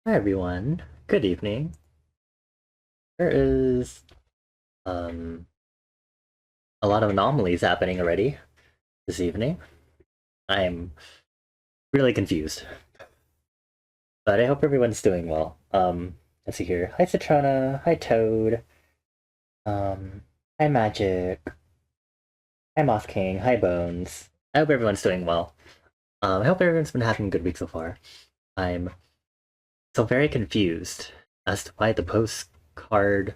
Hi everyone. Good evening. There is um a lot of anomalies happening already this evening. I'm really confused, but I hope everyone's doing well. Let's see here. Hi Citrona. Hi Toad. Hi Magic. Hi Moth King. Hi Bones. I hope everyone's doing well. I hope everyone's been having a good week so far. I'm so very confused as to why the postcard,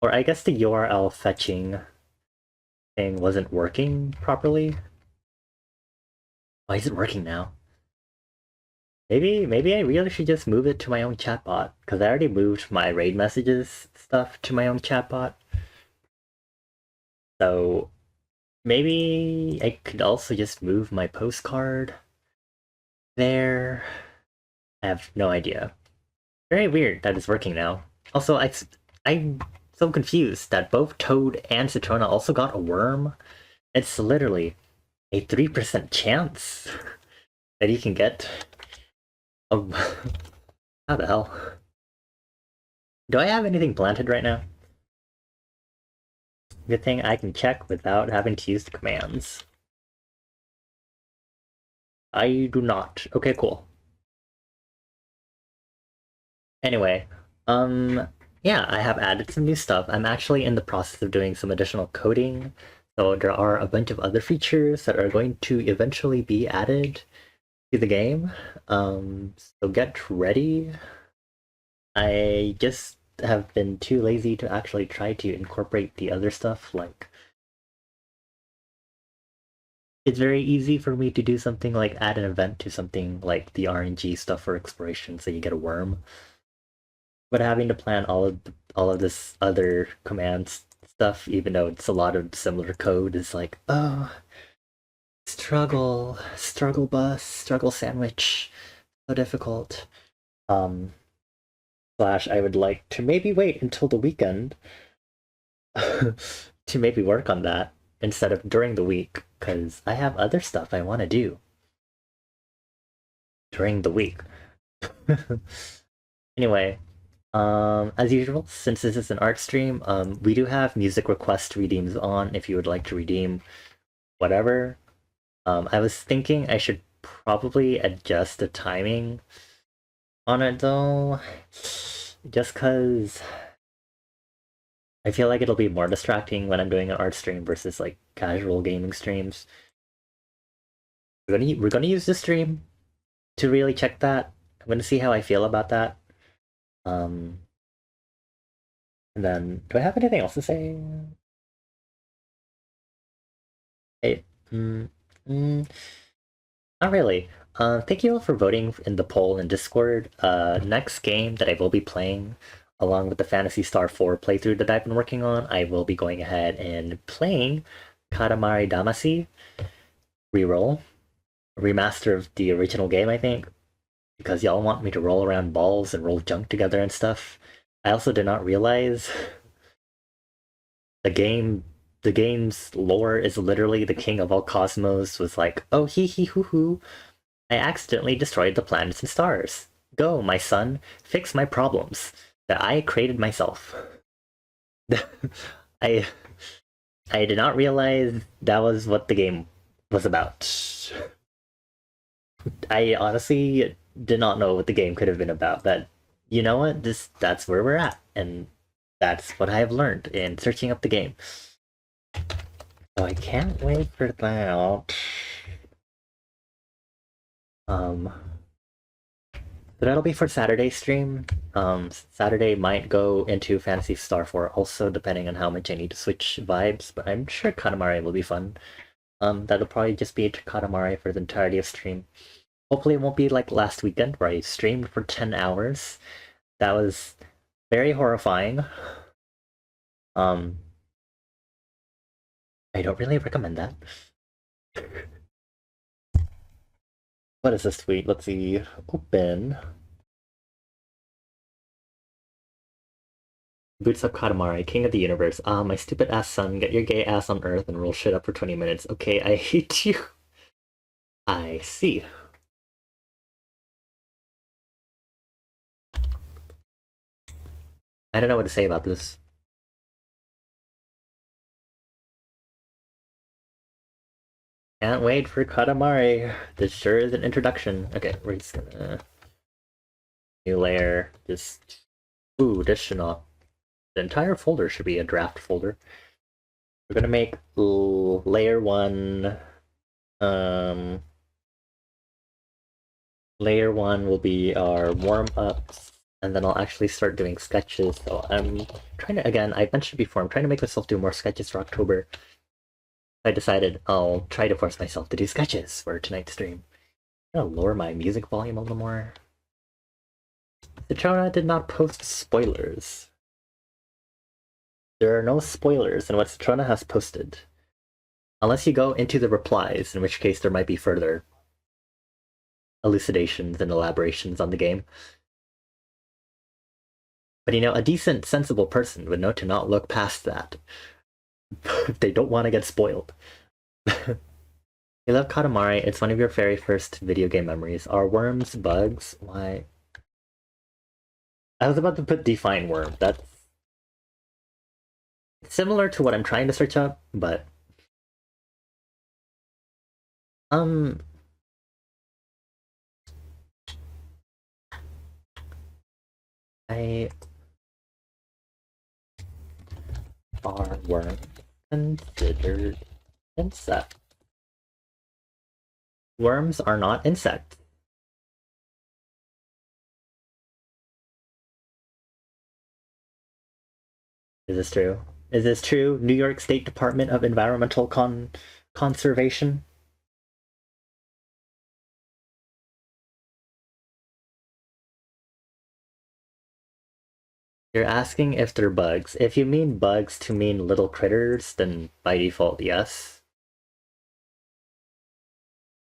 or I guess the URL fetching thing wasn't working properly. Why is it working now? Maybe I really should just move it to my own chatbot, because I already moved my raid messages stuff to my own chatbot. So maybe I could also just move my postcard there. I have no idea. Very weird that it's working now. Also, I'm so confused that both Toad and Citrona also got a worm. It's literally a 3% chance that you can get a... How the hell? Do I have anything planted right now? Good thing I can check without having to use the commands. I do not. Okay, cool. Anyway, yeah, I have added some new stuff. I'm actually in the process of doing some additional coding. So there are a bunch of other features that are going to eventually be added to the game. So get ready. I just have been too lazy to actually try to incorporate the other stuff. Like, it's very easy for me to do something like add an event to something like the RNG stuff for exploration, so you get a worm. But having to plan all of this other commands stuff, even though it's a lot of similar code, is like, oh, struggle bus, struggle sandwich, so difficult. Um, Slash, I would like to maybe wait until the weekend to maybe work on that instead of during the week, because I have other stuff I want to do during the week. Anyway, as usual, since this is an art stream, we do have music request redeems on if you would like to redeem whatever. I was thinking I should probably adjust the timing on it though, just because I feel like it'll be more distracting when I'm doing an art stream versus like casual gaming streams. We're gonna use this stream to really check that. I'm gonna see how I feel about that. Um, and then do I have anything else to say? Hey, mm, mm, not really. Thank you all for voting in the poll in Discord. Next game that I will be playing, along with the Phantasy Star 4 playthrough that I've been working on, I will be going ahead and playing Katamari Damacy reroll, remaster of the original game, I think, because y'all want me to roll around balls and roll junk together and stuff. I also did not realize the game the game's lore is literally the king of all cosmos was like, oh hee hee hoo hoo, I accidentally destroyed the planets and stars. Go, my son, fix my problems that I created myself. I I did not realize that was what the game was about. I honestly did not know what the game could have been about. But you know what? That's where we're at, and that's what I have learned in searching up the game. So I can't wait for that. Um, So that'll be for Saturday's stream. Saturday might go into Fantasy Star 4 also, depending on how much I need to switch vibes, but I'm sure Katamari will be fun. That'll probably just be Katamari for the entirety of stream. Hopefully it won't be like last weekend where I streamed for 10 hours. That was very horrifying. Um, I don't really recommend that. What is this tweet? Let's see. Open. Boots up Katamari, king of the universe. Ah, my stupid ass son, get your gay ass on Earth and roll shit up for 20 minutes. Okay, I hate you. I see. I don't know what to say about this. Can't wait for Katamari. This sure is an introduction. Okay, we're just gonna new layer. Just this should not. The entire folder should be a draft folder. We're gonna make layer 1. Layer 1 will be our warm-ups, and then I'll actually start doing sketches. So I'm trying to, again, I mentioned before, I'm trying to make myself do more sketches for October. I decided I'll try to force myself to do sketches for tonight's stream. I'm gonna lower my music volume a little more. Citrona did not post spoilers. There are no spoilers in what Citrona has posted. Unless you go into the replies, in which case there might be further elucidations and elaborations on the game. But you know, a decent, sensible person would know to not look past that. They don't want to get spoiled. You love Katamari, it's one of your very first video game memories. Are worms bugs? Why? I was about to put define worm. That's similar to what I'm trying to search up, but are worms considered insects? Worms are not insects. Is this true? Is this true? New York State Department of Environmental Conservation? You're asking if they're bugs. If you mean bugs to mean little critters, then by default, yes.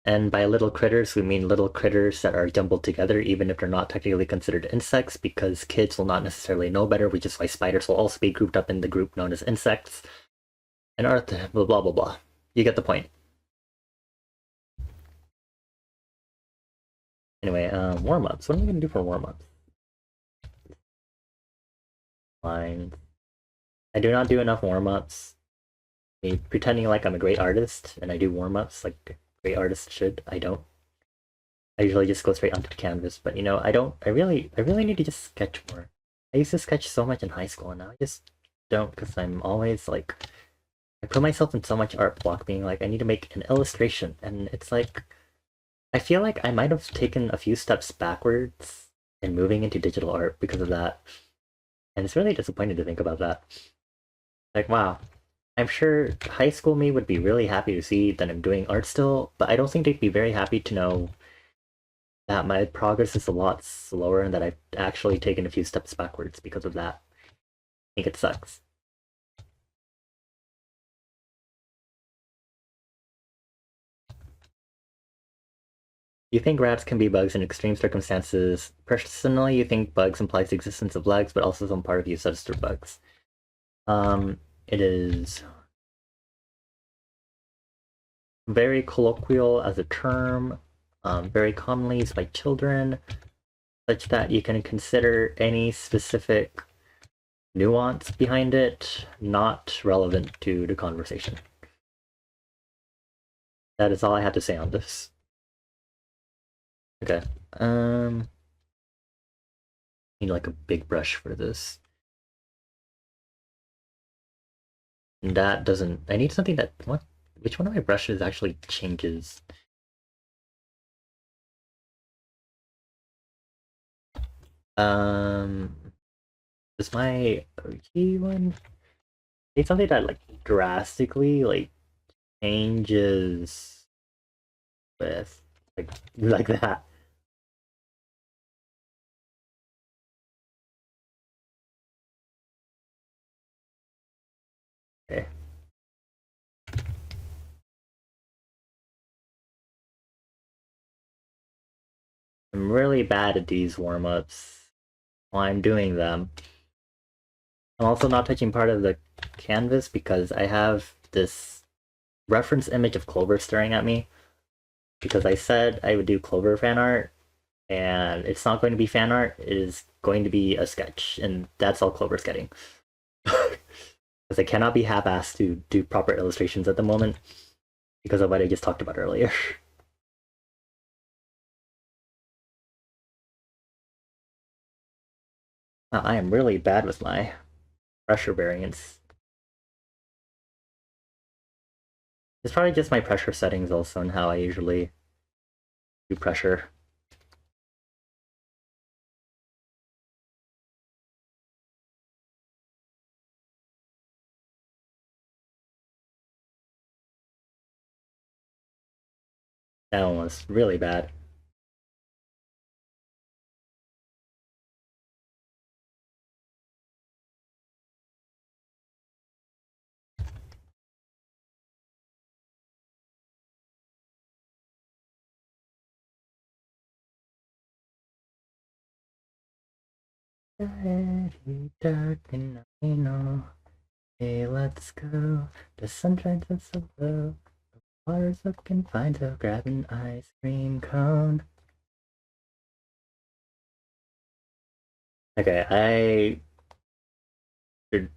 And by little critters, we mean little critters that are jumbled together, even if they're not technically considered insects, because kids will not necessarily know better, which is why spiders will also be grouped up in the group known as insects. And earth, blah blah blah blah. You get the point. Anyway, warm-ups. What am I gonna do for warm-ups? Fine. I do not do enough warm-ups. I mean, pretending like I'm a great artist and I do warm-ups like great artists should. I don't. I usually just go straight onto the canvas, but you know, I really need to just sketch more. I used to sketch so much in high school, and now I just don't, because I'm always like, I put myself in so much art block, being like, I need to make an illustration, and it's like, I feel like I might have taken a few steps backwards in moving into digital art because of that, and it's really disappointing to think about that. Like, wow, I'm sure high school me would be really happy to see that I'm doing art still, but I don't think they'd be very happy to know that my progress is a lot slower and that I've actually taken a few steps backwards because of that. I think it sucks. You think rats can be bugs in extreme circumstances. Personally, you think bugs implies the existence of legs, but also some part of you says they're bugs. It is very colloquial as a term, very commonly used by children, such that you can consider any specific nuance behind it not relevant to the conversation. That is all I have to say on this. Okay. Need like a big brush for this. And that doesn't. I need something that what? Which one of my brushes actually changes? Is my OG one? Need something that like drastically like changes with like that. Okay. I'm really bad at these warm-ups while I'm doing them. I'm also not touching part of the canvas because I have this reference image of Clover staring at me. Because I said I would do Clover fan art, and it's not going to be fan art. It is going to be a sketch, and that's all Clover's getting. Because I cannot be half-assed to do proper illustrations at the moment because of what I just talked about earlier. I am really bad with my pressure variance. It's probably just my pressure settings also and how I usually do pressure. That one was really bad. Dark and I know. Hey, let's go. The sun shines so low. The water's looking fine, so grab an ice cream cone. Okay, I should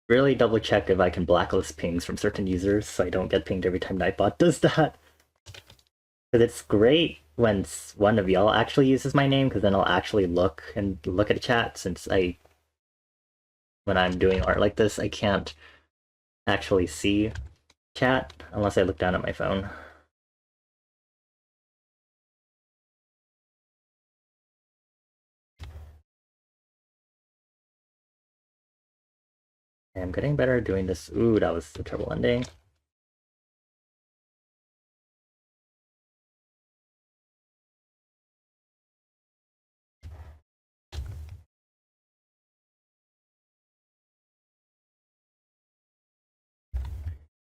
really double check if I can blacklist pings from certain users so I don't get pinged every time Nightbot does that. Because it's great when one of y'all actually uses my name, because then I'll actually look at a chat, since when I'm doing art like this, I can't actually see chat unless I look down at my phone. I'm getting better at doing this. Ooh, that was a terrible ending.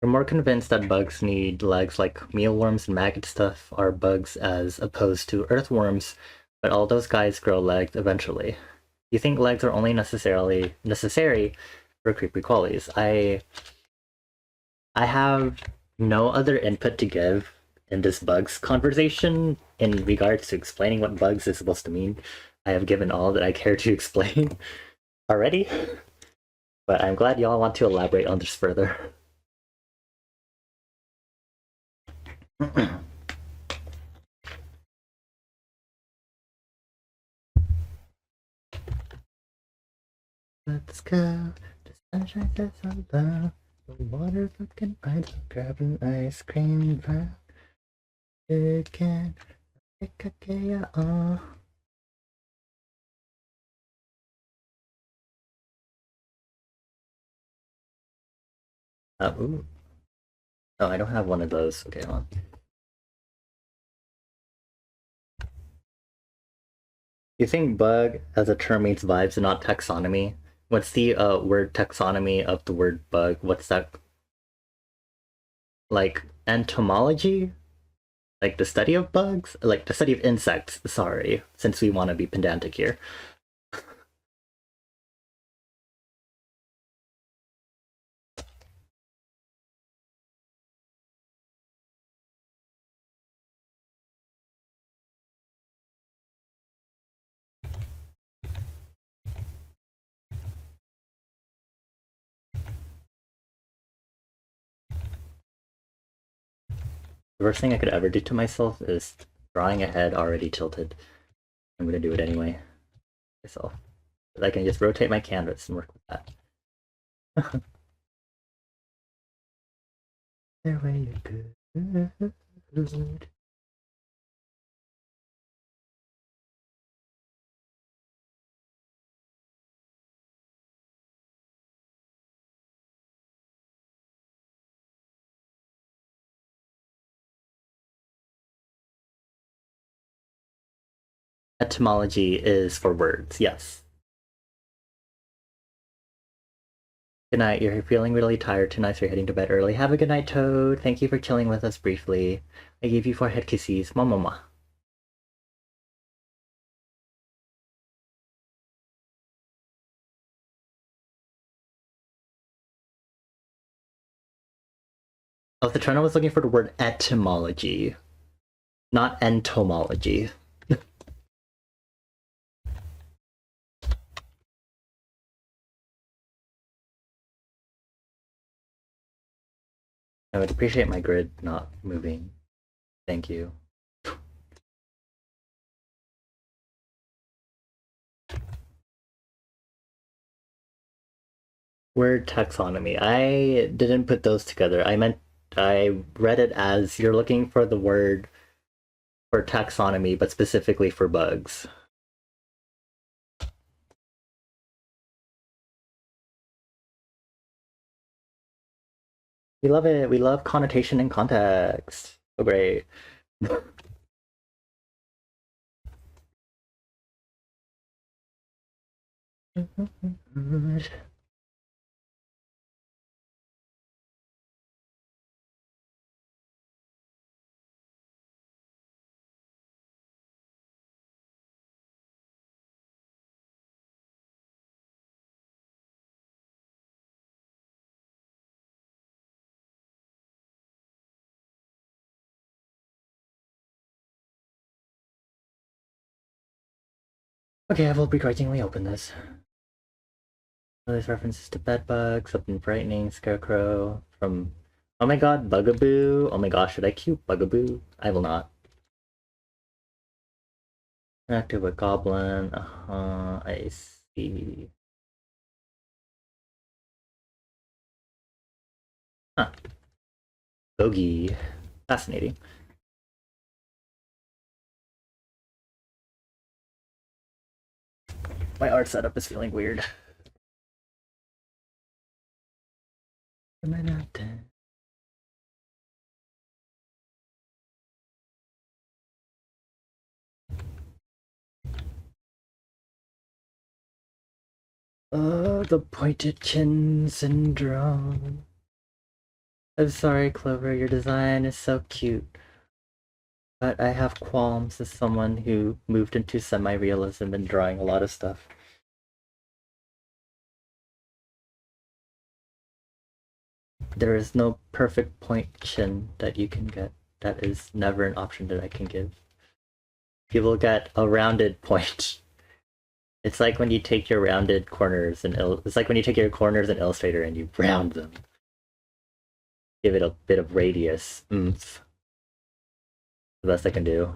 We're more convinced that bugs need legs like mealworms and maggot stuff are bugs as opposed to earthworms, but all those guys grow legs eventually. You think legs are only necessary for creepy qualities. I have no other input to give in this bugs conversation in regards to explaining what bugs is supposed to mean. I have given all that I care to explain already, but I'm glad y'all want to elaborate on this further. Let's go. The sunshine says hello. The water's looking fine, so grab an ice cream van. You can pick a kaya on. Ooh. Oh, I don't have one of those. Okay, hold on. You think bug as a term means vibes and not taxonomy? What's the word taxonomy of the word bug? What's that? Like entomology? Like the study of bugs? Like the study of insects, sorry, since we want to be pedantic here. The worst thing I could ever do to myself is drawing a head already tilted. I'm gonna do it anyway. Myself. But I can just rotate my canvas and work with that. There way you good. Etymology is for words, yes. Good night. You're feeling really tired tonight, so you're heading to bed early. Have a good night, Toad. Thank you for chilling with us briefly. I gave you 4 head kisses. Mwah. Oh, the Trina was looking for the word etymology, not entomology. I would appreciate my grid not moving. Thank you. Word taxonomy. I didn't put those together. I read it as you're looking for the word for taxonomy, but specifically for bugs. We love it. We love connotation and context. So great. Okay, I will begrudgingly open this. These references to bedbug, something frightening, scarecrow from. Oh my god, Bugaboo! Oh my gosh, should I cue Bugaboo? I will not. Connected with Goblin. I see. Huh. Bogey. Fascinating. My art setup is feeling weird. Am I not dead? Oh, the pointed chin syndrome. I'm sorry, Clover, your design is so cute. But I have qualms as someone who moved into semi-realism and drawing a lot of stuff. There is no perfect point chin that you can get. That is never an option that I can give. People get a rounded point. It's like when you take your rounded corners and it's like when you take your corners in Illustrator and you round them. Give it a bit of radius. Oomph. The best I can do.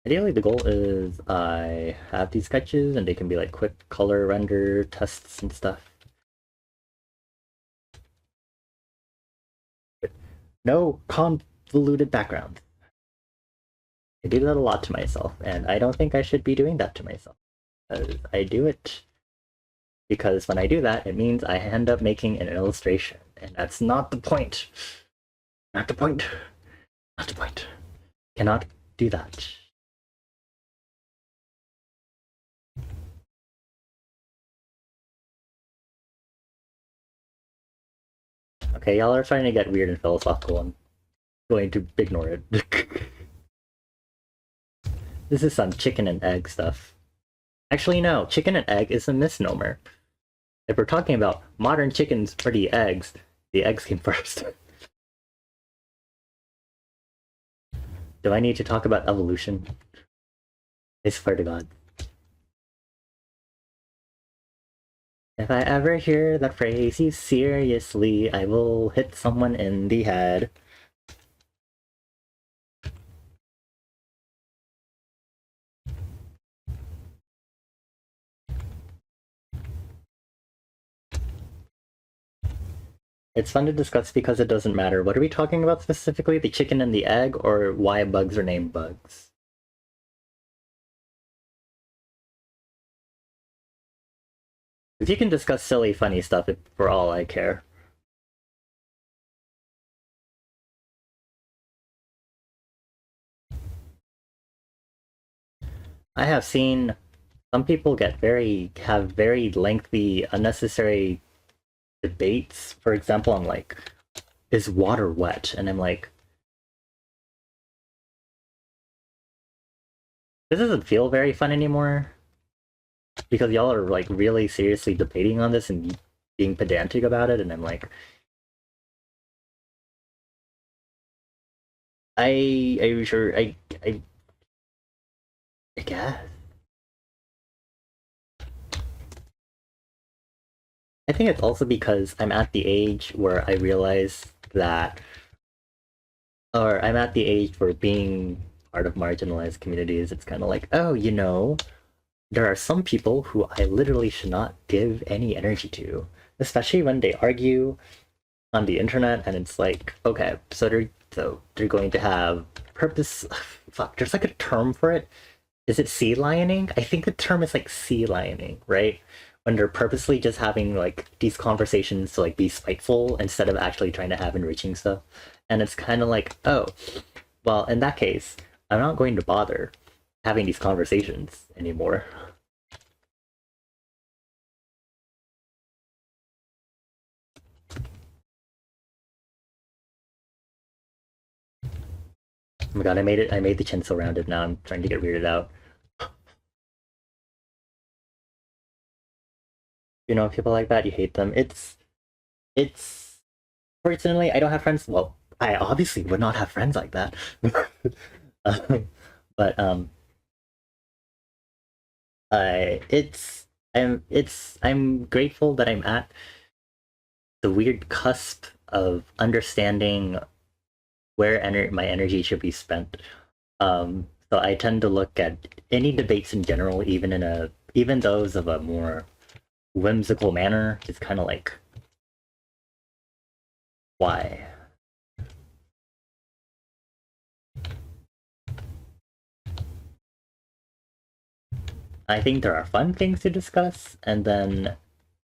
Ideally, the goal is I have these sketches and they can be like quick color render tests and stuff. But no convoluted background. I do that a lot to myself, and I don't think I should be doing that to myself. I do it because when I do that, it means I end up making an illustration, and that's not the point. Not the point. Not the point. Cannot do that. Okay, y'all are starting to get weird and philosophical. I'm going to ignore it. This is some chicken and egg stuff. Actually, no, chicken and egg is a misnomer. If we're talking about modern chickens or the eggs came first. Do I need to talk about evolution? I swear to God. If I ever hear that phrase used seriously, I will hit someone in the head. It's fun to discuss because it doesn't matter. What are we talking about specifically? The chicken and the egg, or why bugs are named bugs? If you can discuss silly, funny stuff, for all I care. I have seen some people have very lengthy, unnecessary debates. For example, I'm like, is water wet? And I'm like, this doesn't feel very fun anymore. because y'all are like really seriously debating on this and being pedantic about it, and I'm like, I sure I guess. I think it's also because I'm at the age where I realize that, or I'm at the age where being part of marginalized communities, it's kind of like, oh, there are some people who I literally should not give any energy to, especially when they argue on the internet, and it's like, okay, so they're going to have purpose. Fuck, there's like a term for it. Is it sea lioning? I think the term is like sea lioning, right? When they're purposely just having like these conversations to like be spiteful instead of actually trying to have enriching stuff. And it's kind of like, oh, well, in that case, I'm not going to bother having these conversations anymore. Oh my god, I made it. I made the chin so rounded. Now I'm trying to get weirded out. People like that, you hate them. It's Fortunately, I don't have friends. Well, I obviously would not have friends like that. um, but I I'm grateful that I'm at the weird cusp of understanding where my energy should be spent. So I tend to look at any debates in general, even those of a more whimsical manner. It's kind of like, why? I think there are fun things to discuss, and then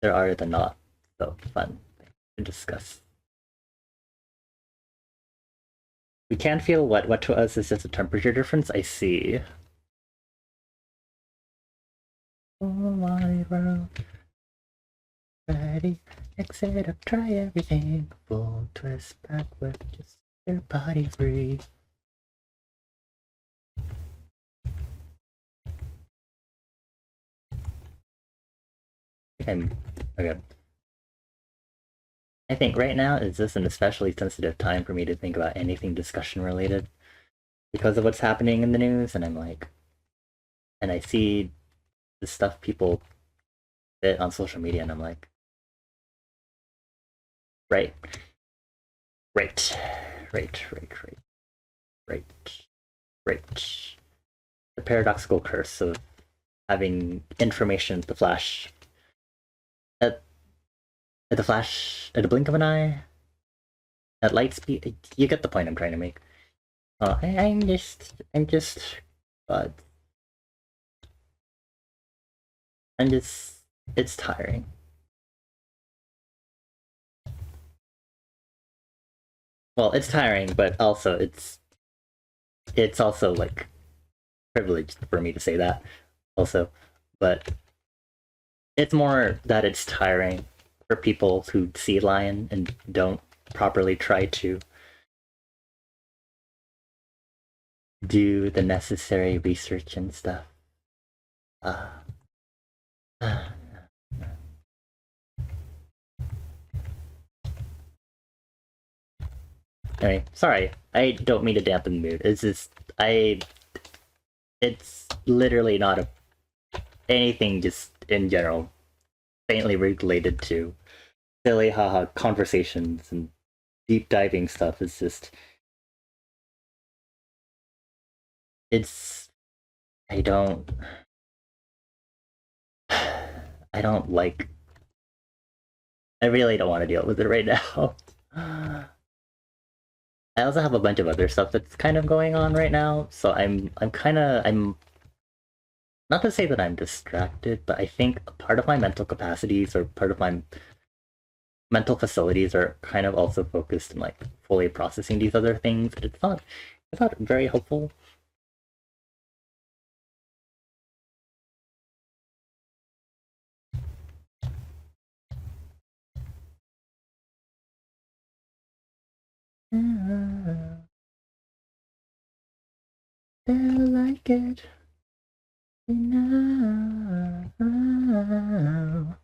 there are the not so fun things to discuss. We can feel what to us is just a temperature difference. I see. Oh my world, ready, exit up, try everything. Full twist backward, just your body free. I'm okay. I think right now is just an especially sensitive time for me to think about anything discussion related because of what's happening in the news, and I'm like, and I see the stuff people fit on social media, and I'm like, right, right, right, right, right, right, right. The paradoxical curse of having information at, at the flash at the blink of an eye, at light speed. You get the point I'm trying to make. I'm just, uh, I'm just, it's tiring. Well, it's tiring, but also it's also like privileged for me to say that also, but it's more that it's tiring for people who see lion and don't properly try to do the necessary research and stuff. Uh, anyway, sorry, I don't mean to dampen the mood. It's just I. It's literally not anything. Just in general, faintly related to silly haha conversations and deep diving stuff. It's just it's I don't I don't like I really don't want to deal with it right now. I also have a bunch of other stuff that's kind of going on right now, so I'm not to say that I'm distracted, but I think part of my mental capacities or part of my mental facilities are kind of also focused in like fully processing these other things. It's not very helpful. I like it. No. Oh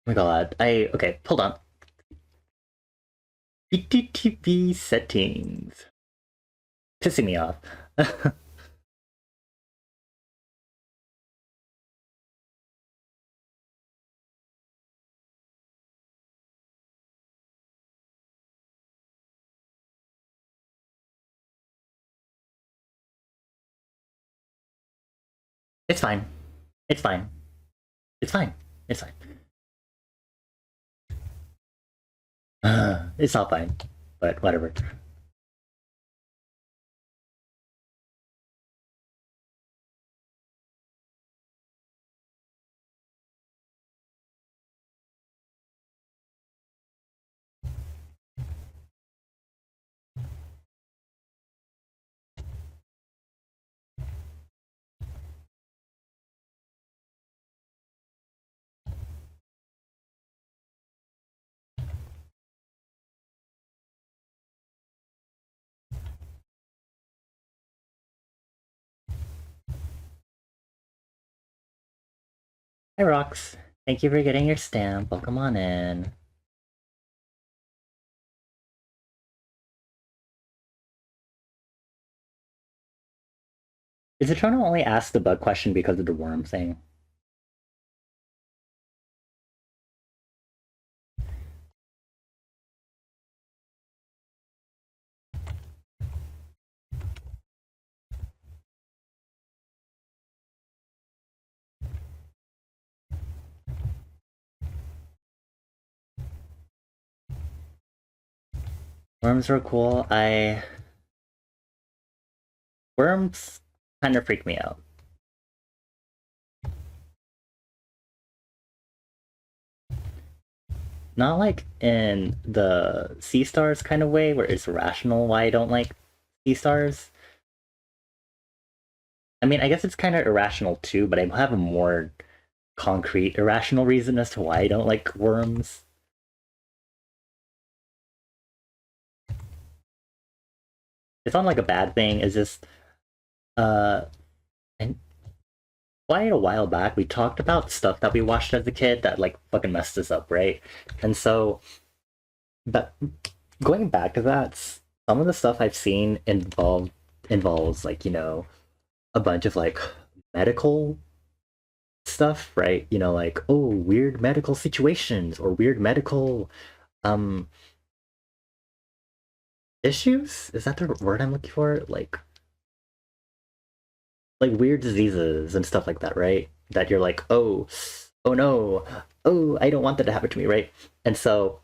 my god, okay, hold on. HTTP settings. Pissing me off. It's fine. It's fine. It's fine. It's fine. It's not fine, but whatever. Hi, Rox. Thank you for getting your stamp. Welcome on in. Is it trying to only ask the bug question because of the worm thing? Worms were cool. Worms kind of freak me out. Not like in the sea stars kind of way where it's rational why I don't like sea stars. I mean, I guess it's kind of irrational too, but I have a more concrete irrational reason as to why I don't like worms. It's not like a bad thing, it's just uh and quite a while back we talked about stuff that we watched as a kid that like fucking messed us up, right? And so but going back to that, some of the stuff I've seen involves like, a bunch of like medical stuff, right? Like, oh, weird medical situations or weird medical um issues. Is that the word I'm looking for? Like weird diseases and stuff like that, right? That you're like, oh no, oh, I don't want that to happen to me, right? And so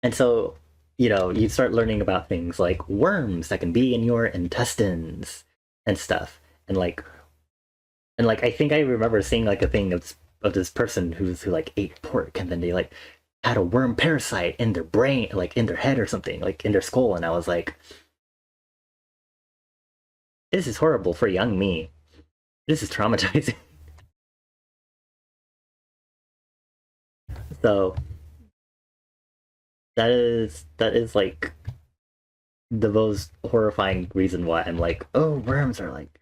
and so you start learning about things like worms that can be in your intestines and stuff. And like I think I remember seeing like a thing of this person who like ate pork and then they like had a worm parasite in their brain, like in their head or something, like in their skull, and I was like, this is horrible for young me. This is traumatizing. So that is like the most horrifying reason why I'm like, oh, worms are like,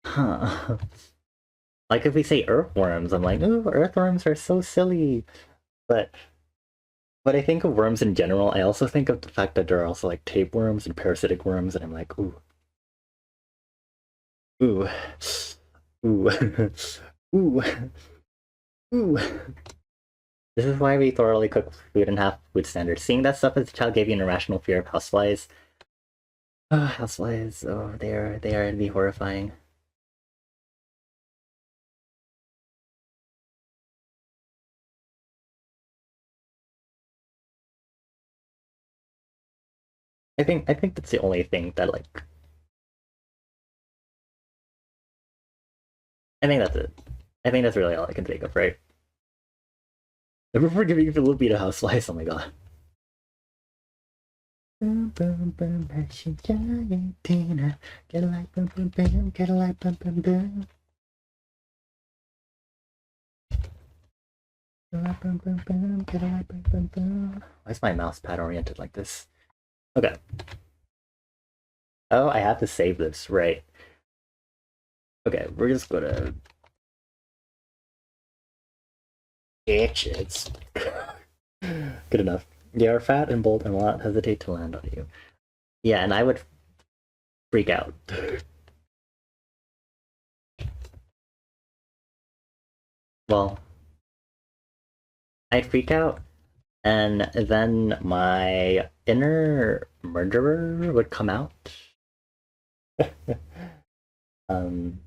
huh. Like if we say earthworms, I'm like, oh, earthworms are so silly. But I think of worms in general, I also think of the fact that there are also like tapeworms and parasitic worms, and I'm like, ooh, ooh, ooh, ooh. This is why we thoroughly cook food and have food standards. Seeing that stuff as a child gave you an irrational fear of houseflies. Houseflies, oh, they are indeed horrifying. I think that's the only thing that like I think that's it. I think that's really all I can think of, right? Never forgiving Filipino houseflies, oh my god. Boom boom boom, passion giant Tina. Get a light, boom boom boom, get a light, boom boom boom. Get a light, boom boom boom, get a light, boom boom boom. Why is my mouse pad oriented like this? Okay. Oh, I have to save this, right. Okay, we're just gonna... It's good enough. They are fat and bold and will not hesitate to land on you. Yeah, and I would freak out. Well, I'd freak out, and then my inner murderer would come out. um,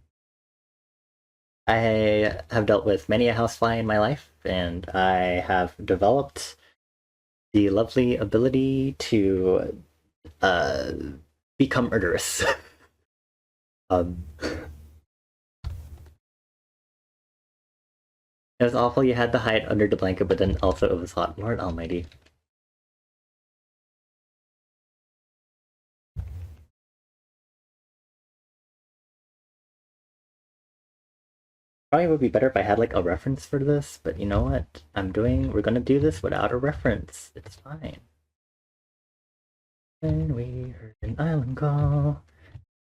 I have dealt with many a housefly in my life, and I have developed the lovely ability to uh, become murderous. um, it was awful. You had to hide under the blanket, but then also it was hot. Lord Almighty. Probably would be better if I had like a reference for this, but you know what? We're gonna do this without a reference. It's fine. Then we heard an island call,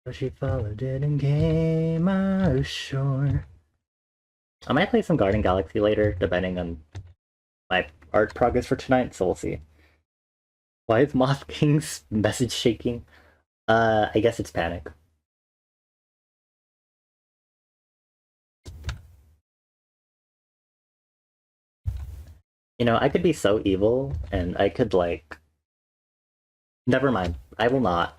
so she followed it and came ashore. I might play some Garden Galaxy later, depending on my art progress for tonight, so we'll see. Why is Moth King's message shaking? I guess it's panic. You know, I could be so evil, and I could like... Never mind. I will not.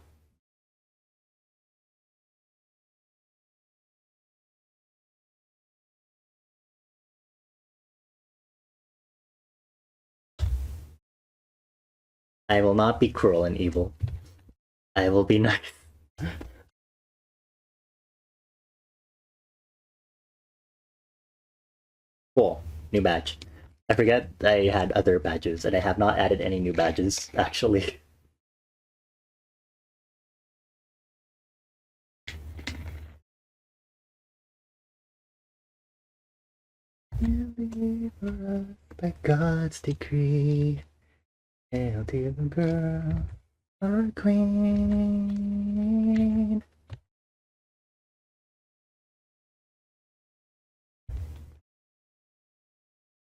I will not be cruel and evil. I will be nice. Cool. New badge. I forget I had other badges, and I have not added any new badges, actually. By God's decree, hail to the girl, our queen.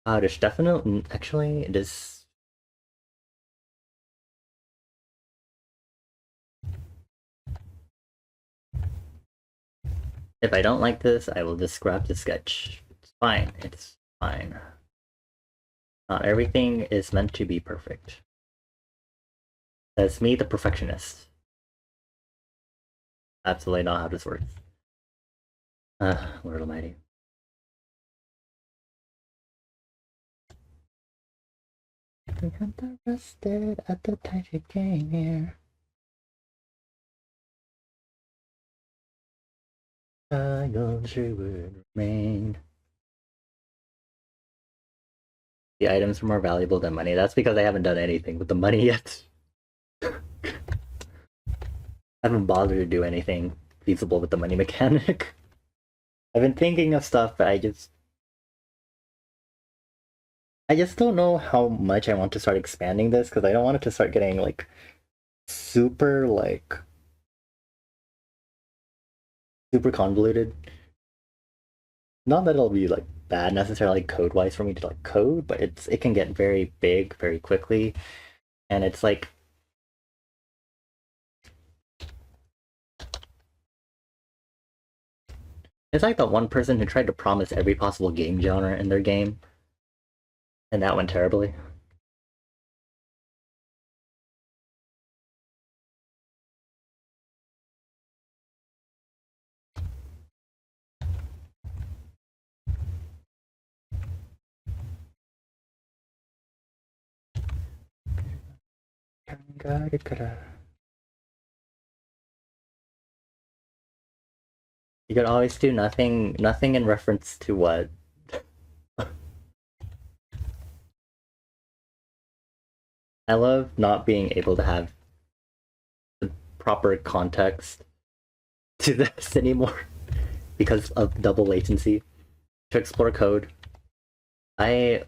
There's definitely... Actually, it is... If I don't like this, I will just scrap the sketch. It's fine. It's fine. Not everything is meant to be perfect. That's me, the perfectionist. Absolutely not how this works. Lord Almighty. We got arrested at the time she came here. Child, she would remain. The items are more valuable than money. That's because I haven't done anything with the money yet. I haven't bothered to do anything feasible with the money mechanic. I've been thinking of stuff, but I just don't know how much I want to start expanding this, because I don't want it to start getting like super convoluted. Not that it'll be like bad necessarily code wise for me to like code, but it can get very big very quickly, and it's like that one person who tried to promise every possible game genre in their game, and that went terribly. You could always do nothing in reference to what. I love not being able to have the proper context to this anymore because of double latency to explore code. I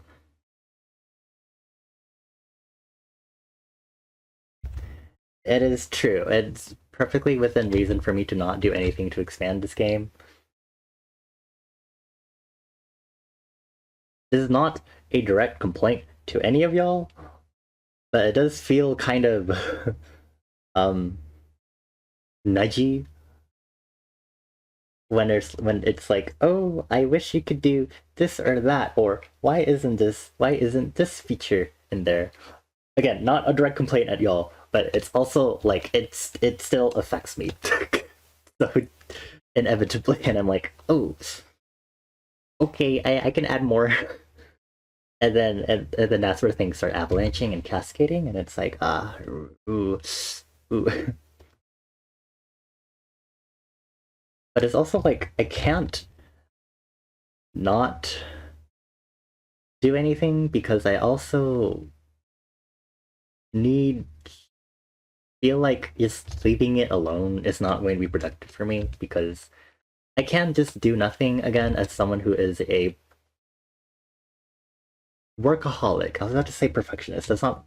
It is true. It's perfectly within reason for me to not do anything to expand this game. This is not a direct complaint to any of y'all, but it does feel kind of um nudgy when it's like, oh, I wish you could do this or that, or why isn't this feature in there? Again, not a direct complaint at y'all, but it's also like it still affects me. So inevitably, and I'm like, oh, okay, I can add more. And then that's where things start avalanching and cascading, and it's like, ooh, ooh. But it's also like I can't not do anything because I also need feel like just leaving it alone is not going to be productive for me because I can't just do nothing again as someone who is a workaholic. I was about to say perfectionist. That's not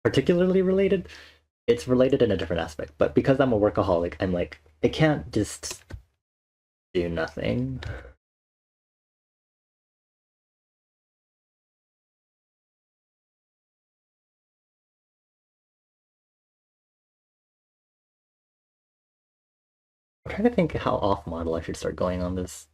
particularly related. It's related in a different aspect. But because I'm a workaholic, I'm like, I can't just do nothing. I'm trying to think how off model I should start going on this.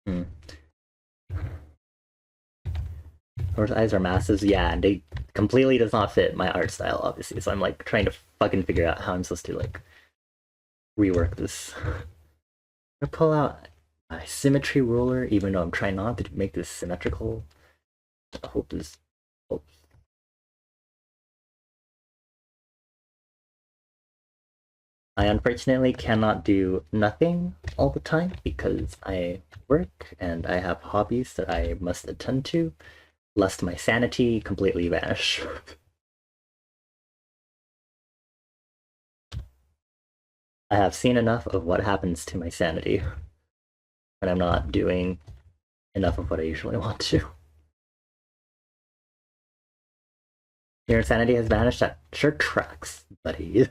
Hmm. Her eyes are massive, yeah, and they completely does not fit my art style, obviously. So I'm like trying to fucking figure out how I'm supposed to like rework this. I'm gonna pull out my symmetry ruler, even though I'm trying not to make this symmetrical. I hope this. Oh. I unfortunately cannot do nothing all the time because I work and I have hobbies that I must attend to, lest my sanity completely vanish. I have seen enough of what happens to my sanity when I'm not doing enough of what I usually want to. Your insanity has vanished. That sure tracks, buddy.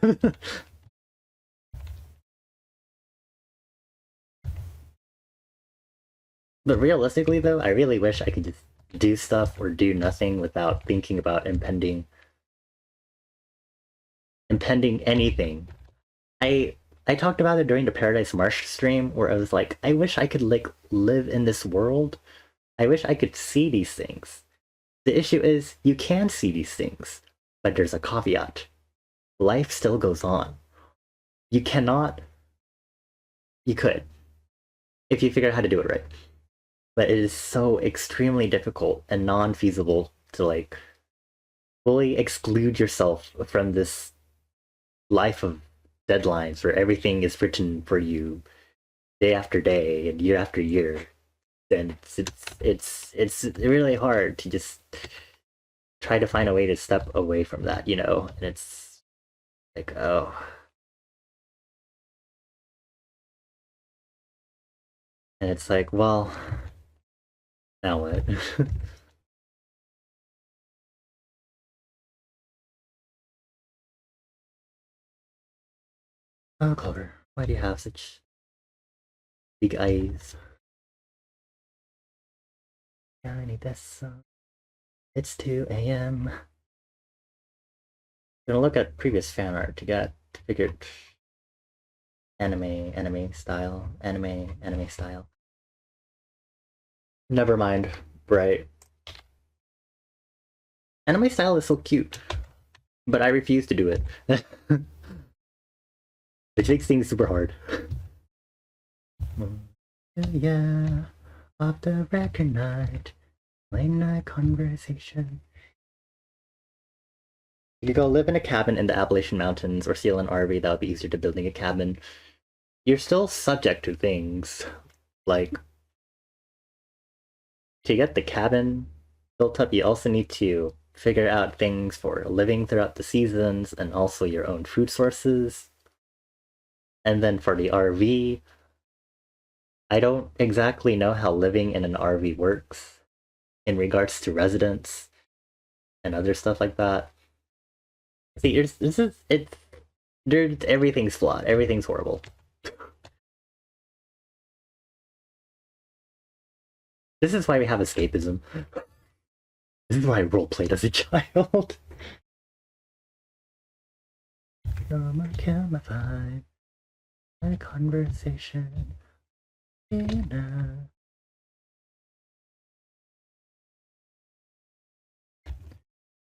But realistically, though, I really wish I could just do stuff or do nothing without thinking about impending anything. I talked about it during the Paradise Marsh stream where I was like, I wish I could like live in this world. I wish I could see these things. The issue is you can see these things, but there's a caveat. Life still goes on. You cannot. You could if you figure out how to do it right, but it is so extremely difficult and non-feasible to like fully exclude yourself from this life of deadlines where everything is written for you day after day and year after year. And it's really hard to just try to find a way to step away from that, you know. And it's like, oh, and it's like, well, now what? Oh, Clover, why do you have such big eyes? Yeah, I need this. It's 2 a.m. Gonna look at previous fan art to get to figure anime style. Never mind. Right. Anime style is so cute, but I refuse to do it. Which makes things super hard. Yeah, off the record night, late night conversation. You could go live in a cabin in the Appalachian Mountains or steal an RV. That would be easier to building a cabin. You're still subject to things like to get the cabin built up. You also need to figure out things for living throughout the seasons and also your own food sources. And then for the RV, I don't exactly know how living in an RV works in regards to residents and other stuff like that. See, this is it's everything's flawed, everything's horrible. This is why we have escapism. This is why I roleplayed as a child. Kill my vibe, my conversation. Okay,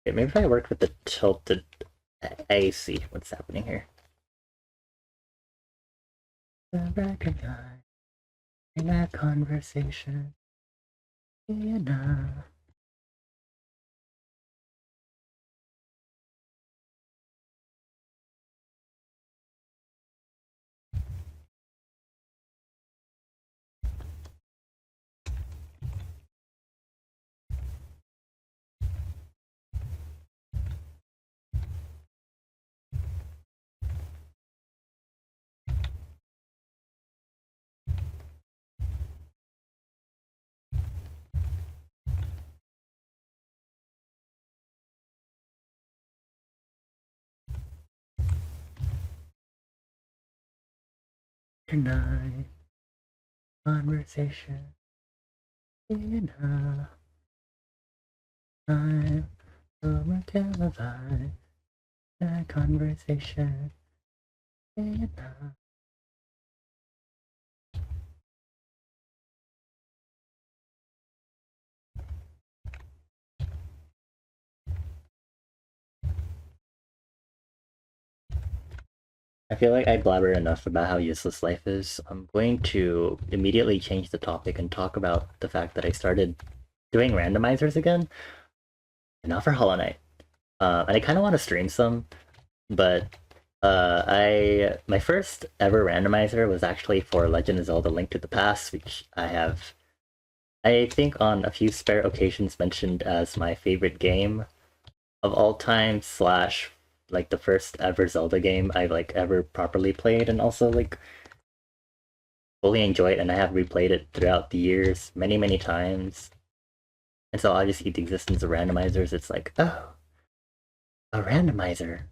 maybe if I worked with the tilted AC, what's happening here? Recognize in that conversation. Tonight, conversation. Time, over televised. That conversation. I feel like I blabber enough about how useless life is. I'm going to immediately change the topic and talk about the fact that I started doing randomizers again, and not for Hollow Knight. And I kind of want to stream some, but my first ever randomizer was actually for Legend of Zelda: Link to the Past, which I think on a few spare occasions mentioned as my favorite game of all time slash like the first ever Zelda game I've like ever properly played, and also like fully enjoy it, and I have replayed it throughout the years many times. And so obviously the existence of randomizers, it's like, oh, a randomizer.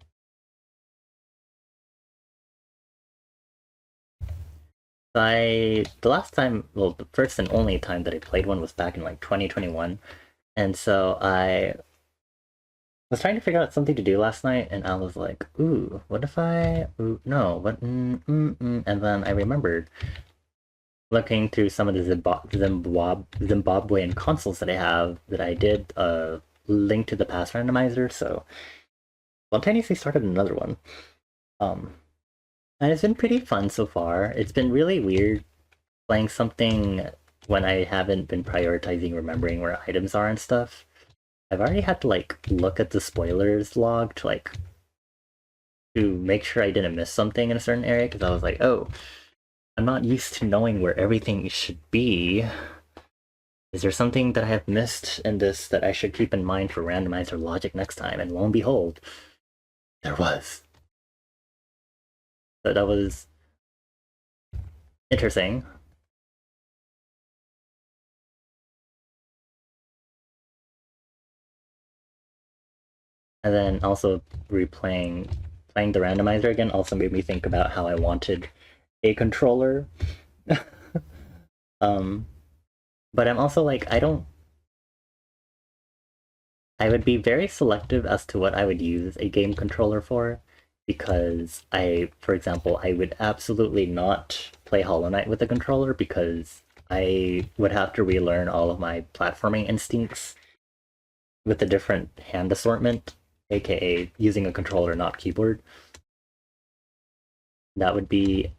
The last time, well, the first and only time that I played one was back in like 2021, and so I was trying to figure out something to do last night, and I was like, ooh, what if I, ooh, no, what, and then I remembered looking through some of the Zimbabwean consoles that I have that I did Link to the Past randomizer, so spontaneously started another one. And it's been pretty fun so far. It's been really weird playing something when I haven't been prioritizing remembering where items are and stuff. I've already had to like look at the spoilers log to make sure I didn't miss something in a certain area, because I was like, oh, I'm not used to knowing where everything should be. Is there something that I have missed in this that I should keep in mind for randomizer logic next time? And lo and behold, there was. So that was interesting. And then also playing the randomizer again also made me think about how I wanted a controller. um, but I'm also like, I would be very selective as to what I would use a game controller for, because for example, I would absolutely not play Hollow Knight with a controller, because I would have to relearn all of my platforming instincts with a different hand assortment, aka using a controller, not keyboard. That would be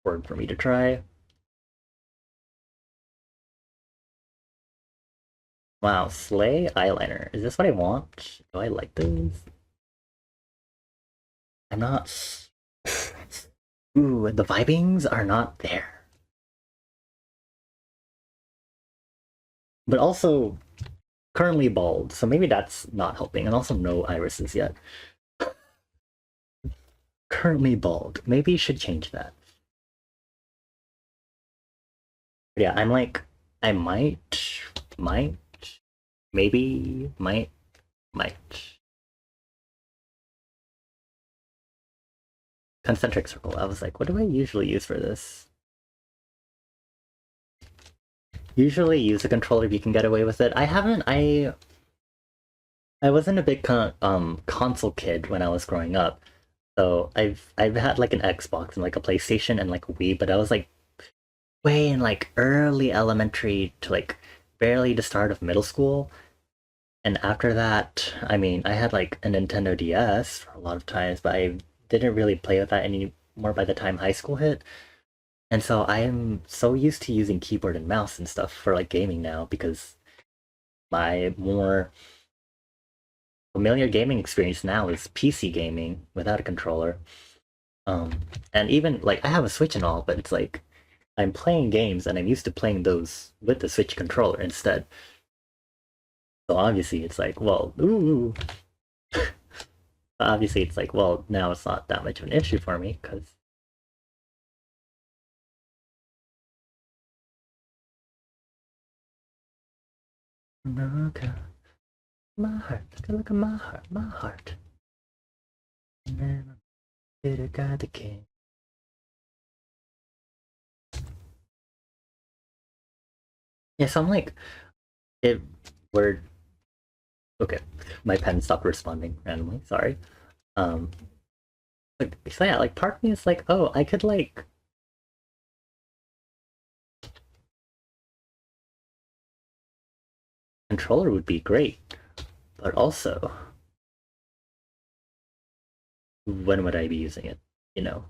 hard for me to try. Wow, Slay eyeliner. Is this what I want? Do I like those? I'm not. Ooh, the vibings are not there. But also, currently bald, so maybe that's not helping. And also no irises yet. Currently bald. Maybe you should change that. But yeah, I'm like, I might, maybe, might. Concentric circle. I was like, what do I usually use for this? Usually use a controller if you can get away with it. I haven't. I wasn't a big console kid when I was growing up, so I've had like an Xbox and like a PlayStation and like a Wii, but I was like way in like early elementary to like barely the start of middle school. And after that, I mean, I had like a Nintendo DS for a lot of times, but I didn't really play with that anymore by the time high school hit. And so I am so used to using keyboard and mouse and stuff for like gaming now because my more familiar gaming experience now is PC gaming without a controller. And even like I have a Switch and all, but it's like I'm playing games and I'm used to playing those with the Switch controller instead. So obviously it's like, well, ooh. Obviously it's like, well, now it's not that much of an issue for me because America, my heart, look at my heart. And then I got the king. Yeah, so I'm like, it word. Okay, my pen stopped responding randomly. Sorry. Um, like, so yeah, like part of me is like, oh, I could like controller would be great, but also when would I be using it? You know.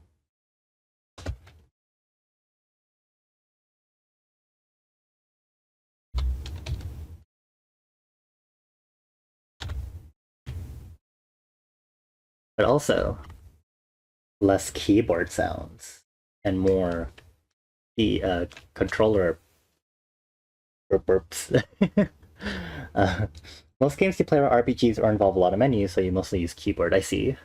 But also less keyboard sounds and more the controller burps. uh, most games you play are RPGs or involve a lot of menus, so you mostly use keyboard. I see.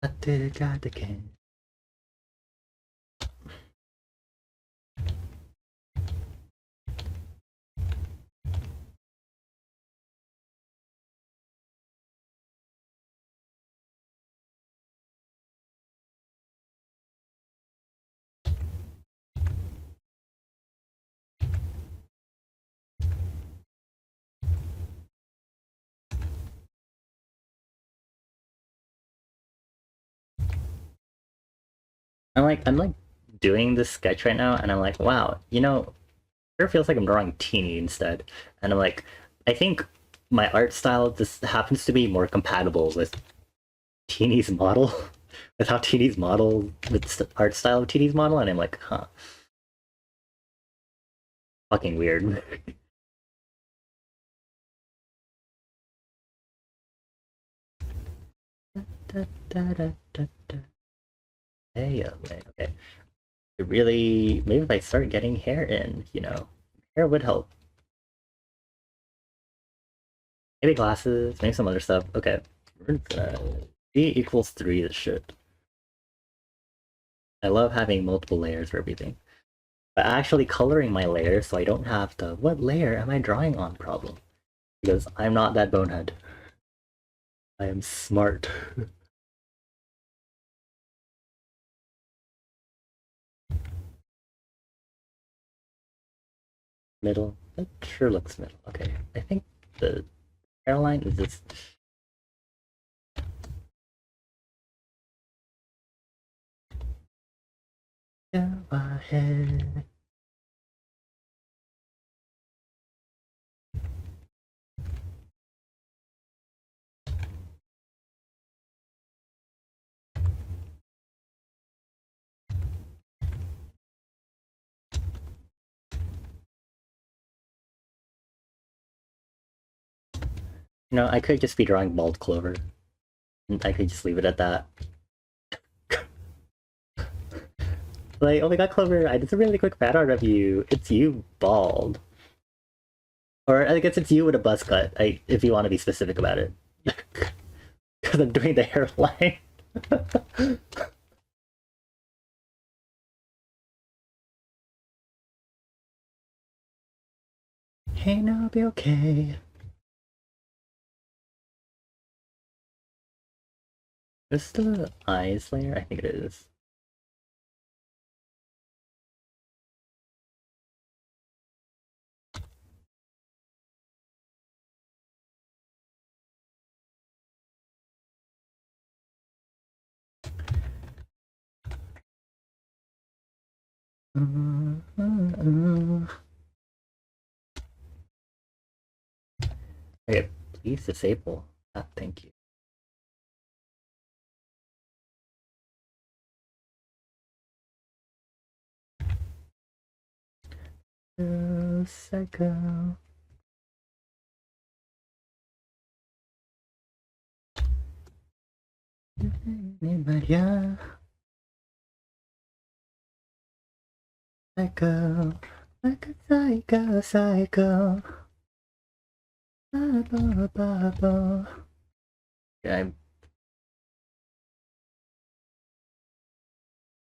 I did it, got the game. I'm like doing this sketch right now, and I'm like, wow, it sure feels like I'm drawing teeny instead. And I'm like, I think my art style just happens to be more compatible with Teeny's model, with how Teeny's model, with the art style of Teeny's model, and I'm like, huh, fucking weird. Da, da, da, da, da. Hey, okay. It really, maybe if I start getting hair in, hair would help. Maybe glasses, maybe some other stuff. Okay, D equals 3 this shit. I love having multiple layers for everything. But actually coloring my layers so I don't have the what layer am I drawing on problem. Because I'm not that bonehead. I am smart. Middle. That sure looks middle. Okay. I think the hairline is this. Yeah, my head. I could just be drawing bald clover. And I could just leave it at that. Like, oh my god, Clover, I did a really quick fan art of you. It's you bald. Or I guess it's you with a buzz cut, if you want to be specific about it. Because I'm doing the hairline. Hey, now I'll be okay. Is the eyes layer? I think it is. Okay, please disable that. Thank you. Psycho. Maria. Psycho. Like a psycho, psycho. Ba, ba, ba, ba. Yeah, I'm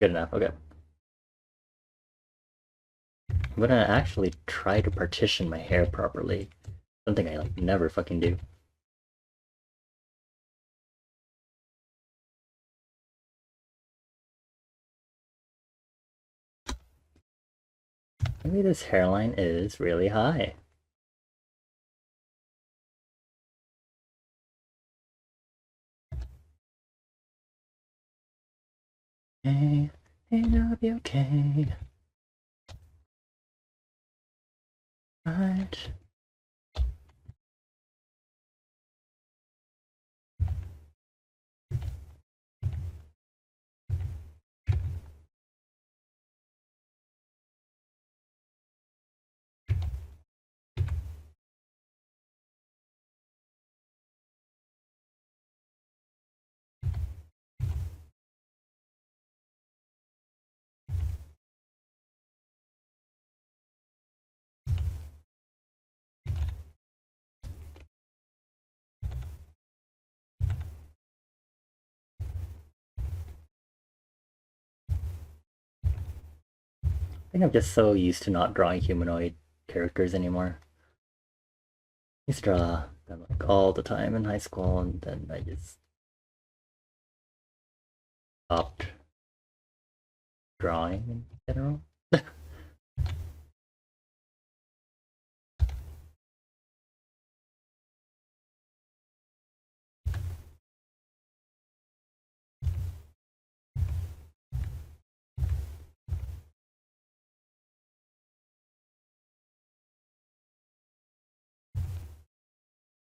good enough. Okay. I'm gonna actually try to partition my hair properly. Something I like never fucking do. Maybe this hairline is really high. Hey, hey, I'll be okay. Right. I think I'm just so used to not drawing humanoid characters anymore. I used to draw them like all the time in high school, and then I just stopped drawing in general.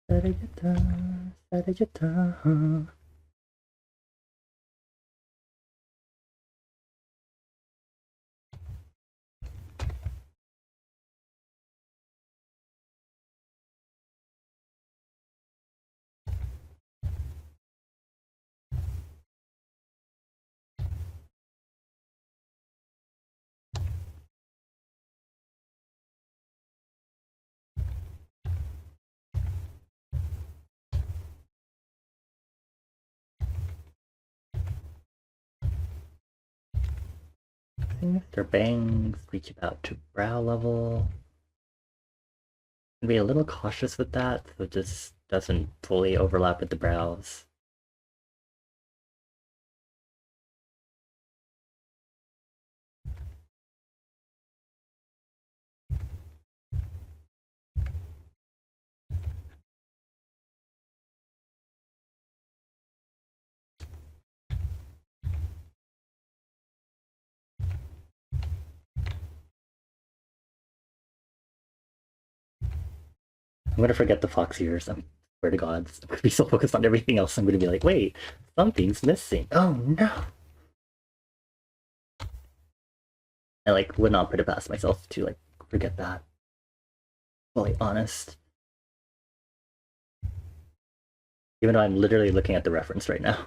Sarayata, sarayata. Their bangs reach about to brow level. Be a little cautious with that, so it just doesn't fully overlap with the brows. I'm gonna forget the fox ears. I swear to God, I'm gonna be so focused on everything else. I'm gonna be like, wait, something's missing. Oh no! I like would not put it past myself to like forget that. Fully honest. Even though I'm literally looking at the reference right now.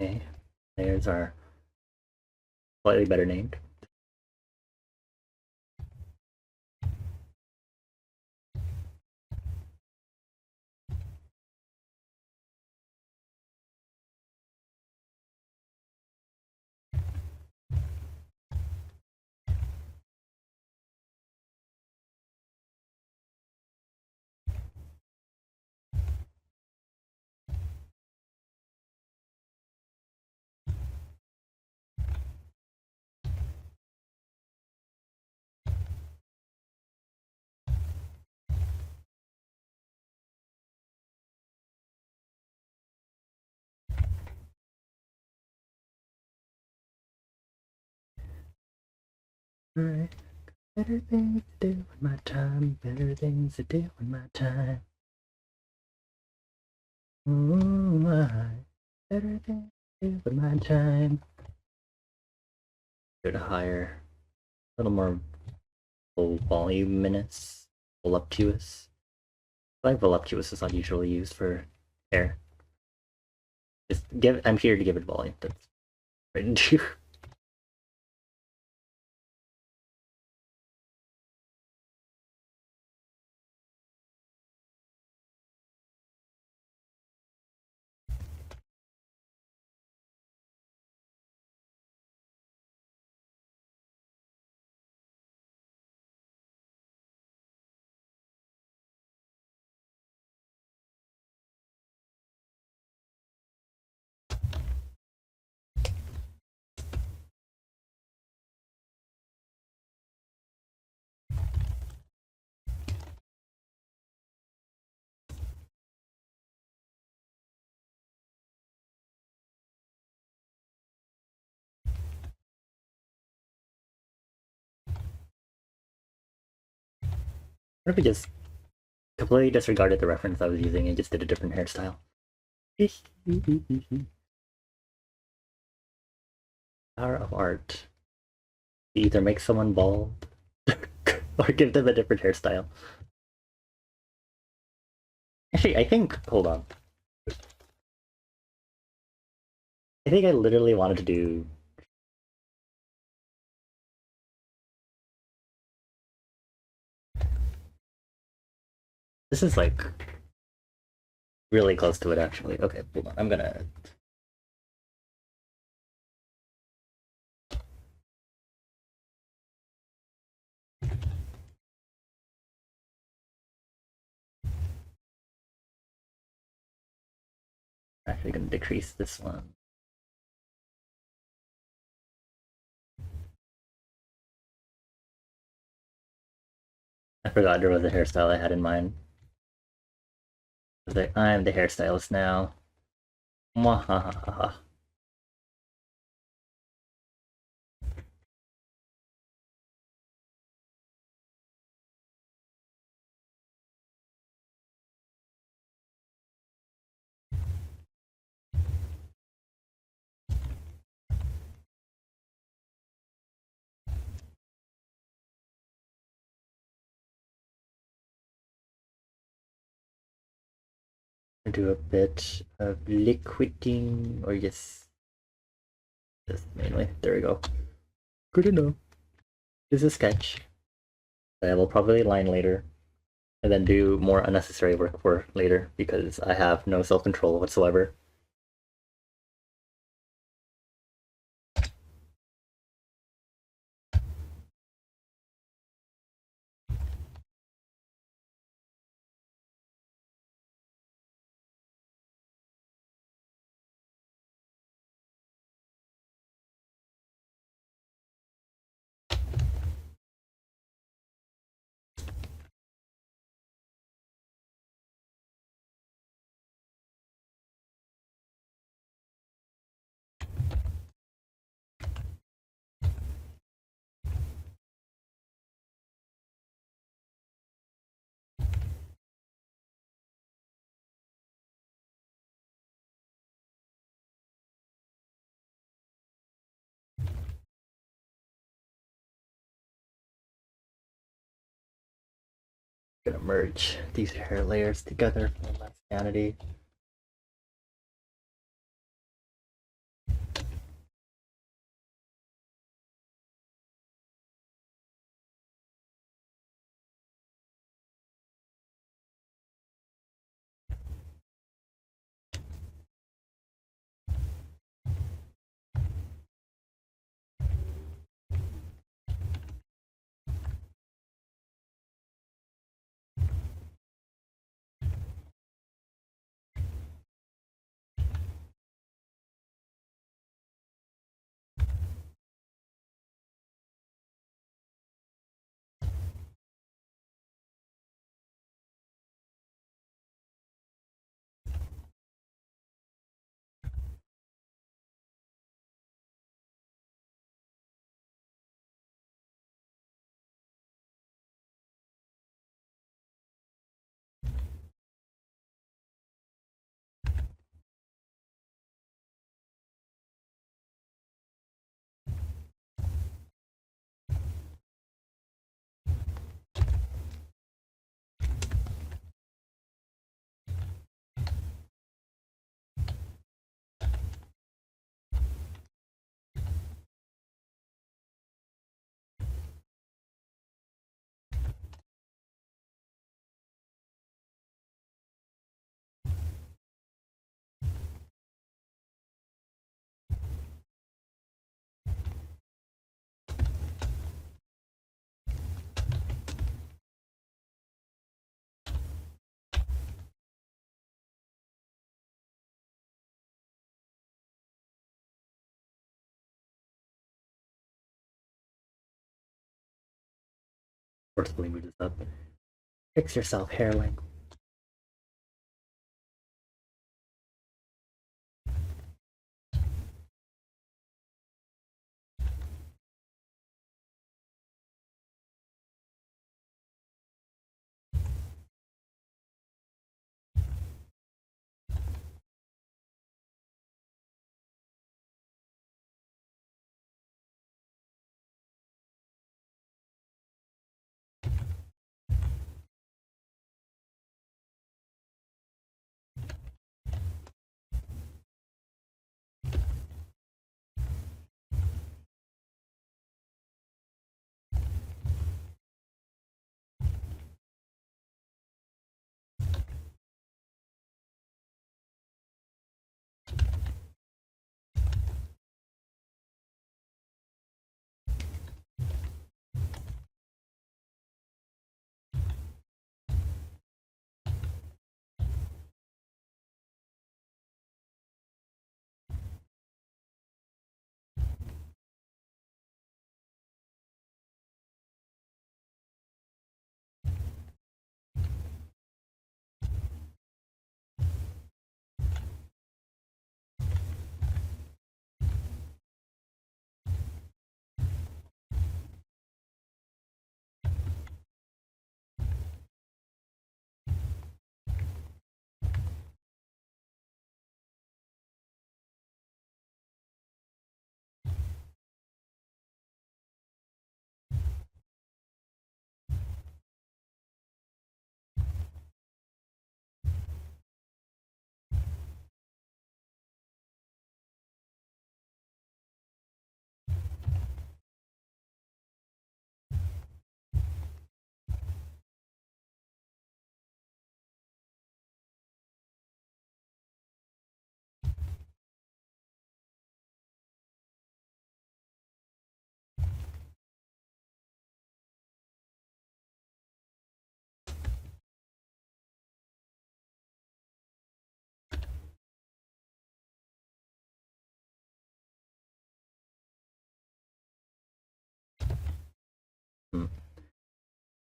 Okay, layers are slightly better named. Alright. Better things to do with my time. Better things to do with my time. Ooh, better things to do with my time. Go to higher, a little more voluminous, voluptuous. I like voluptuous is not usually used for hair. Just give. I'm here to give it volume. That's right into. What if we just completely disregarded the reference I was using and just did a different hairstyle? Power of art. Either make someone bald or give them a different hairstyle. Actually, I think. Hold on. I think I literally wanted to do. This is like really close to it, actually. Okay, hold on. I'm gonna. Actually, gonna decrease this one. I forgot there was a hairstyle I had in mind. I'm the hairstylist now. Mwahaha. Do a bit of liquiding, or just mainly. There we go. Good enough. This is a sketch that I will probably line later, and then do more unnecessary work for later because I have no self-control whatsoever. Gonna merge these hair layers together for less sanity. forcefully move this up. Fix yourself, hair length.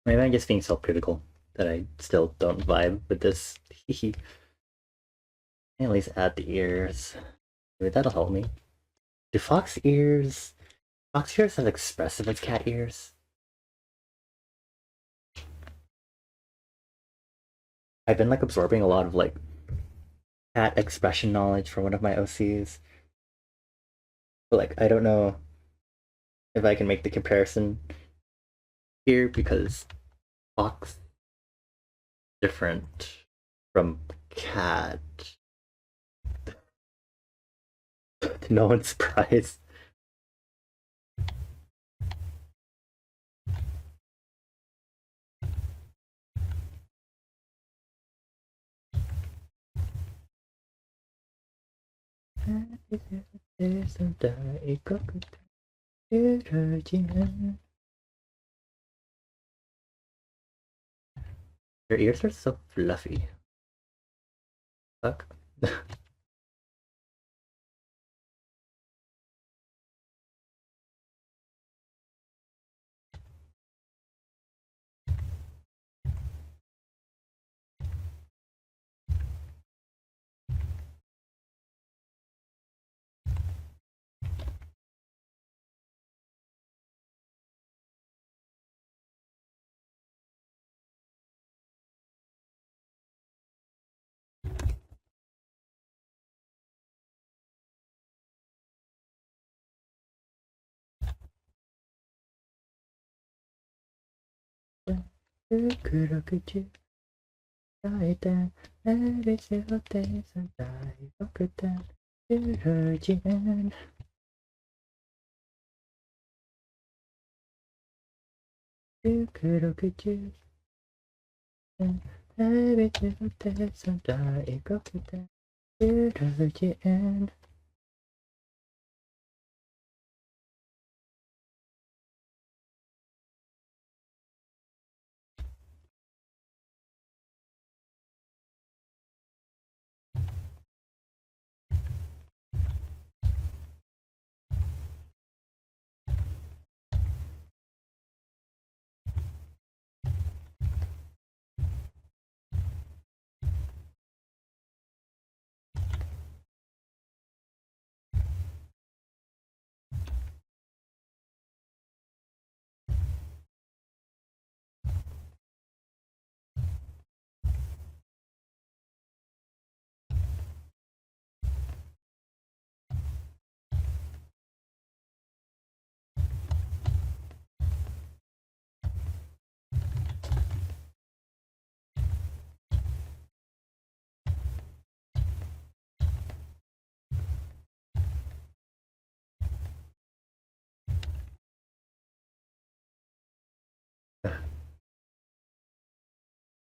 Maybe I'm just being self-critical that I still don't vibe with this. At least add the ears. Maybe that'll help me. Do fox ears... Fox ears as expressive as cat ears? I've been like absorbing a lot of like cat expression knowledge from one of my OCs. But like I don't know if I can make the comparison here because fox different from cat. To no one's surprise. Your ears are so fluffy. Fuck.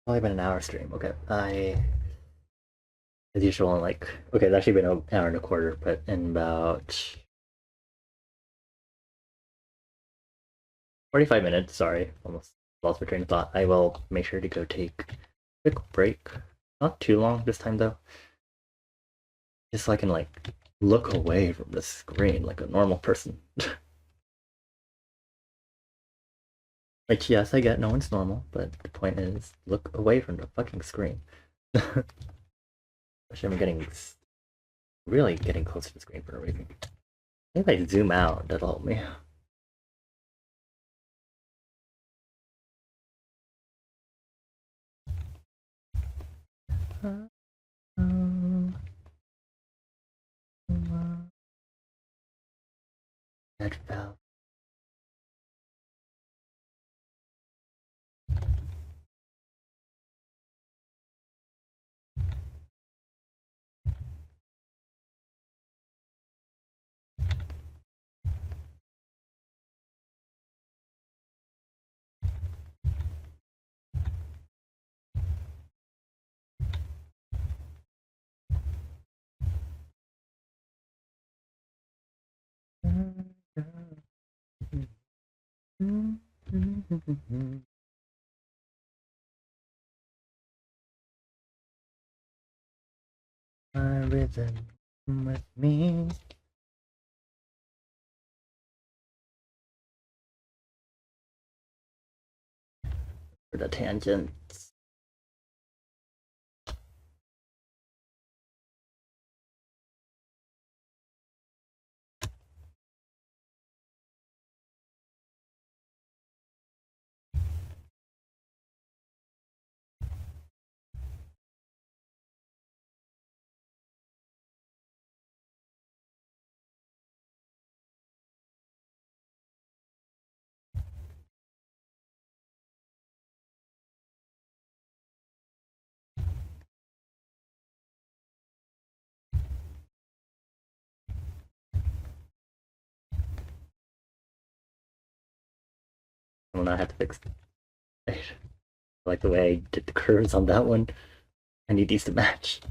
Probably been an hour stream. Okay, as usual, like okay, it's actually been an hour and a quarter, but in about 45 minutes. Sorry, almost lost my train of thought. I will make sure to go take a quick break. Not too long this time though. Just so I can like look away from the screen like a normal person. Which yes, I get no one's normal, but the point is look away from the fucking screen. Actually, I'm getting really getting close to the screen for no reason. Maybe if I zoom out, that'll help me. That valve. My rhythm with me. For the tangents. I will not have to fix it. I like the way I did the curves on that one. I need these to match.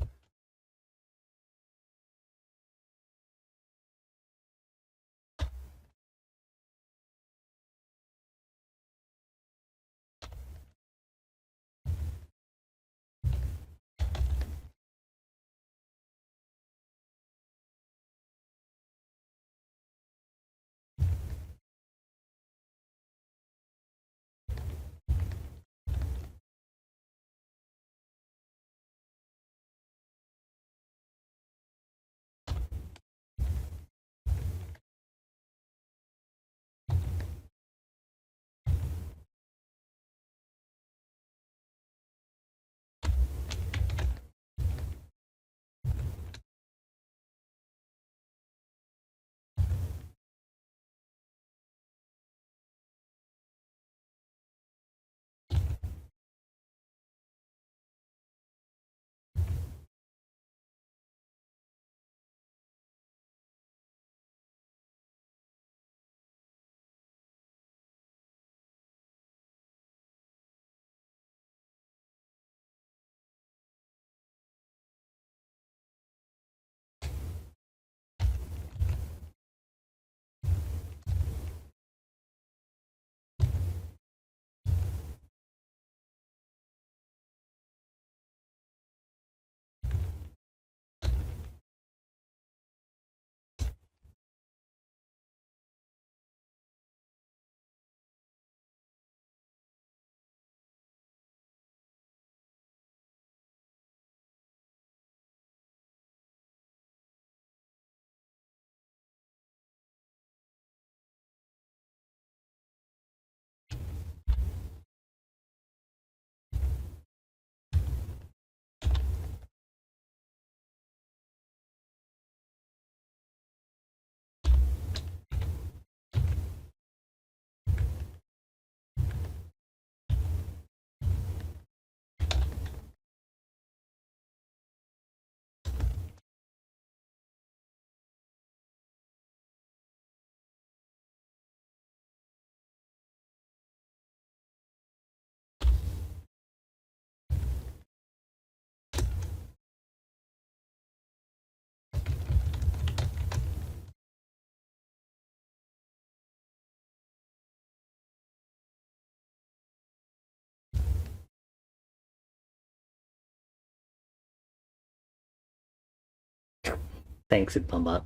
Thanks, Bombot.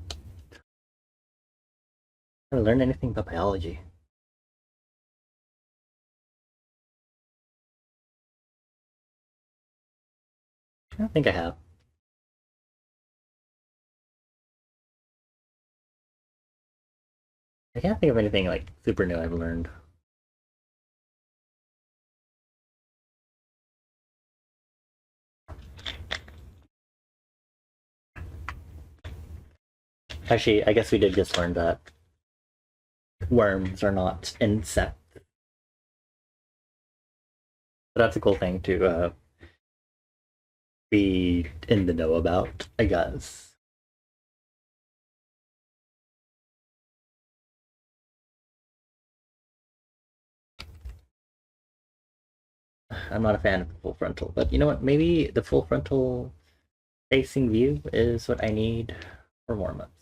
I learned anything about biology. I don't think I have. I can't think of anything like super new I've learned. Actually, I guess we did just learn that worms are not insects. But that's a cool thing to be in the know about, I guess. I'm not a fan of the full frontal, but you know what? Maybe the full frontal facing view is what I need for more months.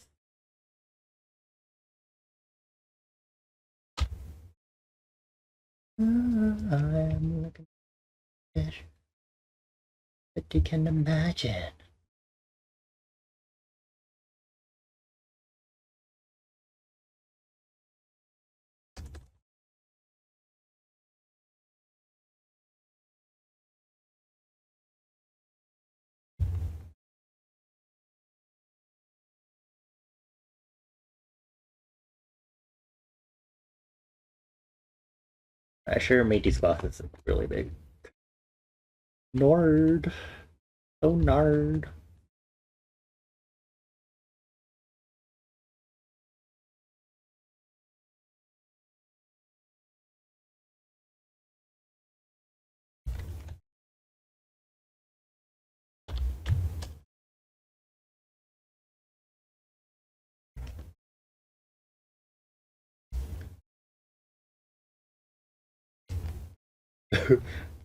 I'm looking at what you can imagine. I sure made these glasses really big. Nord. Oh, Nard.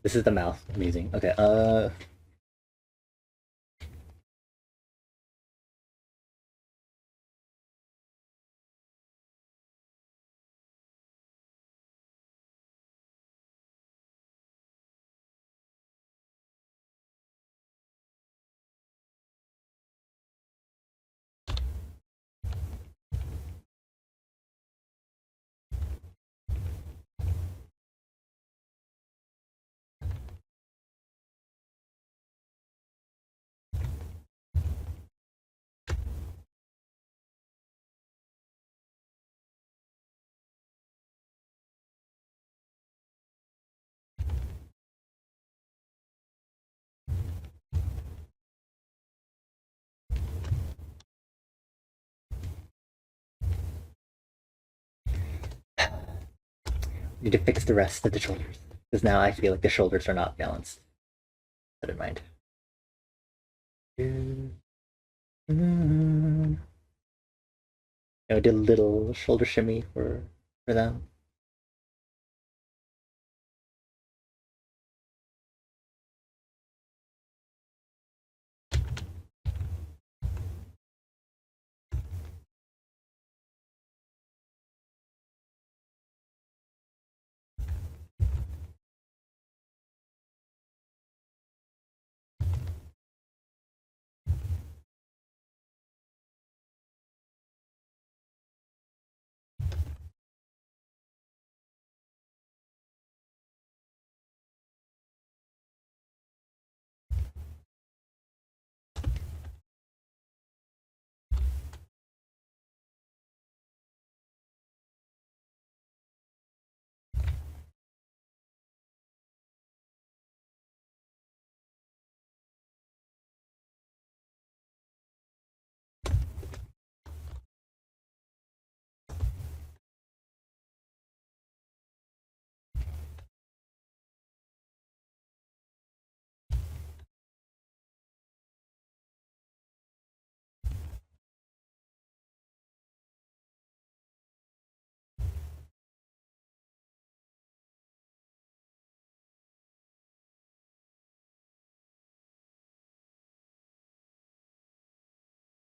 This is the mouth. Amazing. Okay, need to fix the rest of the shoulders. Because now I feel like the shoulders are not balanced. Put in mind. I did a little shoulder shimmy for them.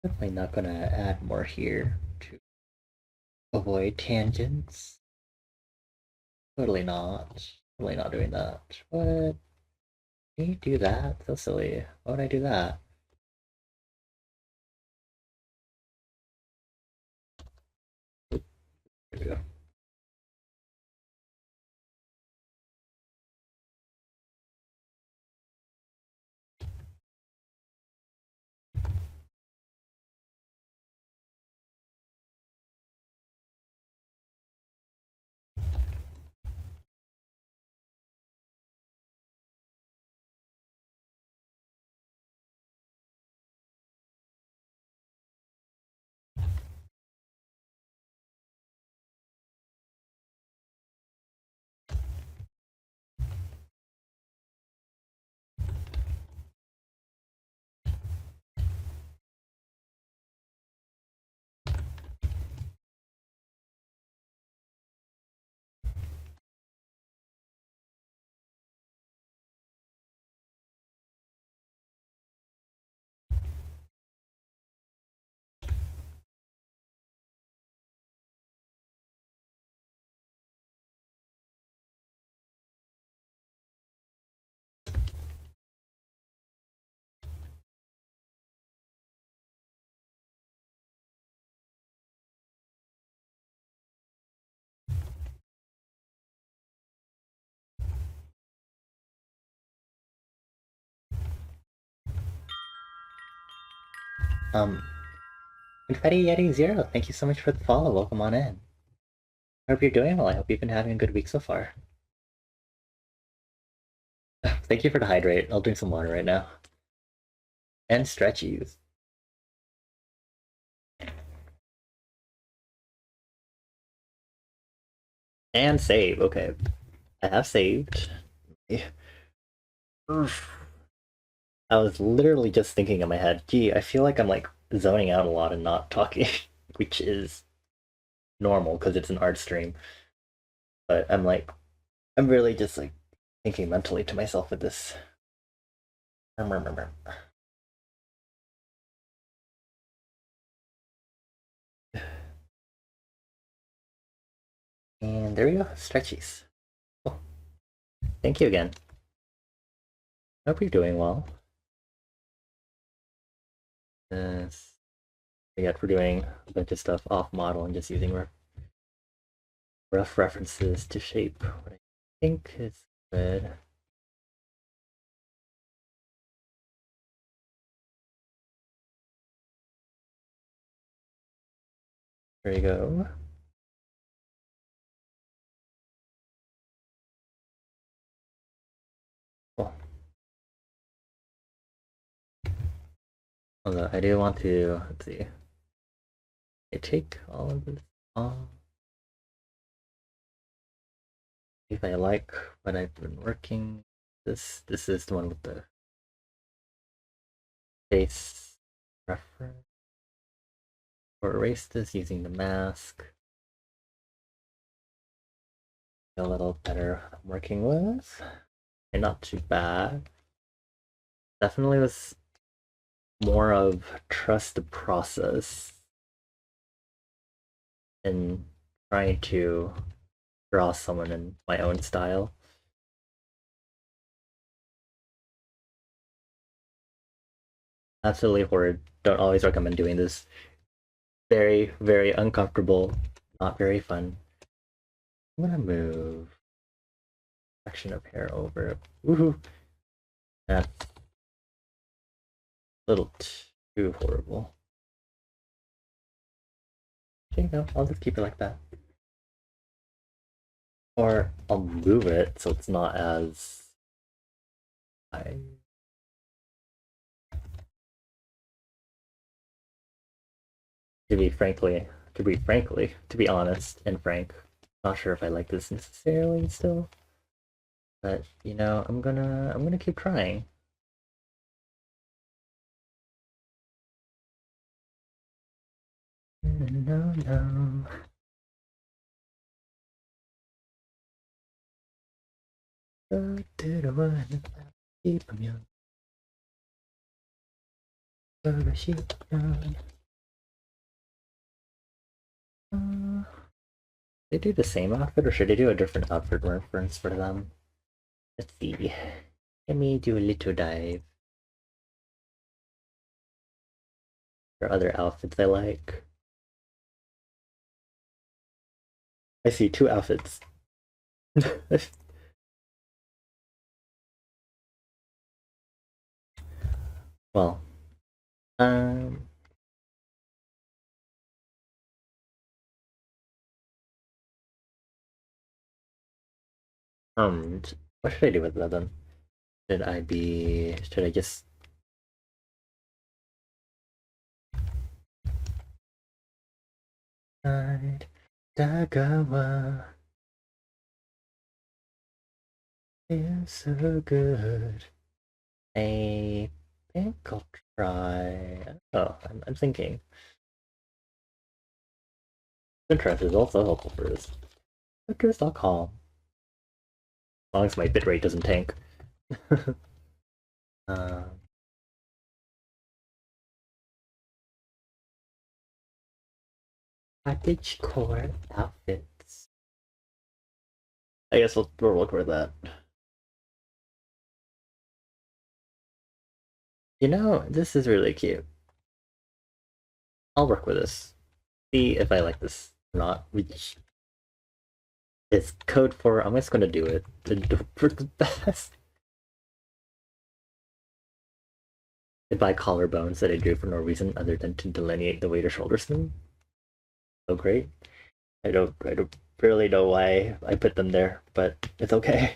Definitely not gonna add more here to avoid tangents. Totally not. Totally not doing that. What? Can you do that? So silly. Why would I do that? we go. Confetti Yeti Zero, thank you so much for the follow. Welcome on in. I hope you're doing well. I hope you've been having a good week so far. Thank you for the hydrate. I'll drink some water right now. And stretchies. And save. Okay. I have saved. I was literally just thinking in my head, gee, I feel like I'm like zoning out a lot and not talking, which is normal because it's an art stream. But I'm like, I'm really just like thinking mentally to myself with this. And there we go, stretchies. Oh, thank you again. I hope you're doing well. Yes. Yet we're doing a bunch of stuff off model and just using rough references to shape what I think is good. There you go. Cool. Although I do want to, let's see. I take all of this off. If I like what I've been working. This is the one with the face reference. Or erase this using the mask. A little better I'm working with. And not too bad. Definitely was more of trust the process and trying to draw someone in my own style. Absolutely horrid. Don't always recommend doing this. Very, very uncomfortable. Not very fun. I'm gonna move section of hair over. Woohoo! That's a little too horrible. Okay, no, I'll just keep it like that. Or I'll move it so it's not as high. To be honest and frank, not sure if I like this necessarily still. But you know, I'm gonna keep trying. No, no. Go to the one keep them young. Keep young. They do the same outfit, or should I do a different outfit reference for them? Let's see. Let me do a little dive. There are other outfits I like. I see 2 outfits. Well, um, what should I do with that then? Should I just Side Dagawa feels so good. I think I'll try. Oh, I'm thinking. Pinterest is also helpful for this. Pinterest.com. As long as my bitrate doesn't tank. um, Package core outfits. I guess we'll look for that. You know, this is really cute. I'll work with this. See if I like this or not. It's code for. I'm just gonna do it. For the best. I buy collarbones that I drew for no reason other than to delineate the waiter's shoulder snoom. So great. I don't really know why I put them there, but it's okay.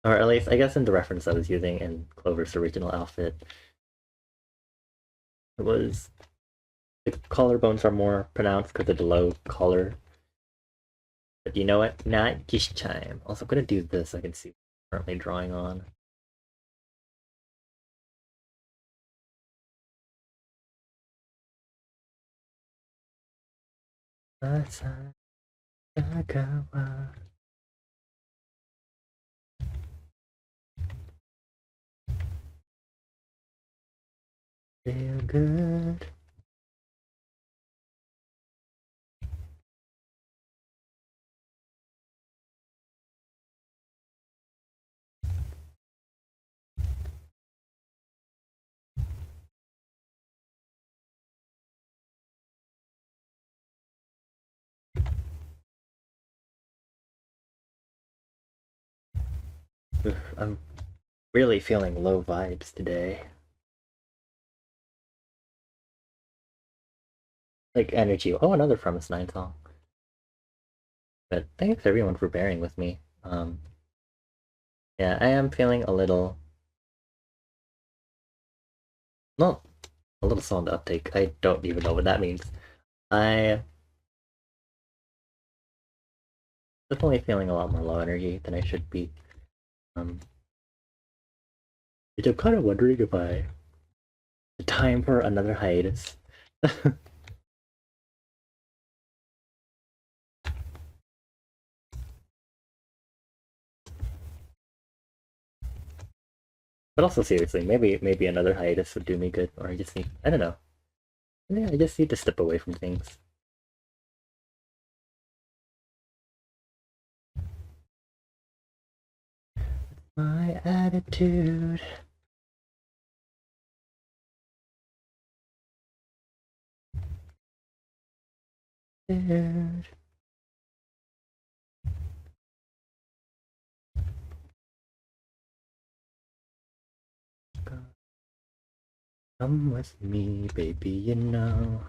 Or at least I guess in the reference I was using in Clover's original outfit. It was the collarbones are more pronounced because of the low collar. But you know what? Not this time. Also, I'm gonna do this so I can see what I'm currently drawing on. Feel good. I'm really feeling low vibes today. Like energy. Oh, another Promise Nine song. But thanks everyone for bearing with me. Yeah, I am feeling a little, not a little slow on the uptake. I don't even know what that means. I definitely feeling a lot more low energy than I should be. Um, which I'm kind of wondering if I time for another hiatus. But also seriously, maybe another hiatus would do me good, or I don't know. Yeah, I just need to step away from things. My attitude. Dude. Come with me, baby, you know.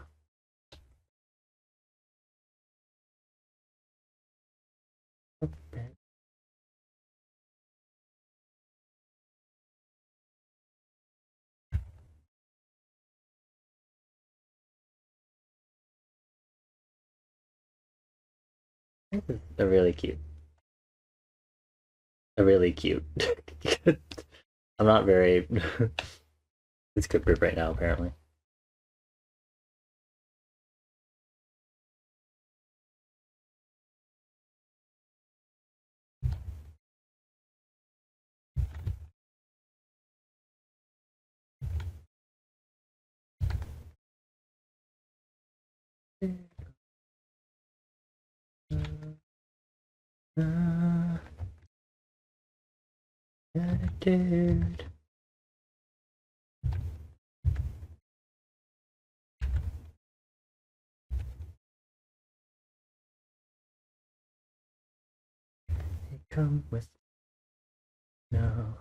This is a really cute. A really cute. I'm not very descriptive right now, apparently. Attitude. come with no.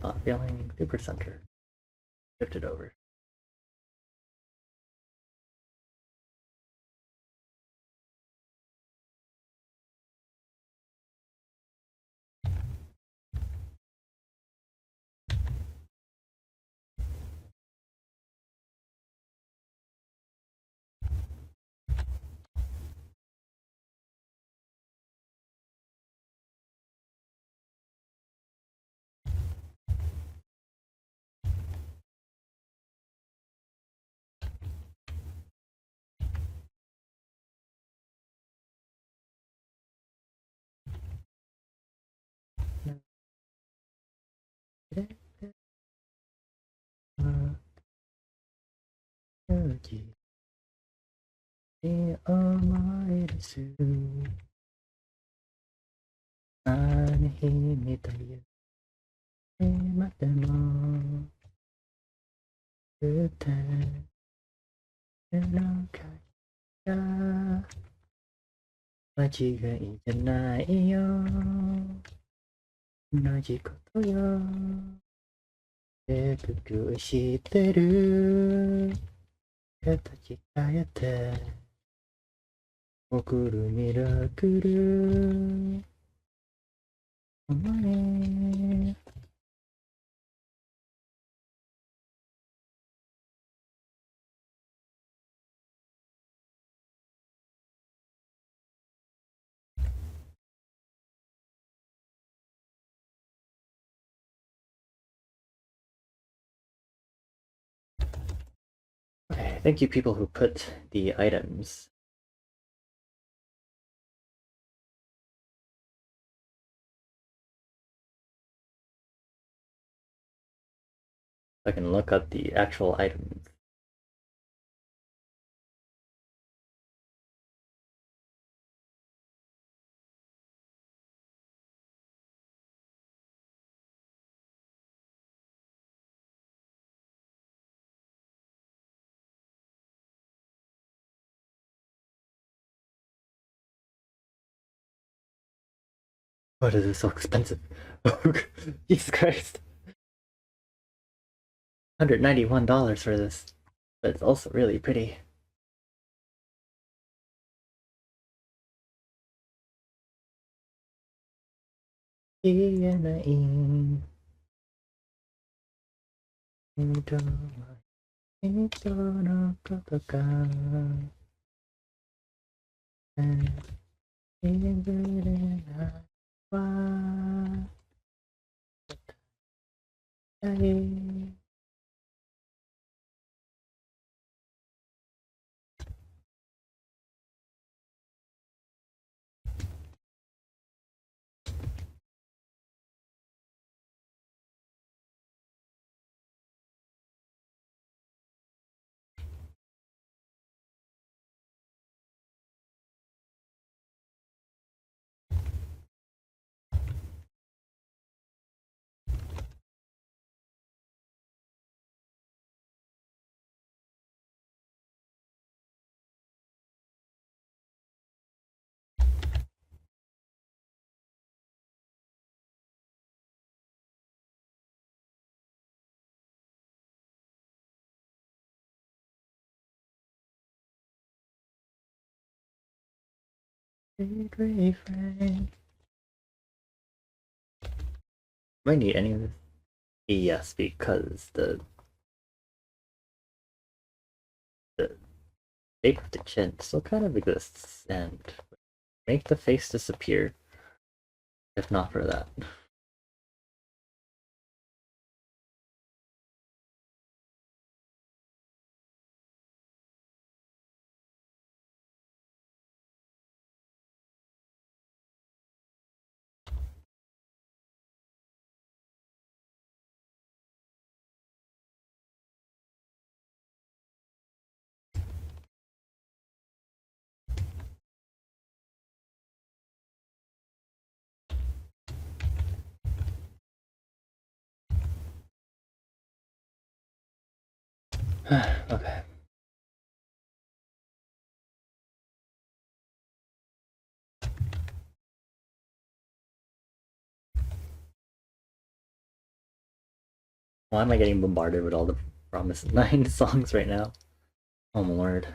Not feeling super center. Shifted over.間違いじゃないよ。同じことよ。手くしてる。形変えて。送るミラクル。お前。Okay, thank you people who put the items. I can look up the actual items. What is this so expensive? Jesus Christ. $191 for this. But it's also really pretty. Great friend. Might need any of this. Yes, because the shape of the chin still kind of exists, and make the face disappear if not for that. Okay. Why am I getting bombarded with all the Promise 9 songs right now? Oh my lord.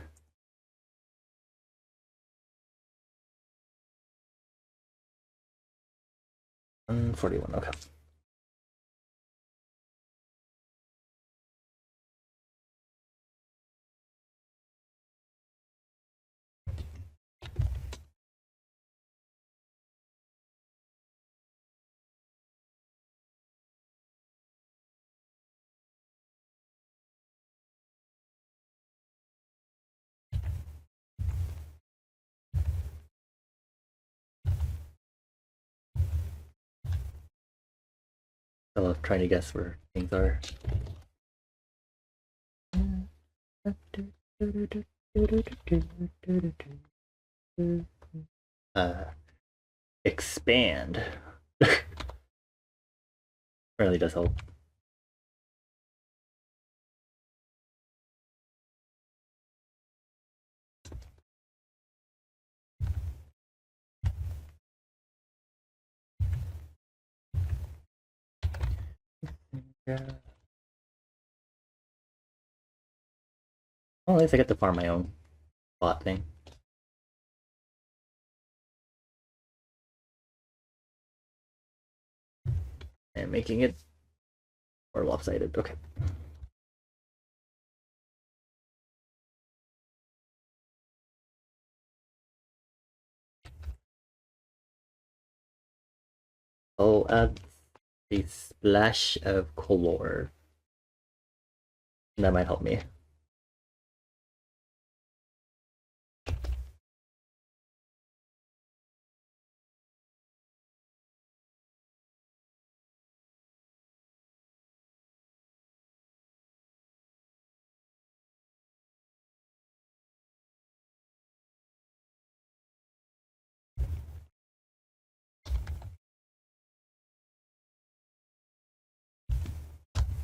141, okay. Still trying to guess where things are. Uh, expand. Really does help. Yeah. Well, at least I get to farm my own bot thing. And making it more lopsided. Okay. I'll add a splash of color. That might help me.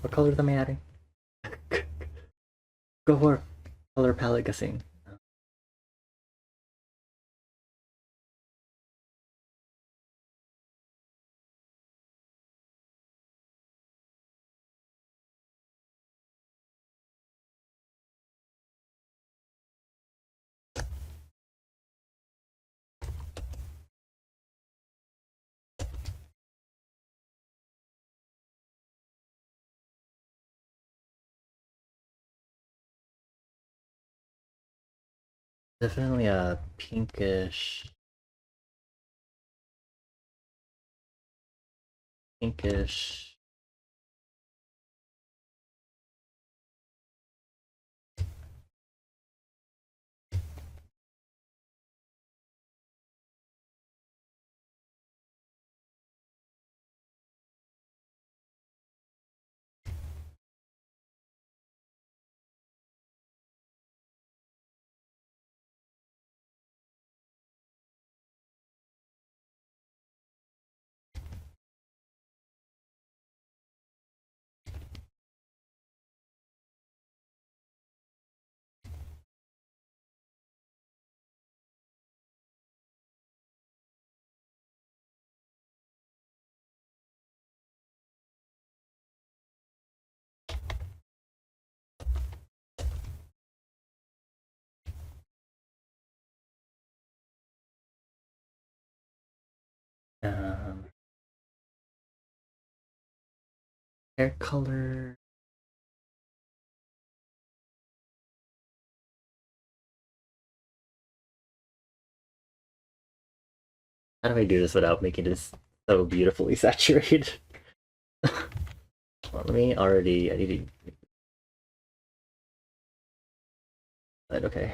What colors am I adding? Go for color palette guessing. Definitely a pinkish. Pinkish. Um, hair color. How do I do this without making this so beautifully saturated? Well, let me already. I need to. But okay.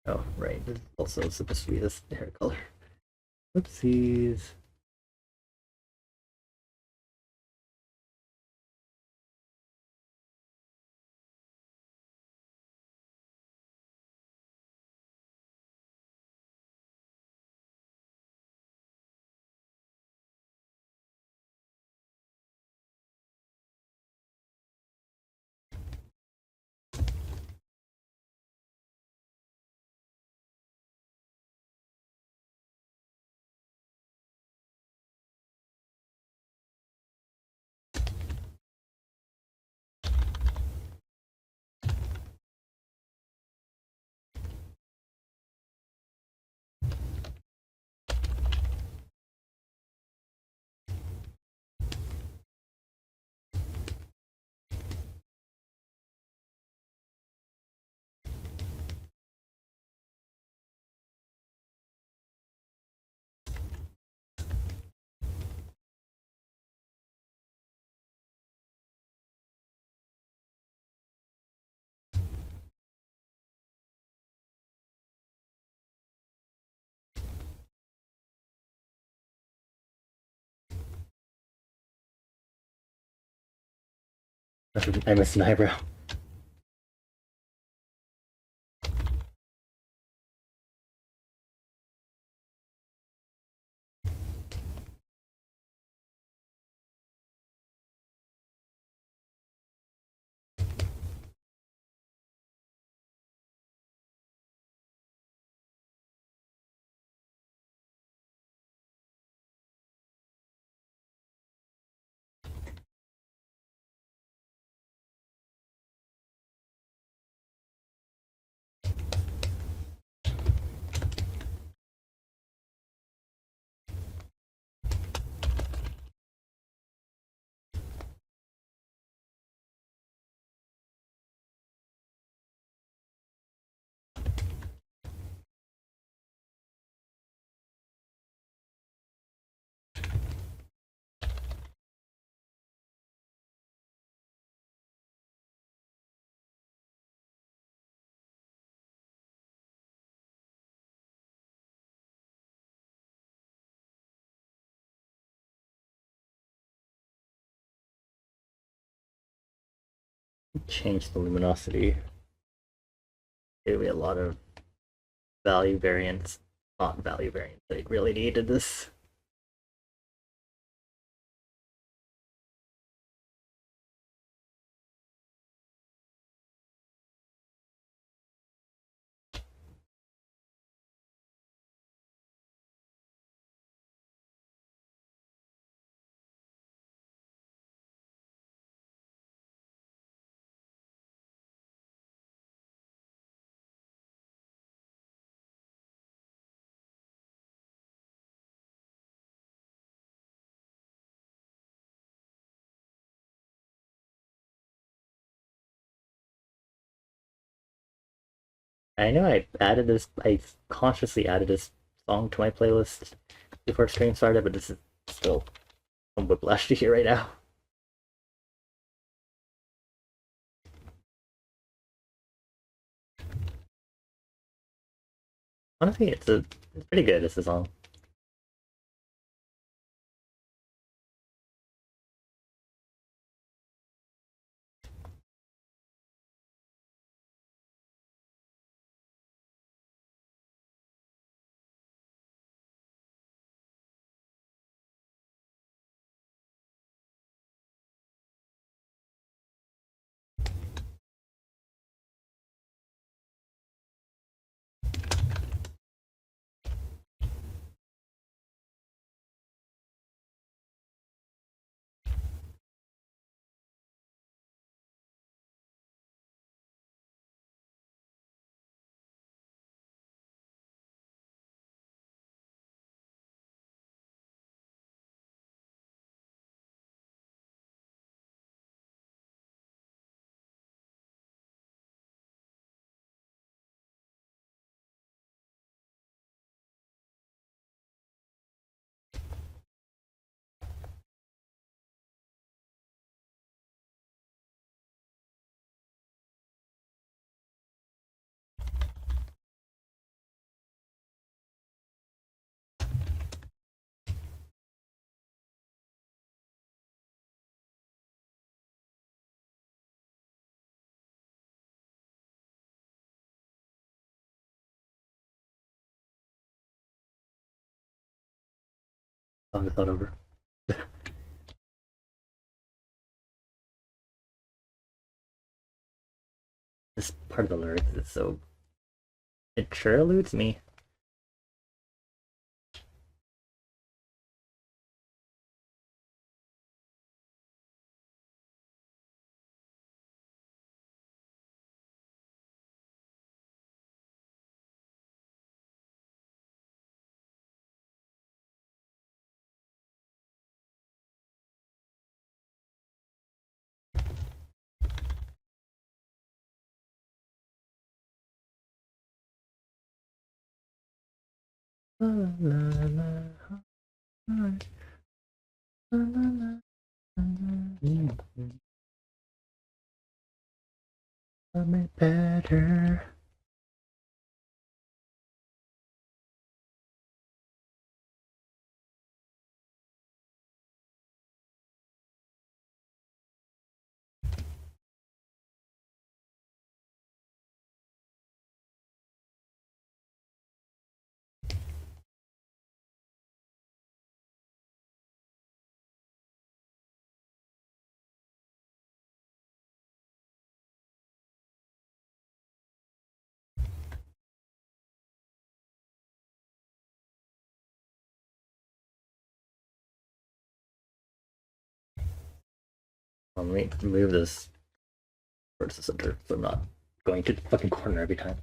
Oh, right. This is also supposed to be this hair color. Oopsies. I missed an eyebrow. Change the luminosity. Gave me a lot of value variance. Not value variance. I really needed this. I know I added this. I consciously added this song to my playlist before stream started, but this is still some whiplash to hear right now. Honestly, it's pretty good. It's a song. I'll get that over. This part of the lyrics is so. It sure eludes me. Better. Let me move this towards the center so I'm not going to the fucking corner every time.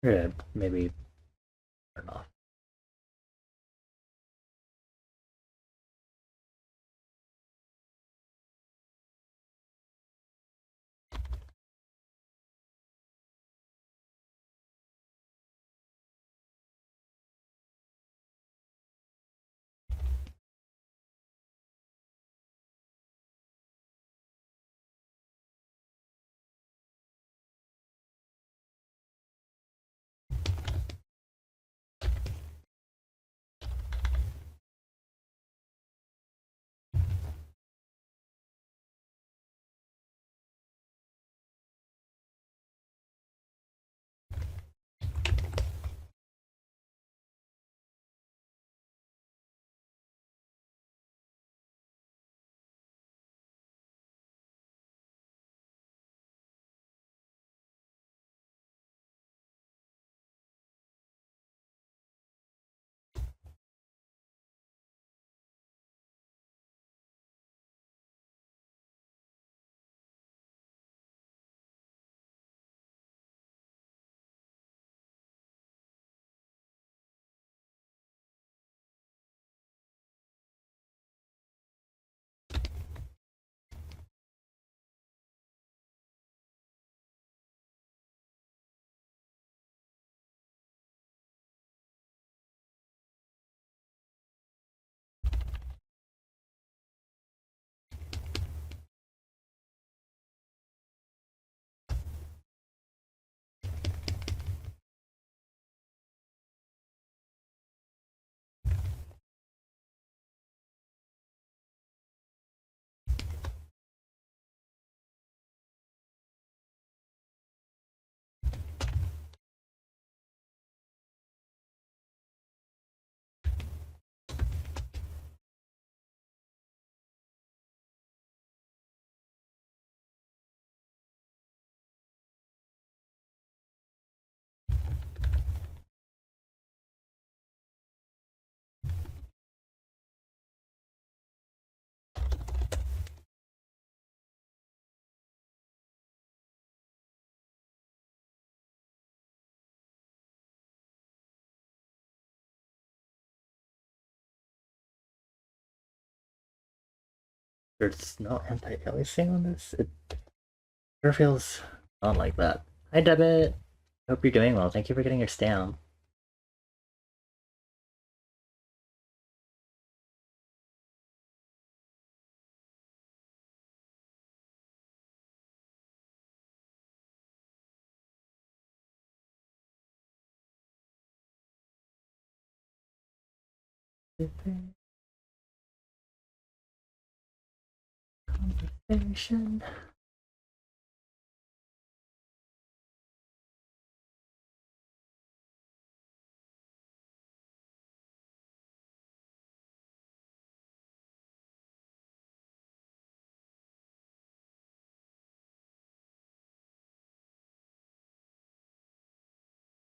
Yeah, maybe turn off. There's no anti-aliasing on this. It sure feels not like that. Hi, Debit. Hope you're doing well. Thank you for getting your stamp. Conversation.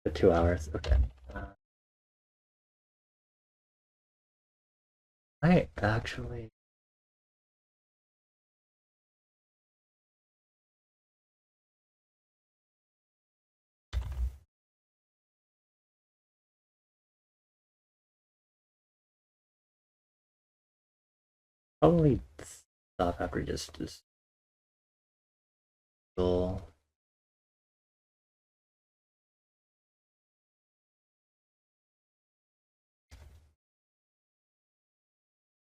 For 2 hours. Okay. I actually. Probably stop after just full.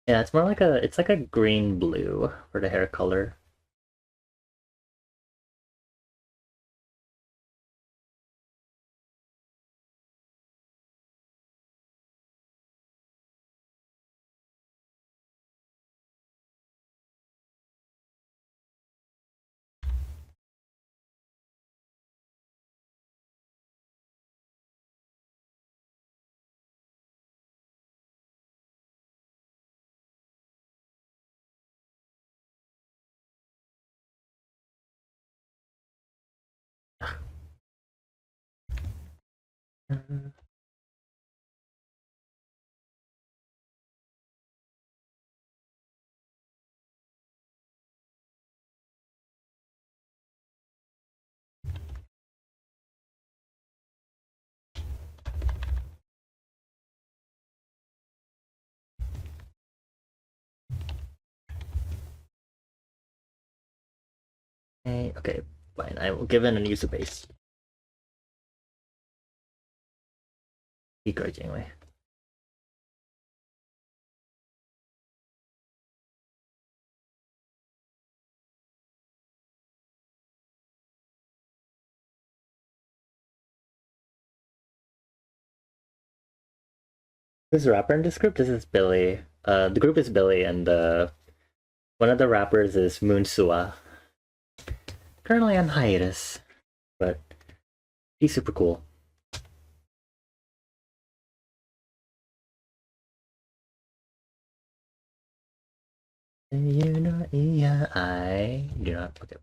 Yeah, it's more like it's like a green blue for the hair color. Okay, fine. I will give in and use a base. Begrudgingly. Who's the rapper in this group? This is Billy. The group is Billy, and one of the rappers is Moonsua. Currently on hiatus, but he's super cool. You know, yeah, I do not. Okay.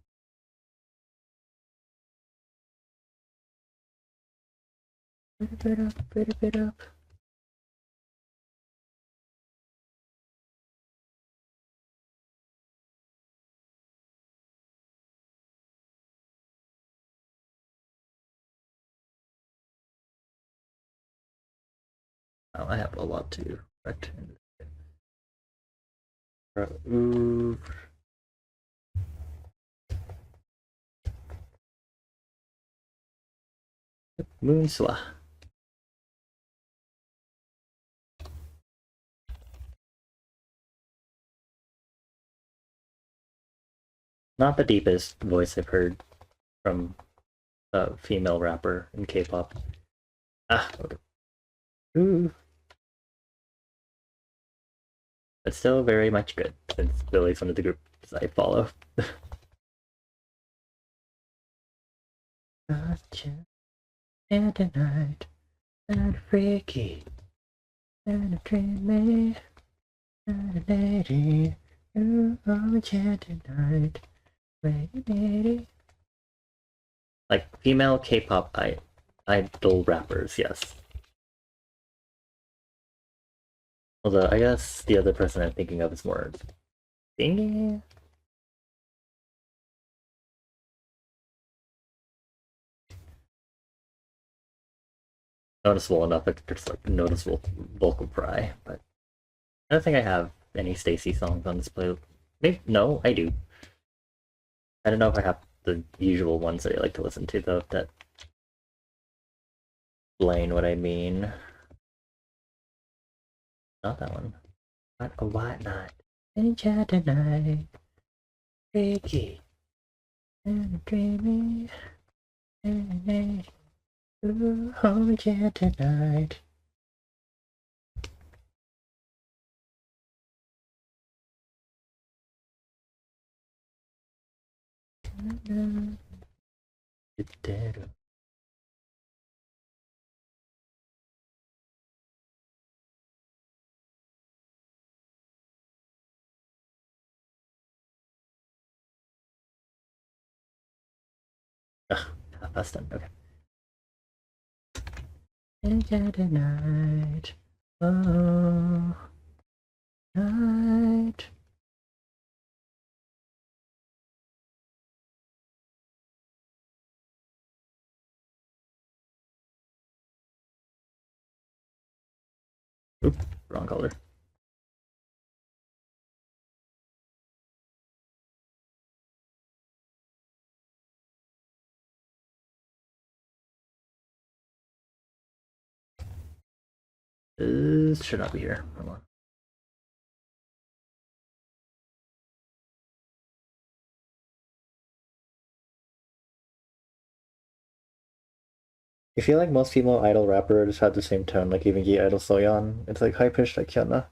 Put a bit up. Oh, I have a lot to correct. Ooh. Moonsua. Not the deepest voice I've heard from a female rapper in K-pop. Ah, okay. Ooh. But still very much good, since Billy's one of the groups I follow. Gotcha. And tonight, and freaky, and a dreamy, and a lady. Ooh, oh, yeah, tonight, where you need it. Like female K-pop idol rappers, yes. Although I guess the other person I'm thinking of is more thingy. Noticeable enough that there's like noticeable vocal fry, but I don't think I have any Stacy songs on this Maybe no, I do. I don't know if I have the usual ones that I like to listen to though that explain what I mean. Not that one. Not a white night. In chat tonight. Ricky. And dreamy. Ooh, home chat tonight. Ugh, half past 10, okay. Tonight. Oh, night. Oop, wrong color. This should not be here. Hold on. I feel like most female idol rappers have the same tone, like even Yi Idol Soyeon. It's like high pitched like Hyuna.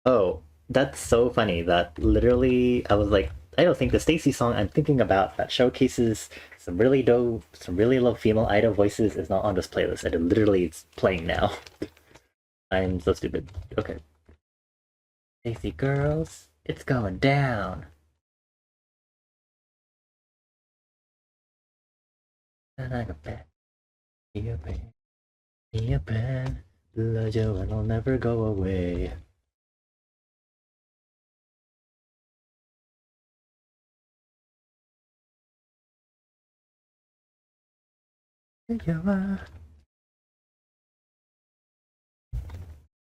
Oh, that's so funny that literally I was like, I don't think the Stacy song I'm thinking about that showcases some really low female idol voices is not on this playlist. And it literally it's playing now. I'm so stupid. Okay. Stacy girls, it's going down. And I go back. Be a pen. Be a pen. Love you and I'll never go away.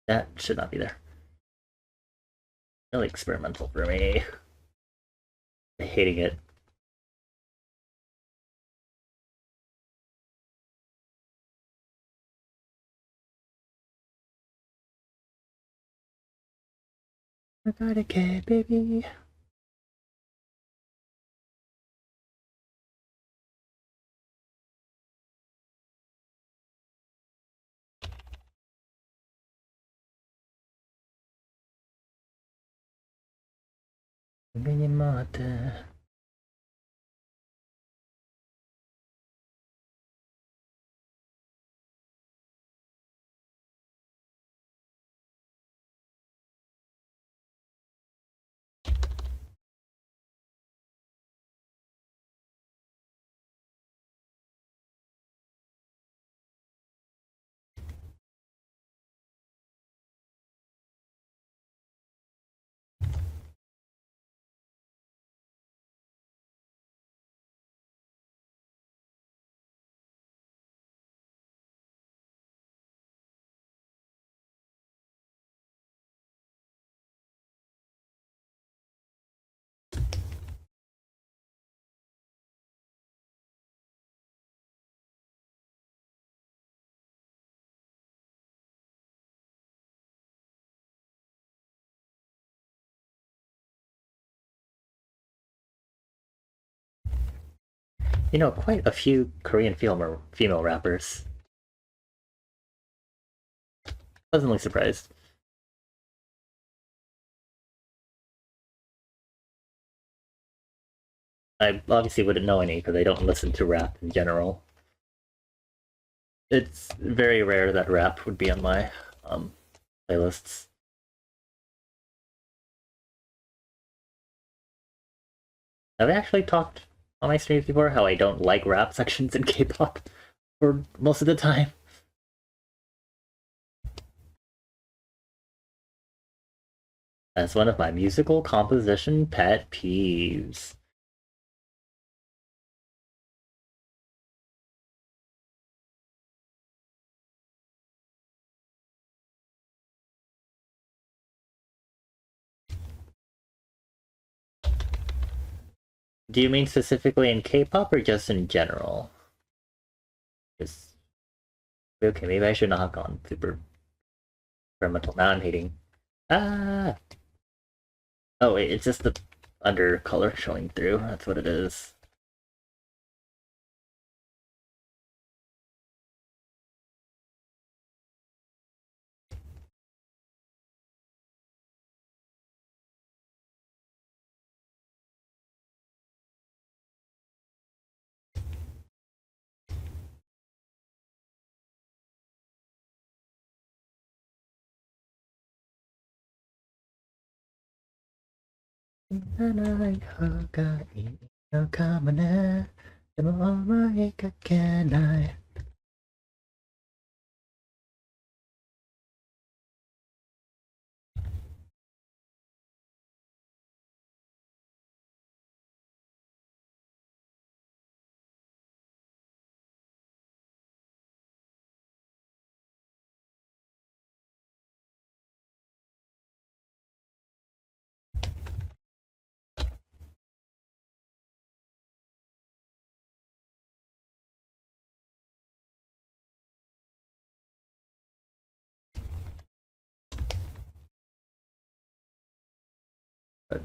That should not be there. Really experimental for me. Hating it. I got a cat, baby. Minimata. You know, quite a few Korean female rappers. Pleasantly surprised. I obviously wouldn't know any because I don't listen to rap in general. It's very rare that rap would be on my playlists. Have I actually talked on my streams before how I don't like rap sections in K-pop for most of the time? That's one of my musical composition pet peeves. Do you mean specifically in K-pop or just in general? Just okay, maybe I should not have gone super experimental. Now I'm hating. Ah. Oh wait, it's just the under color showing through. That's what it is.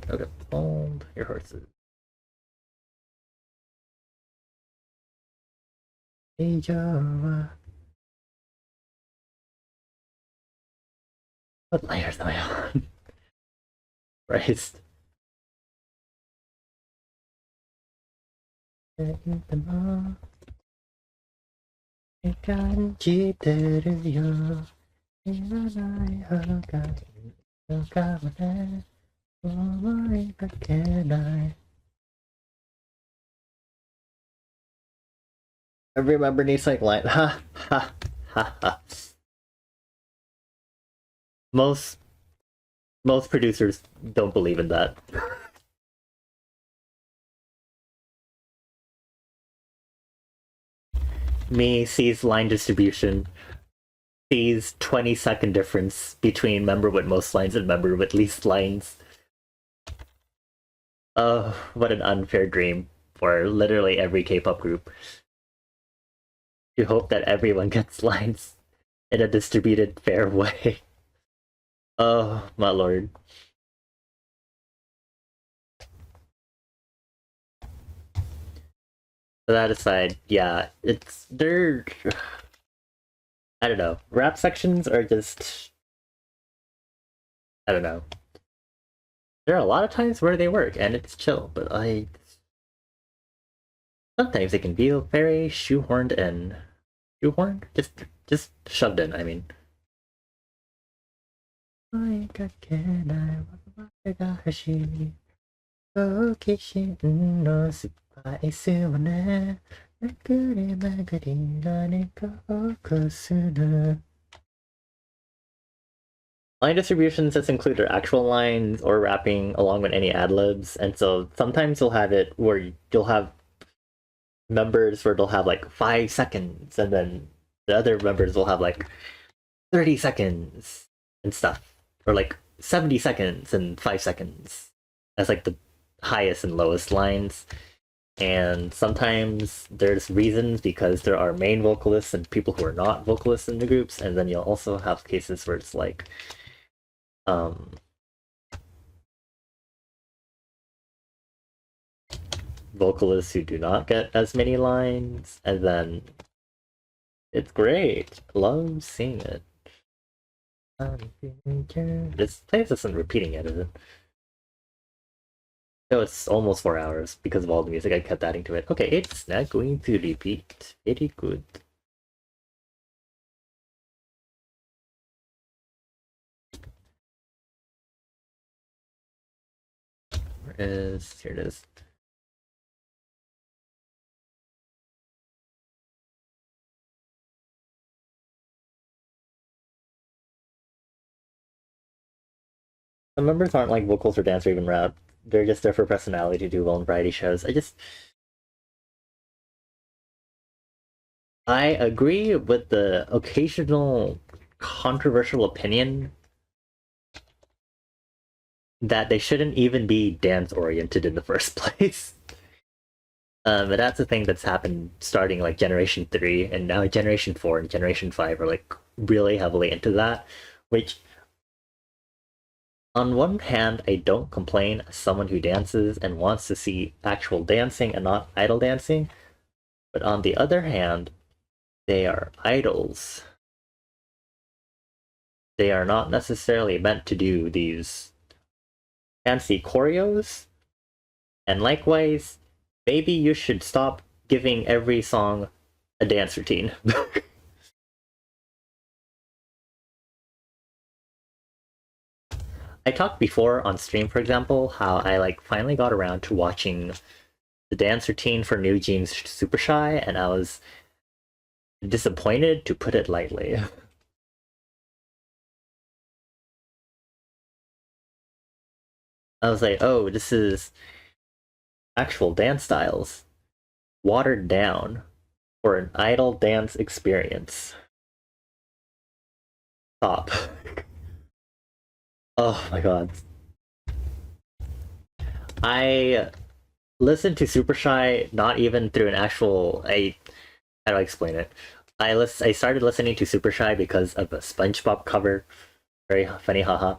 Okay, hold your horses. What layers am I on? Christ. I remember Nissan line. Ha ha ha ha. Most producers don't believe in that. Me sees line distribution, sees 20-second difference between member with most lines and member with least lines. Oh, what an unfair dream for literally every K-pop group. You hope that everyone gets lines in a distributed, fair way. Oh, my lord. That aside, yeah, they're I don't know. Rap sections are just I don't know. There are a lot of times where they work and it's chill, but sometimes they can be very shoehorned in. Shoehorned? Just shoved in, I mean. Line distributions just include their actual lines or rapping along with any ad libs, and so sometimes you'll have it where you'll have members where they'll have like 5 seconds, and then the other members will have like 30 seconds and stuff, or like 70 seconds and 5 seconds as like the highest and lowest lines. And sometimes there's reasons because there are main vocalists and people who are not vocalists in the groups, and then you'll also have cases where it's like um vocalists who do not get as many lines, and then it's great. Love seeing it. This place isn't repeating it, is it? No, it's almost 4 hours because of all the music I kept adding to it. Okay, it's not going to repeat. Very good. Where is... Here it is. Some members aren't like vocals or dance or even rap. They're just there for personality to do well in variety shows. I agree with the occasional controversial opinion that they shouldn't even be dance oriented in the first place. But that's a thing that's happened starting like Generation 3, and now Generation 4 and Generation 5 are like really heavily into that, which on one hand, I don't complain as someone who dances and wants to see actual dancing and not idol dancing, but on the other hand, they are idols. They are not necessarily meant to do these fancy choreos, and likewise, maybe you should stop giving every song a dance routine. I talked before on stream, for example, how I like finally got around to watching the dance routine for New Jeans Super Shy, and I was disappointed to put it lightly. I was like, oh, this is actual dance styles watered down for an idol dance experience. Stop. Oh my god. I listened to Super Shy not even through an actual how do I explain it? I started listening to Super Shy because of a SpongeBob cover. Very funny, haha.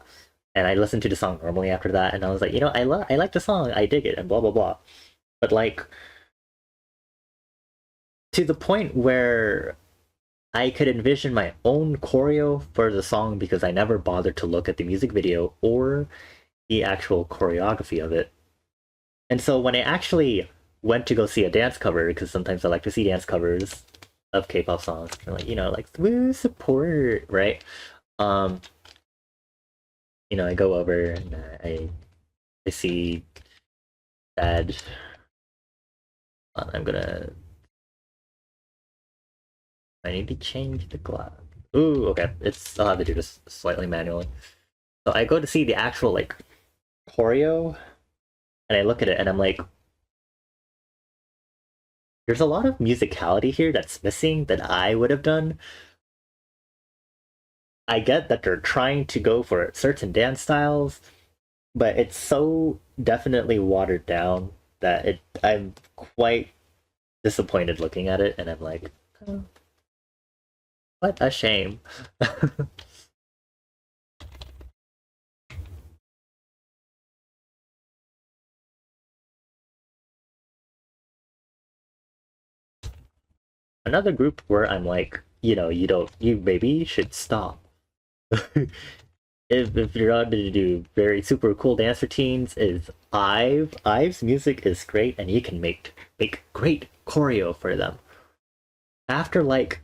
And I listened to the song normally after that, and I was like, I like the song, I dig it, and blah blah blah. But like to the point where I could envision my own choreo for the song because I never bothered to look at the music video or the actual choreography of it. And so when I actually went to go see a dance cover, because sometimes I like to see dance covers of K-pop songs, like like woo support, right? Um, I go over and I see that I'm gonna. I need to change the glass. Ooh, okay. I'll have to do this slightly manually. So I go to see the actual like choreo, and I look at it, and I'm like, there's a lot of musicality here that's missing that I would have done. I get that they're trying to go for certain dance styles, but it's so definitely watered down that I'm quite disappointed looking at it, and I'm like, oh, what a shame. Another group where I'm like, you maybe should stop. If you're not to do very super cool dance routines, is Ive. Ive's music is great, and you can make great choreo for them. Afterlike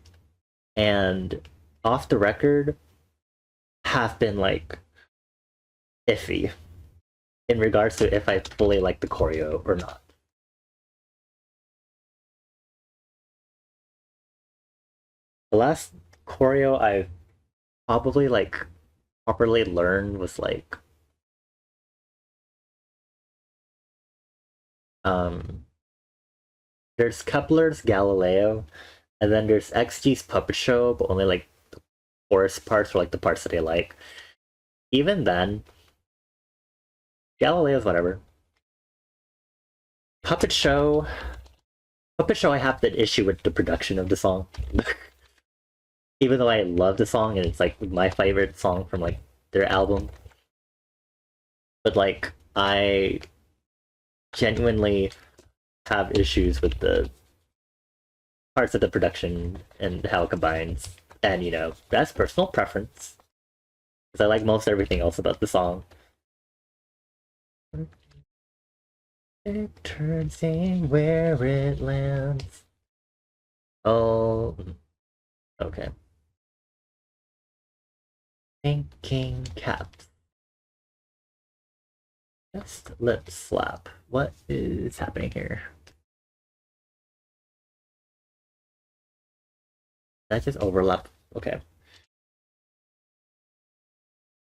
and Off the Record have been like iffy in regards to if I fully like the choreo or not. The last choreo I've probably like properly learned was like um there's Kepler's Galileo, and then there's XG's Puppet Show, but only like the chorus parts or like the parts that I like. Even then, Galileo's whatever. Puppet Show, Puppet Show, I have that issue with the production of the song. Even though I love the song and it's like my favorite song from like their album, but like I genuinely have issues with the parts of the production and how it combines. And that's personal preference because I like most everything else about the song. It turns in where it lands. Oh, okay. Thinking caps. Just lip slap. What is happening here? That just overlap. Okay.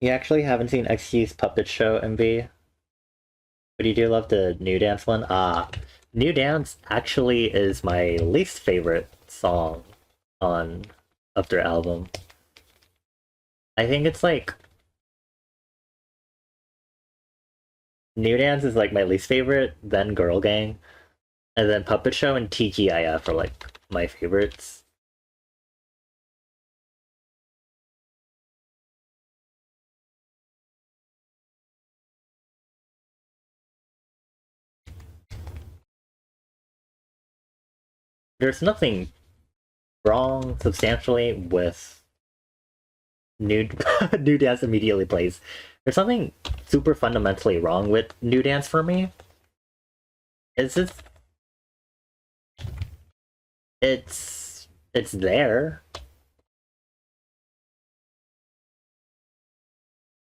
You actually haven't seen XG's Puppet Show, MV? But you do love the New Dance one? New Dance actually is my least favorite song on of their album. I think it's like New Dance is like my least favorite, then Girl Gang, And then Puppet Show and TGIF are like my favorites. There's nothing wrong substantially with New New Dance immediately plays. There's something super fundamentally wrong with New Dance for me. It's just it's there.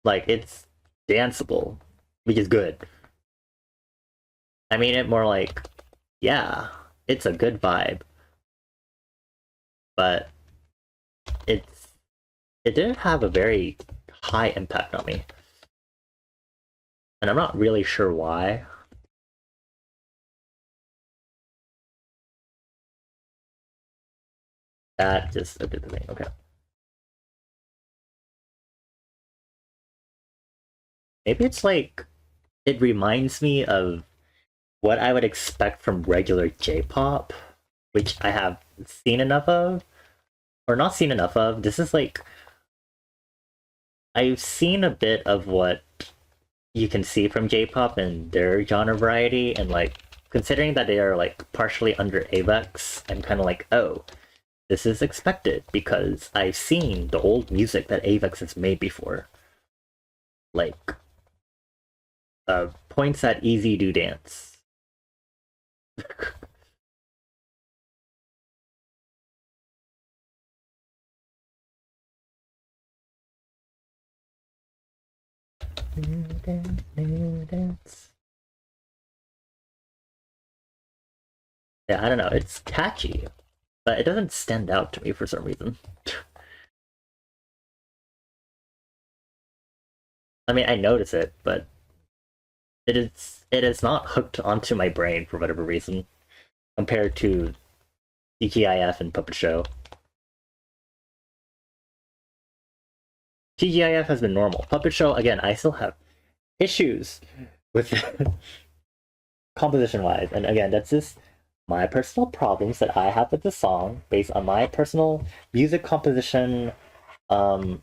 Like it's danceable, which is good. I mean it more like, yeah, it's a good vibe. But it's it didn't have a very high impact on me. And I'm not really sure why. That just did the thing. Okay. Maybe it's like it reminds me of what I would expect from regular J-pop, which I have seen enough of, or not seen enough of. This is like I've seen a bit of what you can see from J-pop and their genre variety, and like considering that they are like partially under Avex, I'm kind of like, oh, this is expected because I've seen the old music that Avex has made before, like points at Easy Do Dance. New dance, new dance. Yeah, I don't know. It's catchy, but it doesn't stand out to me for some reason. I mean, I notice it, but it is not hooked onto my brain for whatever reason compared to TGIF and Puppet Show. TGIF has been normal. Puppet Show, again, I still have issues with composition wise, and again, that's just my personal problems that I have with the song based on my personal music composition um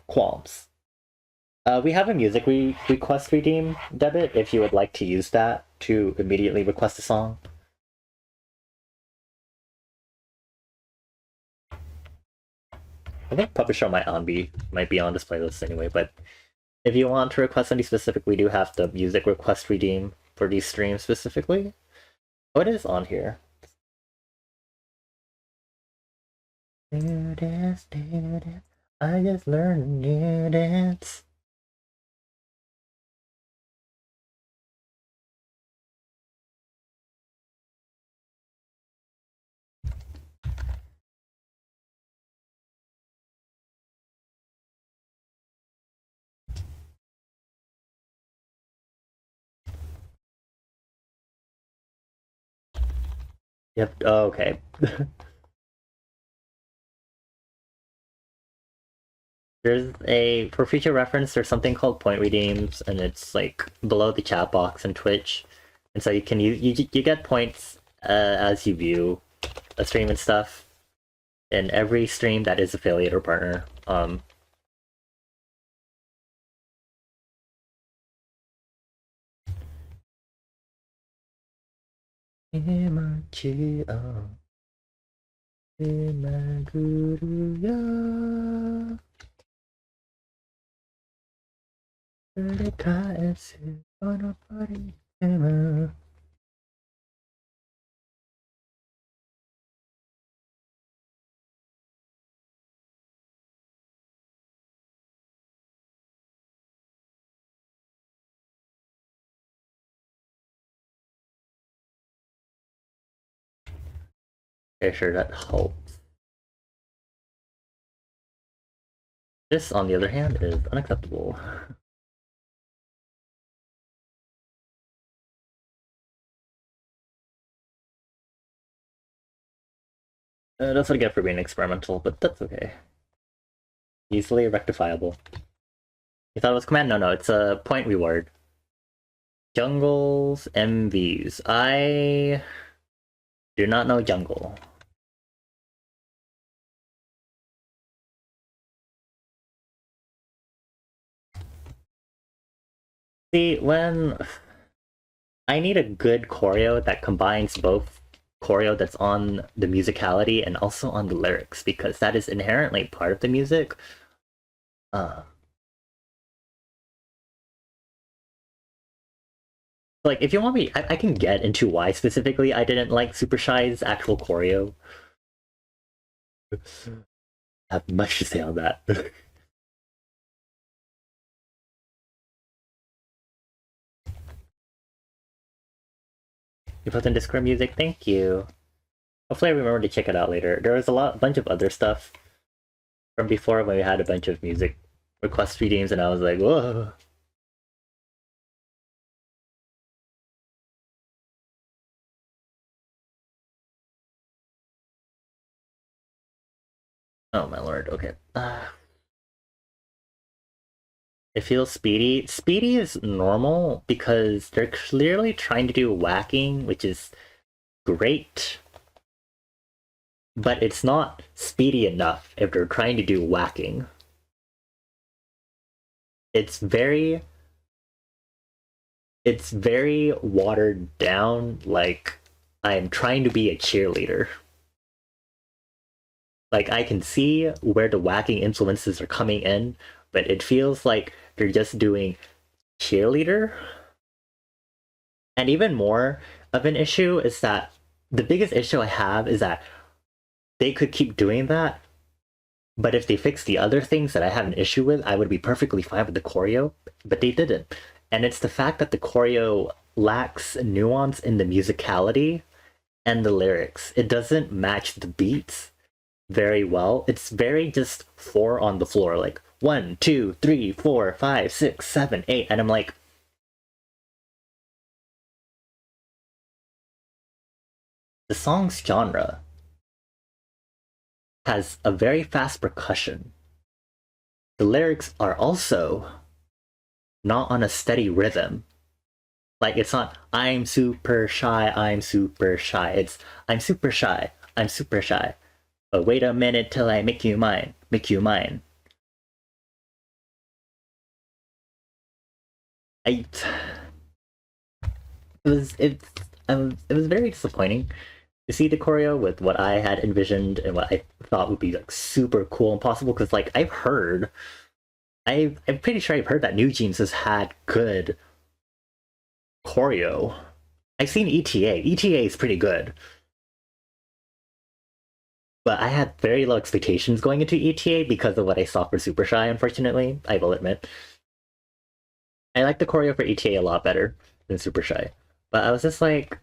qualms. We have a music request redeem debit if you would like to use that to immediately request a song. I think Puppet Show might be on this playlist anyway, but if you want to request any specific, we do have the music request redeem for these streams specifically. Oh, it is on here. New dance, new dance. I just learned a new dance. Yep. Oh, okay. There's a for future reference. There's something called point redeems, and it's like below the chat box in Twitch, and so you can you get points as you view a stream and stuff in every stream that is affiliate or partner. Okay, sure, that helps. This, on the other hand, is unacceptable. That's what I get for being experimental, but that's okay. Easily rectifiable. You thought it was command? No, no, it's a point reward. Jungle's MVs. I do not know Jungle. See, when I need a good choreo that combines both choreo that's on the musicality and also on the lyrics, because that is inherently part of the music. Uh, like, if you want me, I can get into why specifically I didn't like Super Shy's actual choreo. I have much to say on that. You put in Discord music, thank you. Hopefully I remember to check it out later. There was a bunch of other stuff from before when we had a bunch of music request redeems and I was like, whoa. Oh my lord, okay. It feels speedy. Speedy is normal because they're clearly trying to do whacking, which is great. But it's not speedy enough if they're trying to do whacking. It's very watered down, like I'm trying to be a cheerleader. Like I can see where the whacking influences are coming in, but it feels like they're just doing cheerleader. And even more of an issue is that the biggest issue I have is that they could keep doing that, but if they fix the other things that I have an issue with, I would be perfectly fine with the choreo, but they didn't. And it's the fact that the choreo lacks nuance in the musicality and the lyrics. It doesn't match the beats very well. It's very just four on the floor, like 1, 2, 3, 4, 5, 6, 7, 8, and I'm like, the song's genre has a very fast percussion. The lyrics are also not on a steady rhythm. Like it's not I'm super shy, I'm super shy. It's I'm super shy, I'm super shy. But wait a minute till I make you mine, make you mine. I it was very disappointing to see the choreo with what I had envisioned and what I thought would be like super cool and possible. Because like I'm pretty sure I've heard that New Jeans has had good choreo. I've seen ETA. ETA is pretty good, but I had very low expectations going into ETA because of what I saw for Super Shy. Unfortunately, I will admit, I like the choreo for ETA a lot better than Super Shy. But I was just like,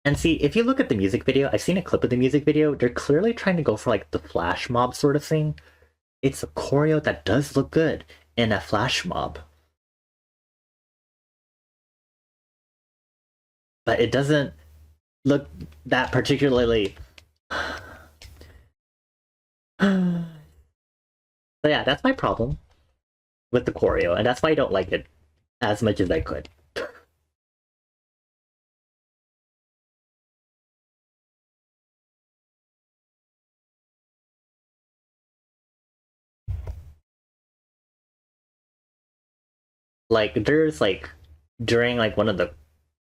and see, if you look at the music video, I've seen a clip of the music video. They're clearly trying to go for like the flash mob sort of thing. It's a choreo that does look good in a flash mob, but it doesn't look that particularly. So yeah, that's my problem with the choreo, and that's why I don't like it as much as I could. Like there's like during like one of the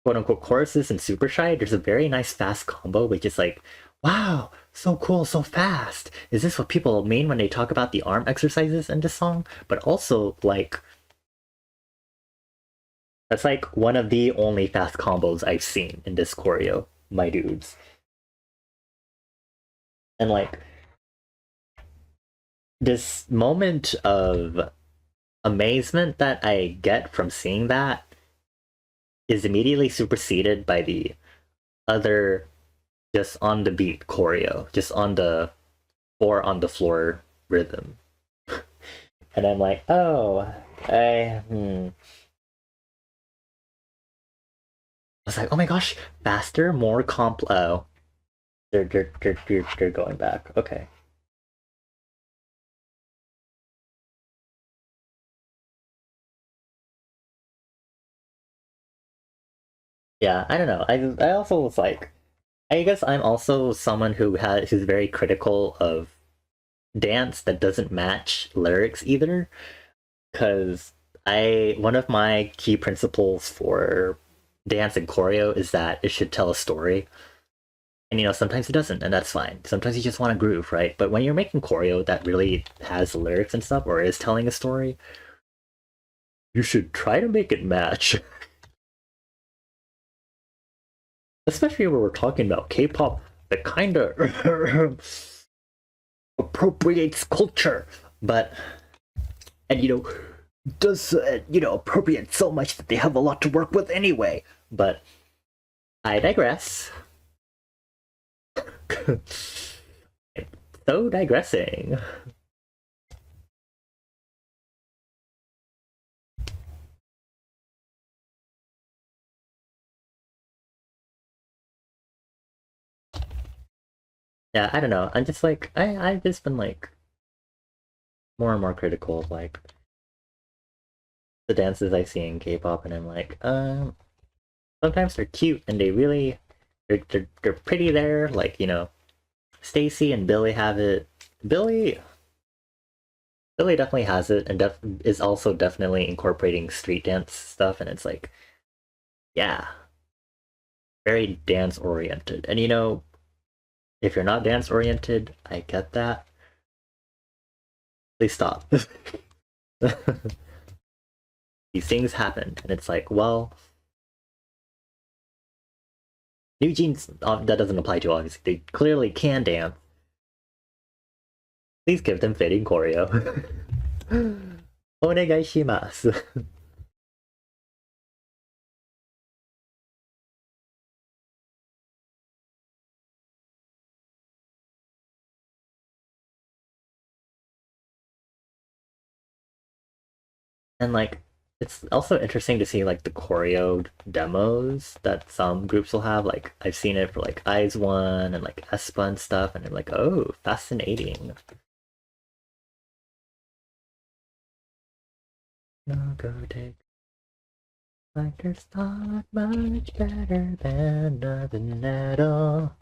quote unquote choruses in Super Shy, there's a very nice fast combo, which is like, wow, so cool, so fast. Is this what people mean when they talk about the arm exercises in this song? But also like that's like one of the only fast combos I've seen in this choreo, my dudes. And like this moment of amazement that I get from seeing that is immediately superseded by the other just on the beat choreo, just on the four on the floor rhythm. And I'm like, oh, I was like, oh my gosh, faster, more compl. Oh, they're going back. Okay. Yeah, I don't know. I also was like, I guess I'm also someone who's very critical of dance that doesn't match lyrics either, because I one of my key principles for dance and choreo is that it should tell a story. And sometimes it doesn't, and that's fine. Sometimes you just want to groove, right? But when you're making choreo that really has lyrics and stuff, or is telling a story, you should try to make it match. Especially when we're talking about K-pop that kind of appropriates culture, but and does appropriate so much that they have a lot to work with anyway. But I digress. So digressing. Yeah, I don't know. I'm just like I've just been like more and more critical of like the dances I see in K-pop, and I'm like, sometimes they're cute and they're pretty there. Like Stacy and Billy have it. Billy Billy definitely has it, and is also definitely incorporating street dance stuff, and it's like, yeah, very dance oriented. And if you're not dance oriented, I get that. Please stop. These things happen, and it's like, well, New Jeans, that doesn't apply to, obviously. They clearly can dance. Please give them fitting choreo. Onegaishimasu. And like, it's also interesting to see like the choreo demos that some groups will have. Like, I've seen it for like IZ*ONE and like aespa and stuff, and I'm like, oh, fascinating. No go take like there's not much better than nothing at all.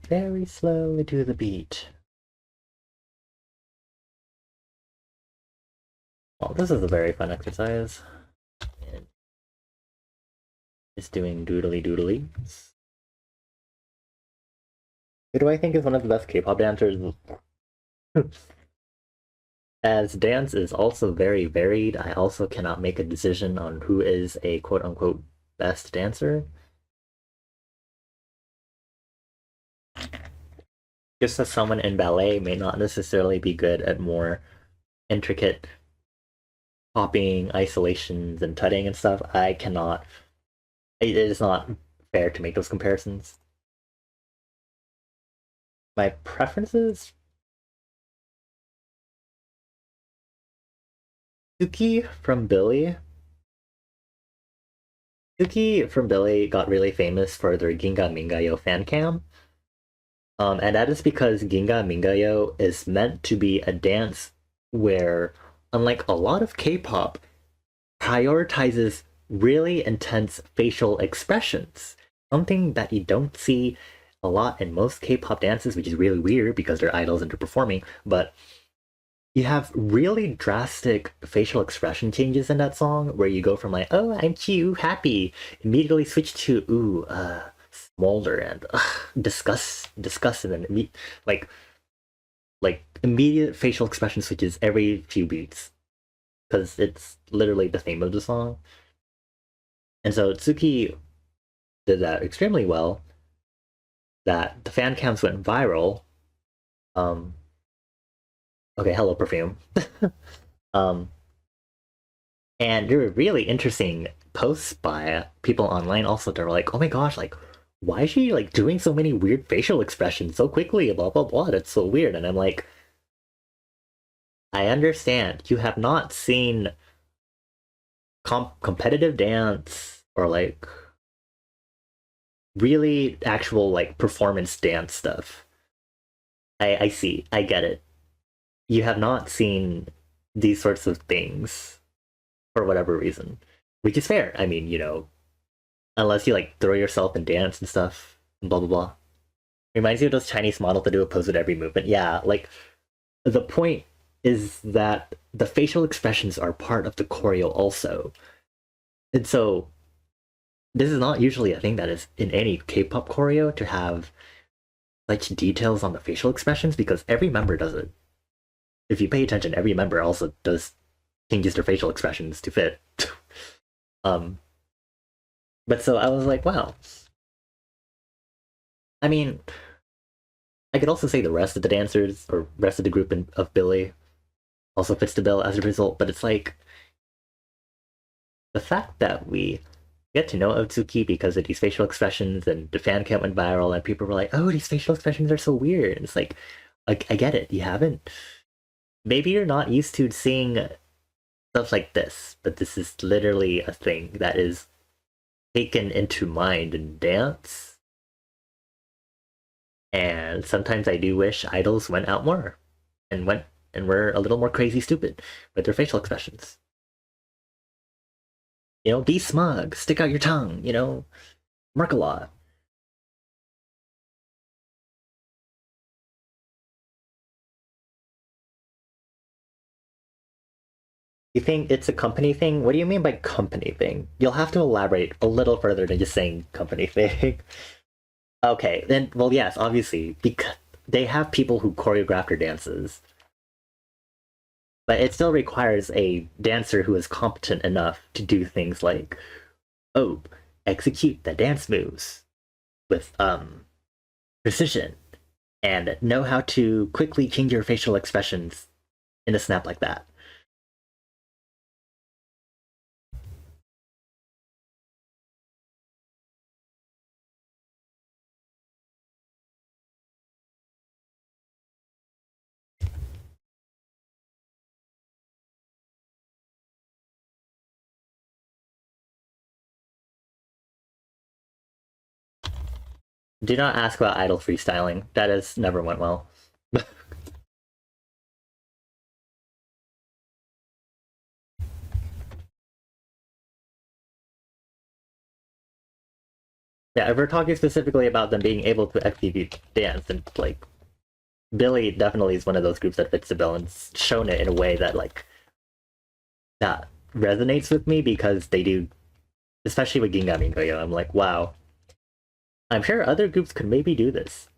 Very slowly to the beat. Well, this is a very fun exercise. And just doing doodly doodly. Who do I think is one of the best K-pop dancers? As dance is also very varied, I also cannot make a decision on who is a quote unquote best dancer. Just as someone in ballet may not necessarily be good at more intricate popping, isolations, and tutting and stuff, I cannot. It is not fair to make those comparisons. My preferences, Suki from Billy. Suki from Billy got really famous for their Ginga Mingayo fan cam. And that is because Ginga Mingayo is meant to be a dance where, unlike a lot of K-pop, prioritizes really intense facial expressions. Something that you don't see a lot in most K-pop dances, which is really weird because they're idols and they're performing, but you have really drastic facial expression changes in that song where you go from like, oh, I'm cute, happy, immediately switch to, ooh, smolder and disgust, and then like immediate facial expression switches every few beats because it's literally the theme of the song. And so Tsuki did that extremely well. That the fan cams went viral. Um, okay, hello perfume. um, and there were really interesting posts by people online also that were like, oh my gosh, like why is she like doing so many weird facial expressions so quickly? Blah blah blah. That's so weird. And I'm like, I understand you have not seen competitive dance or like really actual like performance dance stuff. I see. I get it. You have not seen these sorts of things for whatever reason, which is fair. I mean, unless you like throw yourself and dance and stuff, and blah blah blah. Reminds you of those Chinese models that do a pose with every movement. Yeah, like the point is that the facial expressions are part of the choreo also, and so this is not usually a thing that is in any K-pop choreo to have such details on the facial expressions because every member does it. If you pay attention, every member also does changes their facial expressions to fit. um, but so I was like, wow. I mean, I could also say the rest of the dancers or rest of the group of Billy also fits the bill as a result, but it's like the fact that we get to know Otsuki because of these facial expressions and the fan count went viral and people were like, oh, these facial expressions are so weird. And it's like, I get it. You haven't. Maybe you're not used to seeing stuff like this, but this is literally a thing that is taken into mind in dance. And sometimes I do wish idols went out more and were a little more crazy stupid with their facial expressions. Be smug, stick out your tongue, mark a lot. You think it's a company thing? What do you mean by company thing? You'll have to elaborate a little further than just saying company thing. Okay, then, well, yes, obviously, because they have people who choreograph their dances, but it still requires a dancer who is competent enough to do things like, oh, execute the dance moves with precision and know how to quickly change your facial expressions in a snap like that. Do not ask about idol freestyling. That has never went well. Yeah, if we're talking specifically about them being able to execute dance, and like Billy definitely is one of those groups that fits the bill and shown it in a way that like that resonates with me because they do, especially with Ginga Mingoyo. I'm like, wow. I'm sure other groups could maybe do this.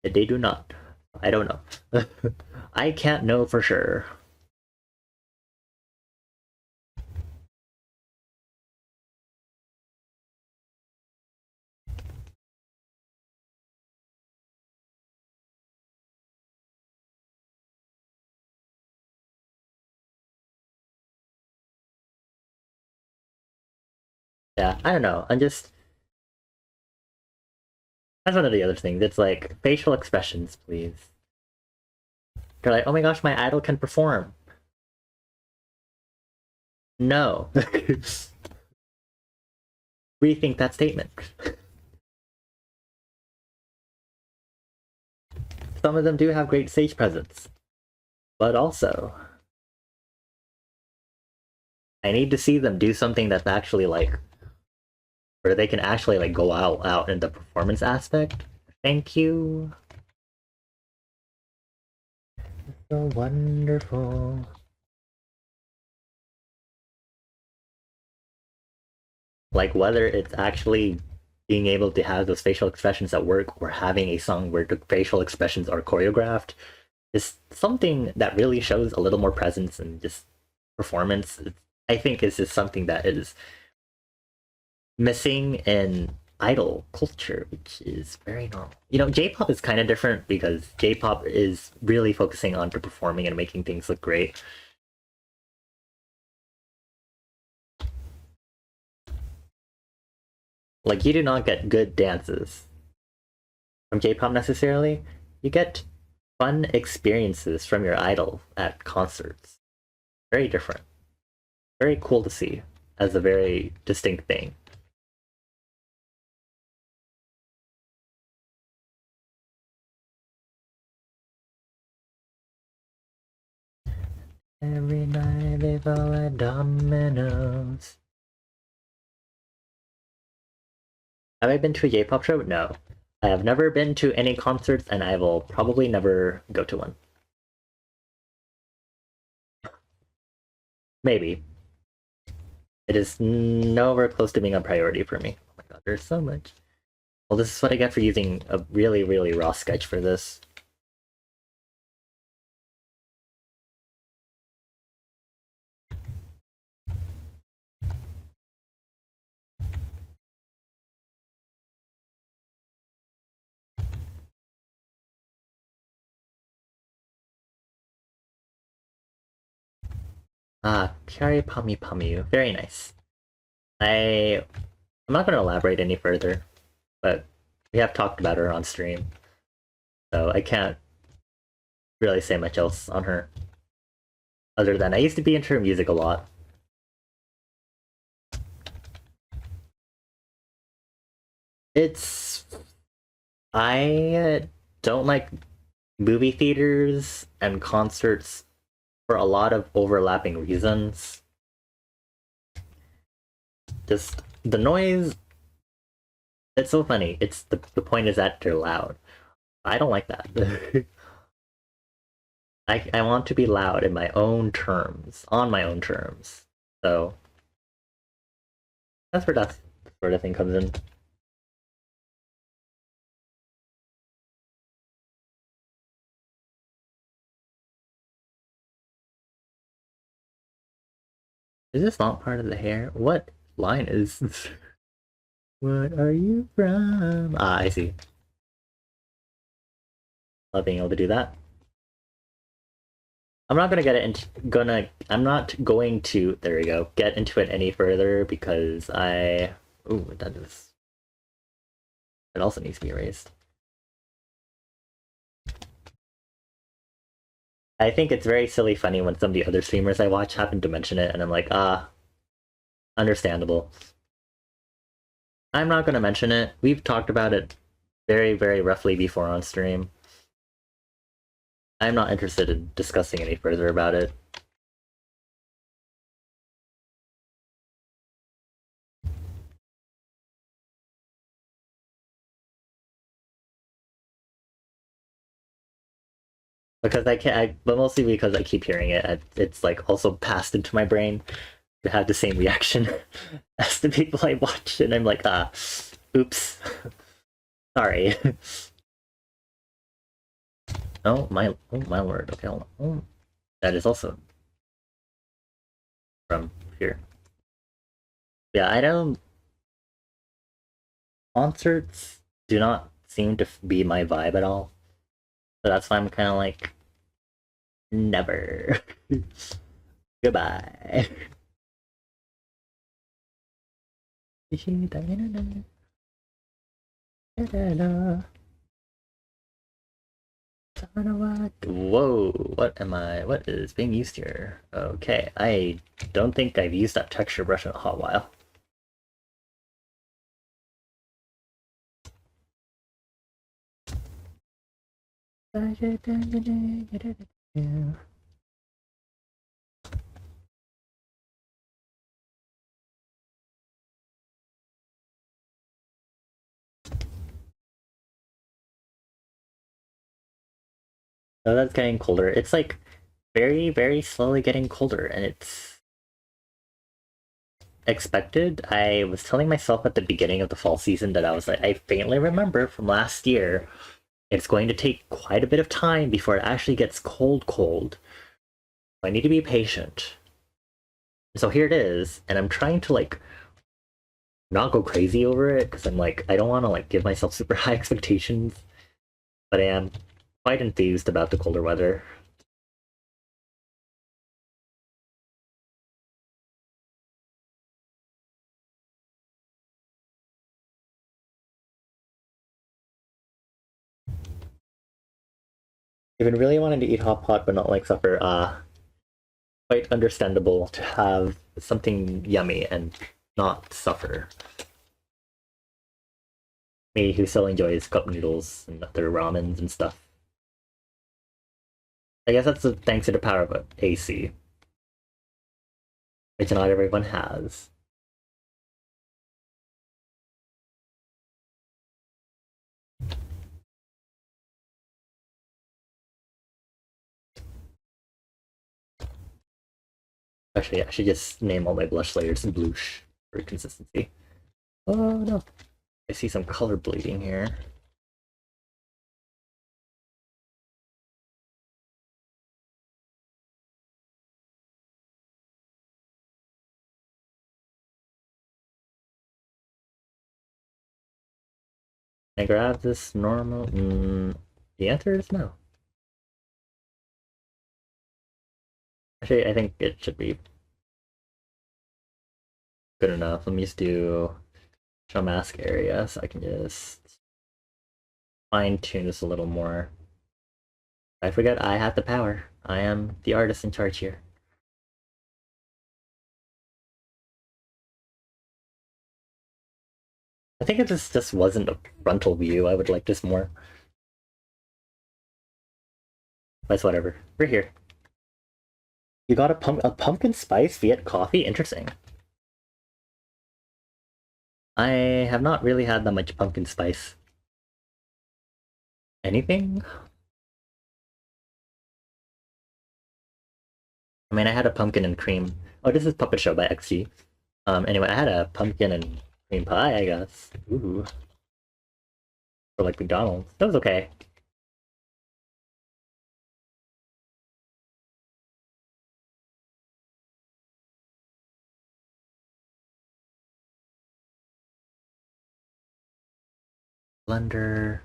But they do not. I don't know. I can't know for sure. Yeah, I don't know. That's one of the other things. It's like facial expressions, please. They're like, oh my gosh, my idol can perform. No. Rethink that statement. Some of them do have great stage presence, but also, I need to see them do something that's actually like, where they can actually like go out in the performance aspect. Thank you. So wonderful. Like whether it's actually being able to have those facial expressions that work or having a song where the facial expressions are choreographed is something that really shows a little more presence and just performance. I think is just something that is missing in idol culture, which is very normal. J-pop is kind of different because J-pop is really focusing on performing and making things look great. Like you do not get good dances from J-pop necessarily. You get fun experiences from your idol at concerts. Very different. Very cool to see as a very distinct thing. Every night they fall like dominoes. Have I been to a J-pop show? No. I have never been to any concerts, and I will probably never go to one. Maybe. It is nowhere close to being a priority for me. Oh my god, there's so much. Well, this is what I get for using a really, really raw sketch for this. Ah, Kyari Pami Pamu. Very nice. I'm not going to elaborate any further, but we have talked about her on stream, so I can't really say much else on her. Other than I used to be into her music a lot. It's I don't like movie theaters and concerts for a lot of overlapping reasons. Just the noise. It's so funny. It's the point is that they're loud. I don't like that. I want to be loud in my own terms, on my own terms. So that's where that sort of thing comes in. Is this not part of the hair? What line is this? What are you from? Ah, I see. Love being able to do that. I'm not gonna get it into I'm not going to there we go, get into it any further because ooh, that is it also needs to be erased. I think it's very silly funny when some of the other streamers I watch happen to mention it and I'm like, understandable. I'm not gonna mention it. We've talked about it very, very roughly before on stream. I'm not interested in discussing any further about it. Because I can't, but mostly because I keep hearing it. It's like also passed into my brain to have the same reaction as the people I watch, and I'm like, oops, sorry. Oh my word. Okay, hold on. Oh, that is also from here. Yeah, I don't. Concerts do not seem to be my vibe at all. So that's why I'm kind of like, never. Goodbye. Whoa, what is being used here? Okay, I don't think I've used that texture brush in a hot while. So that's getting colder. It's like very, very slowly getting colder, and it's expected. I was telling myself at the beginning of the fall season that I was like, I faintly remember from last year, it's going to take quite a bit of time before it actually gets cold. I need to be patient. So here it is, and I'm trying to like not go crazy over it because I'm like, I don't want to like give myself super high expectations, but I am quite enthused about the colder weather. I've been really wanting to eat hot pot but not like supper. Quite understandable to have something yummy and not suffer. Me who still enjoys cup noodles and other ramens and stuff. I guess that's thanks to the power of AC. which not everyone has. Actually, I should just name all my blush layers in blush for consistency. Oh no, I see some color bleeding here. Can I grab this normal? The answer is no. Actually, I think it should be good enough. Let me just do show mask area so I can just fine tune this a little more. I forget I have the power. I am the artist in charge here. I think if this just wasn't a frontal view, I would like this more. But whatever. We're here. You got a pumpkin spice Viet coffee? Interesting. I have not really had that much pumpkin spice. Anything? I mean, I had a pumpkin and cream. Oh, this is Puppet Show by XG. Anyway, I had a pumpkin and cream pie, I guess. Ooh. Or like McDonald's. That was okay. Blender.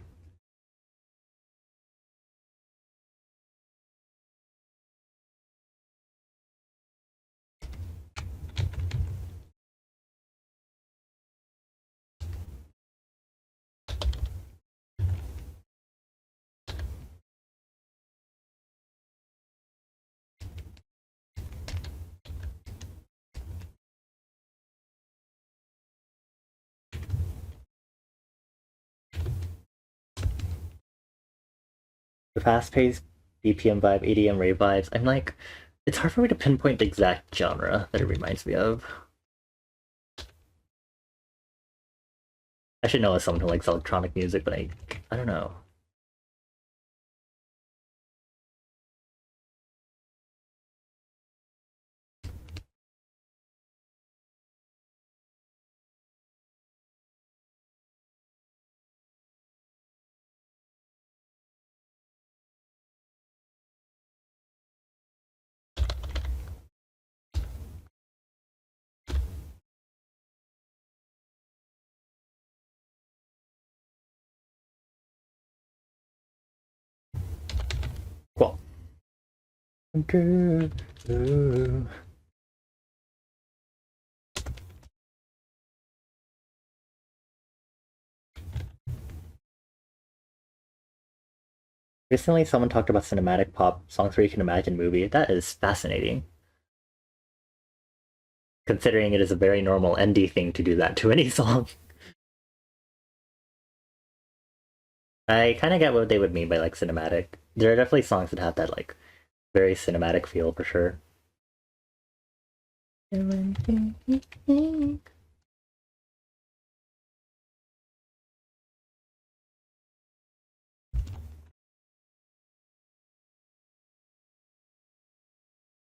The fast-paced BPM vibe, EDM rave vibes. I'm like, it's hard for me to pinpoint the exact genre that it reminds me of. I should know as someone who likes electronic music, but I don't know. Cool. Recently, someone talked about cinematic pop songs where you can imagine movie. That is fascinating, considering it is a very normal indie thing to do that to any song. I kind of get what they would mean by like cinematic. There are definitely songs that have that like very cinematic feel for sure. You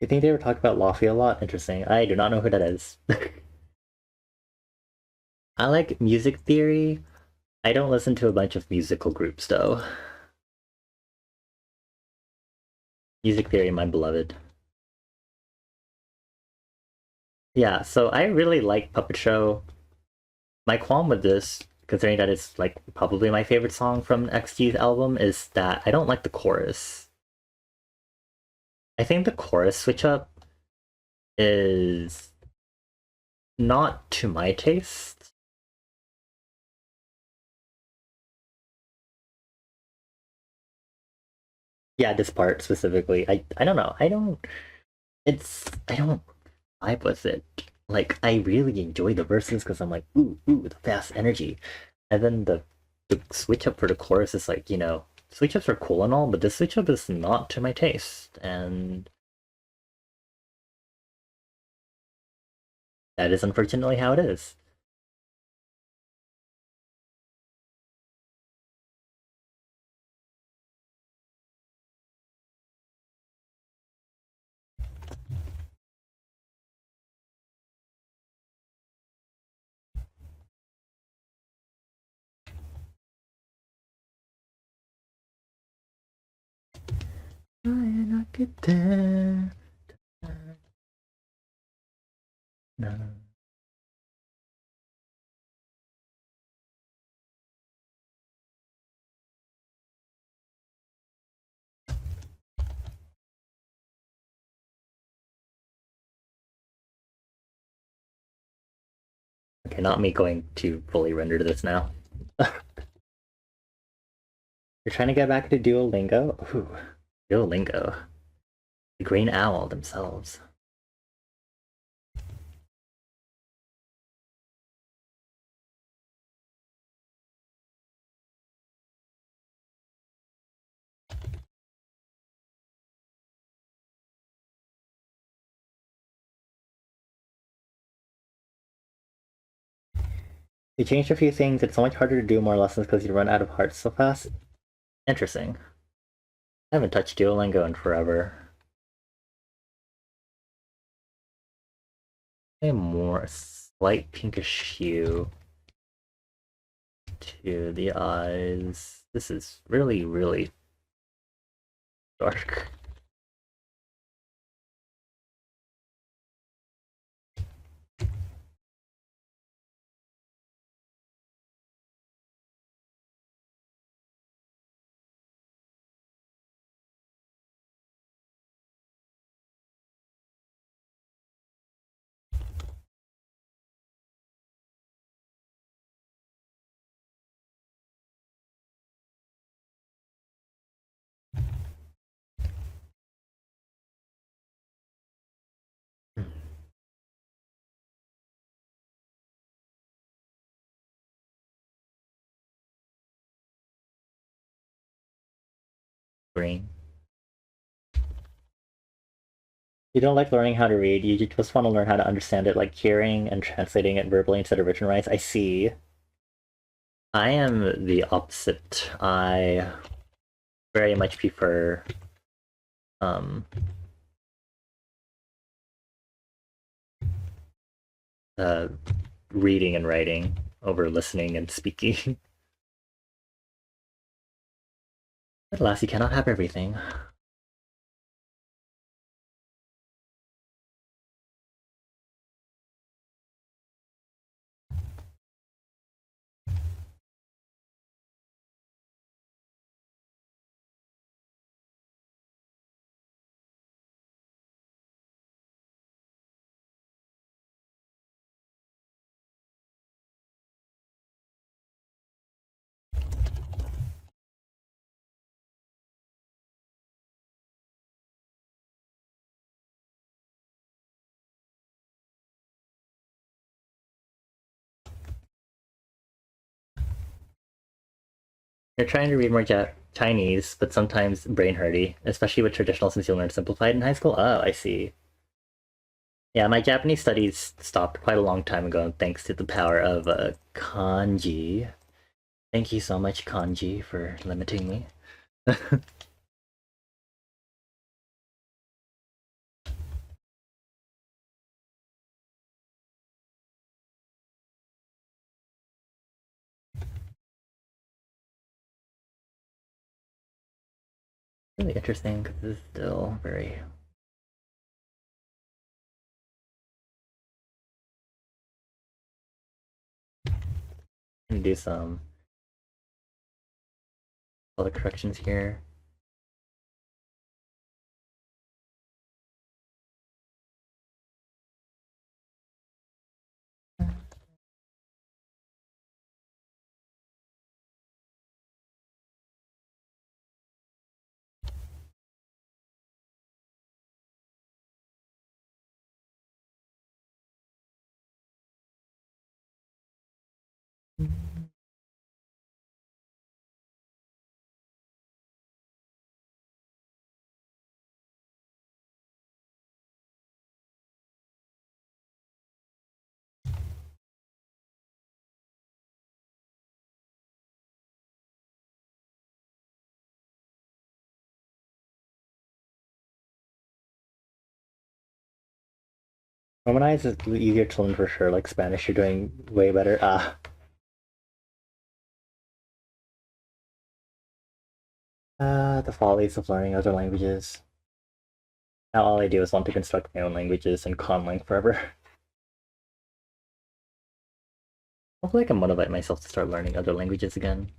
think they ever talked about Laufey a lot? Interesting. I do not know who that is. I like music theory. I don't listen to a bunch of musical groups though. Music theory, my beloved. Yeah, so I really like Puppet Show. My qualm with this, considering that it's like probably my favorite song from XG's album, is that I don't like the chorus. I think the chorus switch up is not to my taste. Yeah, this part specifically. I don't know. I don't vibe with it. Like I really enjoy the verses because I'm like, ooh, the fast energy. And then the switch up for the chorus is like, switch ups are cool and all, but this switch up is not to my taste. And That is unfortunately how it is. Okay, not me going to fully render this now. You're trying to get back to Duolingo? Ooh, Duolingo. The Green Owl themselves. They changed a few things. It's so much harder to do more lessons because you run out of hearts so fast. Interesting. I haven't touched Duolingo in forever. A more slight pinkish hue to the eyes. This is really, really dark. Green. You don't like learning how to read, you just want to learn how to understand it, like hearing and translating it verbally instead of written rights. I see. I am the opposite. I very much prefer um uh reading and writing over listening and speaking. But alas, you cannot have everything. You're trying to read more Chinese, but sometimes brain hurty, especially with traditional since you learned simplified in high school. Oh, I see. Yeah, my Japanese studies stopped quite a long time ago, thanks to the power of kanji. Thank you so much, kanji, for limiting me. Really interesting because this is still very. I'm gonna do some color corrections here. Romanize is easier to learn for sure. Like Spanish, you're doing way better. The follies of learning other languages. Now all I do is want to construct my own languages and conlang forever. Hopefully I can motivate myself to start learning other languages again.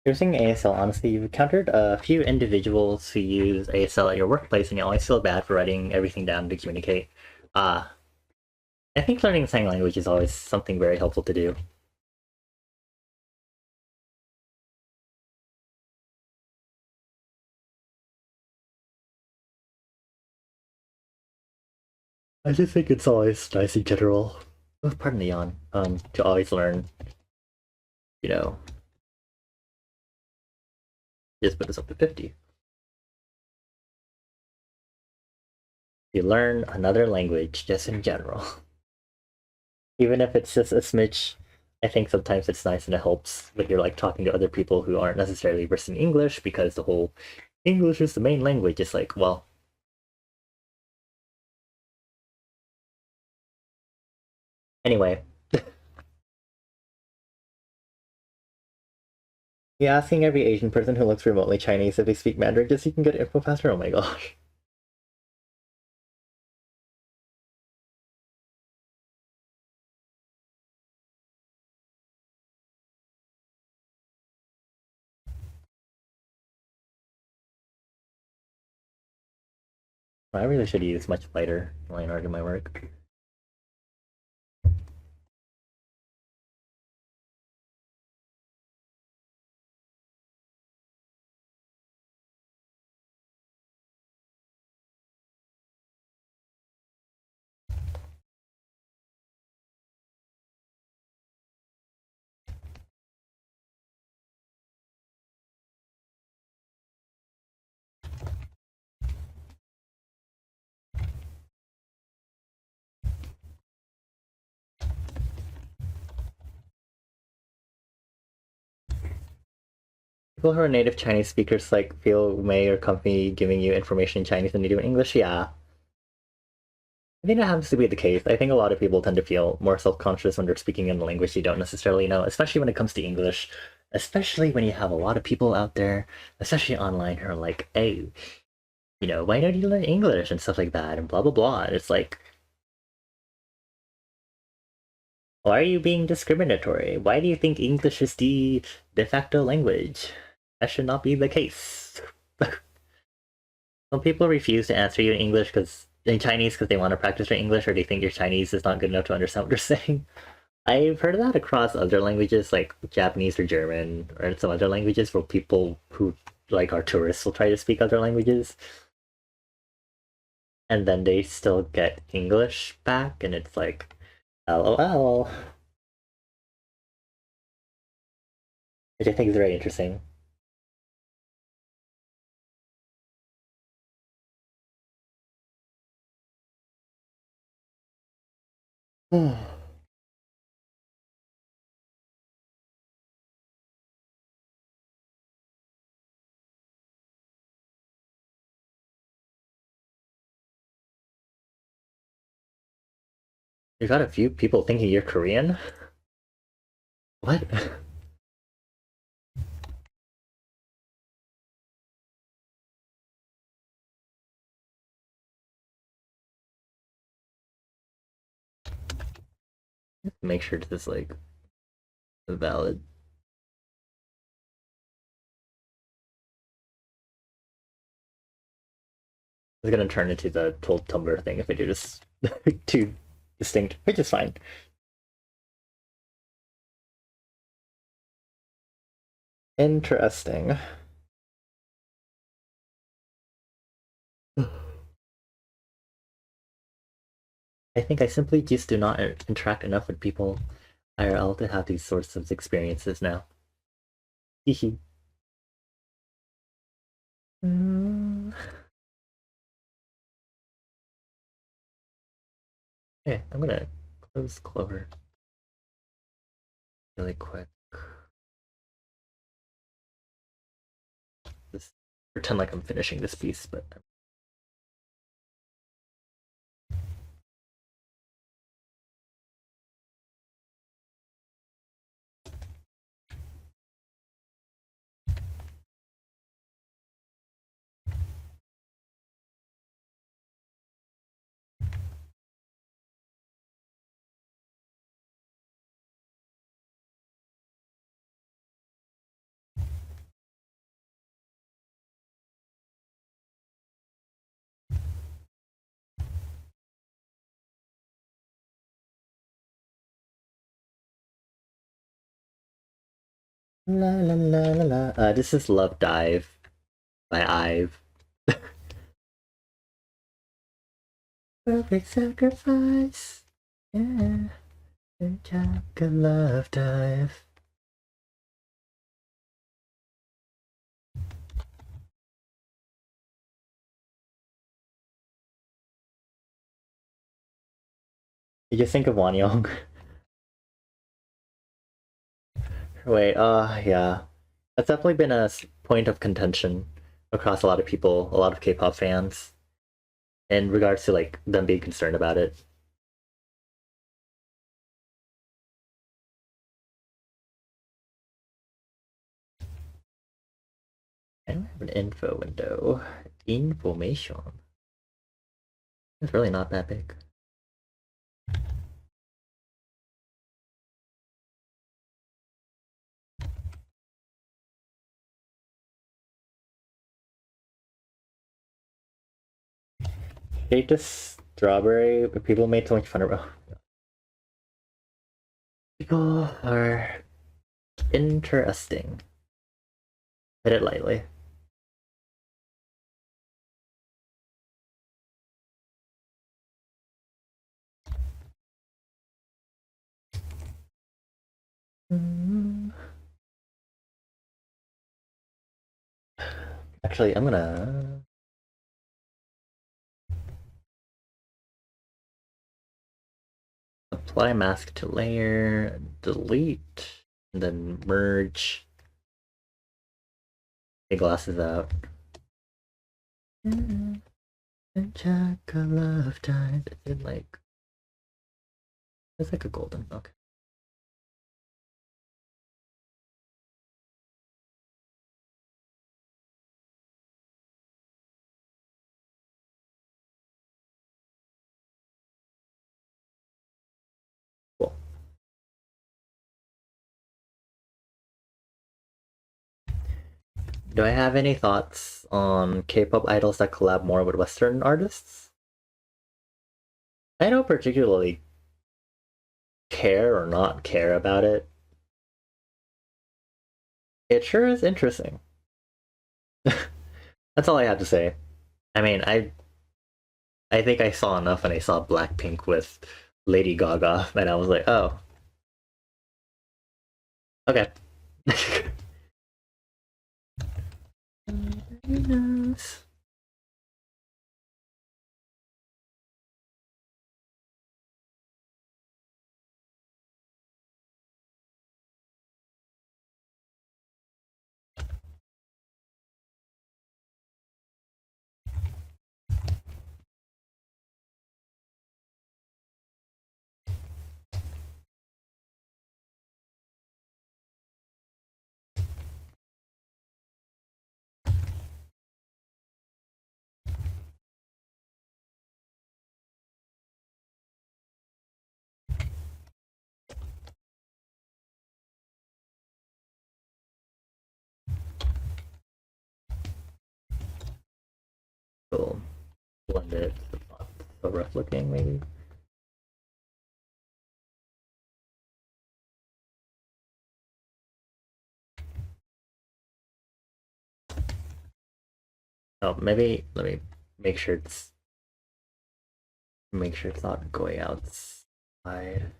Using ASL, honestly, you've encountered a few individuals who use ASL at your workplace and you always feel bad for writing everything down to communicate. Uh, I think learning a sign language is always something very helpful to do. I just think it's always nice in general. Oh, pardon the yawn. To always learn, you know, just put this up to 50. You learn another language just in general. Even if it's just a smidge, I think sometimes it's nice and it helps when you're like talking to other people who aren't necessarily versed in English because the whole English is the main language. It's like, well, anyway. Yeah, asking every Asian person who looks remotely Chinese if they speak Mandarin just so you can get info faster. Oh my gosh. I really should use much lighter line art in my work. People who are native Chinese speakers like feel may or company giving you information in Chinese and you do in English, yeah. I think that happens to be the case. I think a lot of people tend to feel more self-conscious when they're speaking in a language they don't necessarily know, especially when it comes to English. Especially when you have a lot of people out there, especially online, who are like, "Hey, why don't you learn English and stuff like that?" and blah blah blah. And it's like, why are you being discriminatory? Why do you think English is the de facto language? That should not be the case. Some people refuse to answer you in English because in Chinese because they want to practice their English or they think your Chinese is not good enough to understand what you're saying. I've heard that across other languages like Japanese or German or some other languages where people who like are tourists will try to speak other languages and then they still get English back and it's like LOL, which I think is very interesting. You got a few people thinking you're Korean? What? Make sure this is like valid. It's gonna turn into the whole Tumblr thing if I do this too distinct, which is fine. Interesting. I think I simply just do not interact enough with people IRL to have these sorts of experiences now. Hehe. Okay, I'm gonna close Clover really quick. Just pretend like I'm finishing this piece, but la la la la la. This is Love Dive by Ive. Perfect sacrifice. Yeah. Jack a love dive. You just think of Wanyong. Wait, yeah. That's definitely been a point of contention across a lot of people, a lot of K-pop fans, in regards to like them being concerned about it. I don't have an info window. Information. It's really not that big. Hate this strawberry, but people made so much fun of it. People are interesting. Put it lightly. Actually, I'm gonna apply mask to layer, delete, and then merge. Take glasses out. And check a love time. It's like it's like a golden. Okay. Cool. Do I have any thoughts on K-pop idols that collab more with Western artists? I don't particularly care or not care about it. It sure is interesting. That's all I have to say. I mean, I think I saw enough when I saw Blackpink with Lady Gaga, and I was like, oh, okay. blend it so it's not so rough looking, maybe. Oh, maybe let me make sure it's not going outside.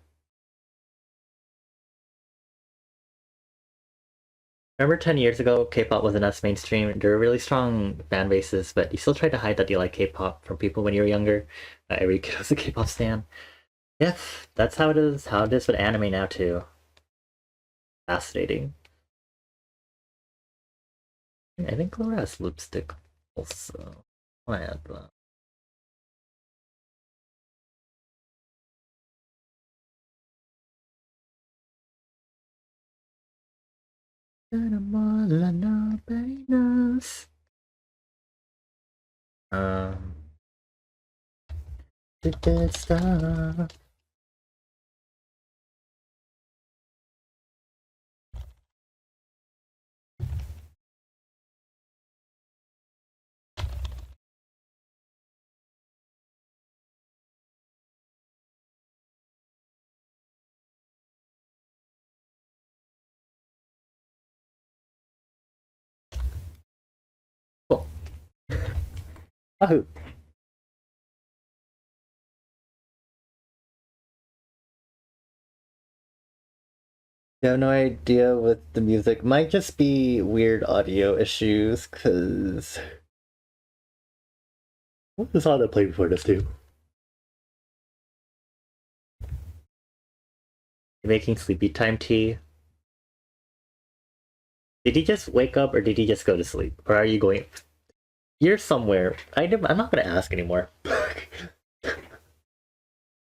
Remember 10 years ago, K-pop wasn't as mainstream. There were really strong fan bases, but you still tried to hide that you like K-pop from people when you were younger. Every kid was a K-pop stan. Yep, that's how it is. How it is with anime now too. Fascinating. I think Laura has lipstick also. I had that. Good stuff. Cool. Wahoo. I have no idea with the music. Might just be weird audio issues, cause what was the song that played before this too? You making sleepy time tea? Did he just wake up or did he just go to sleep? Or are you going? You're somewhere. I'm not gonna ask anymore.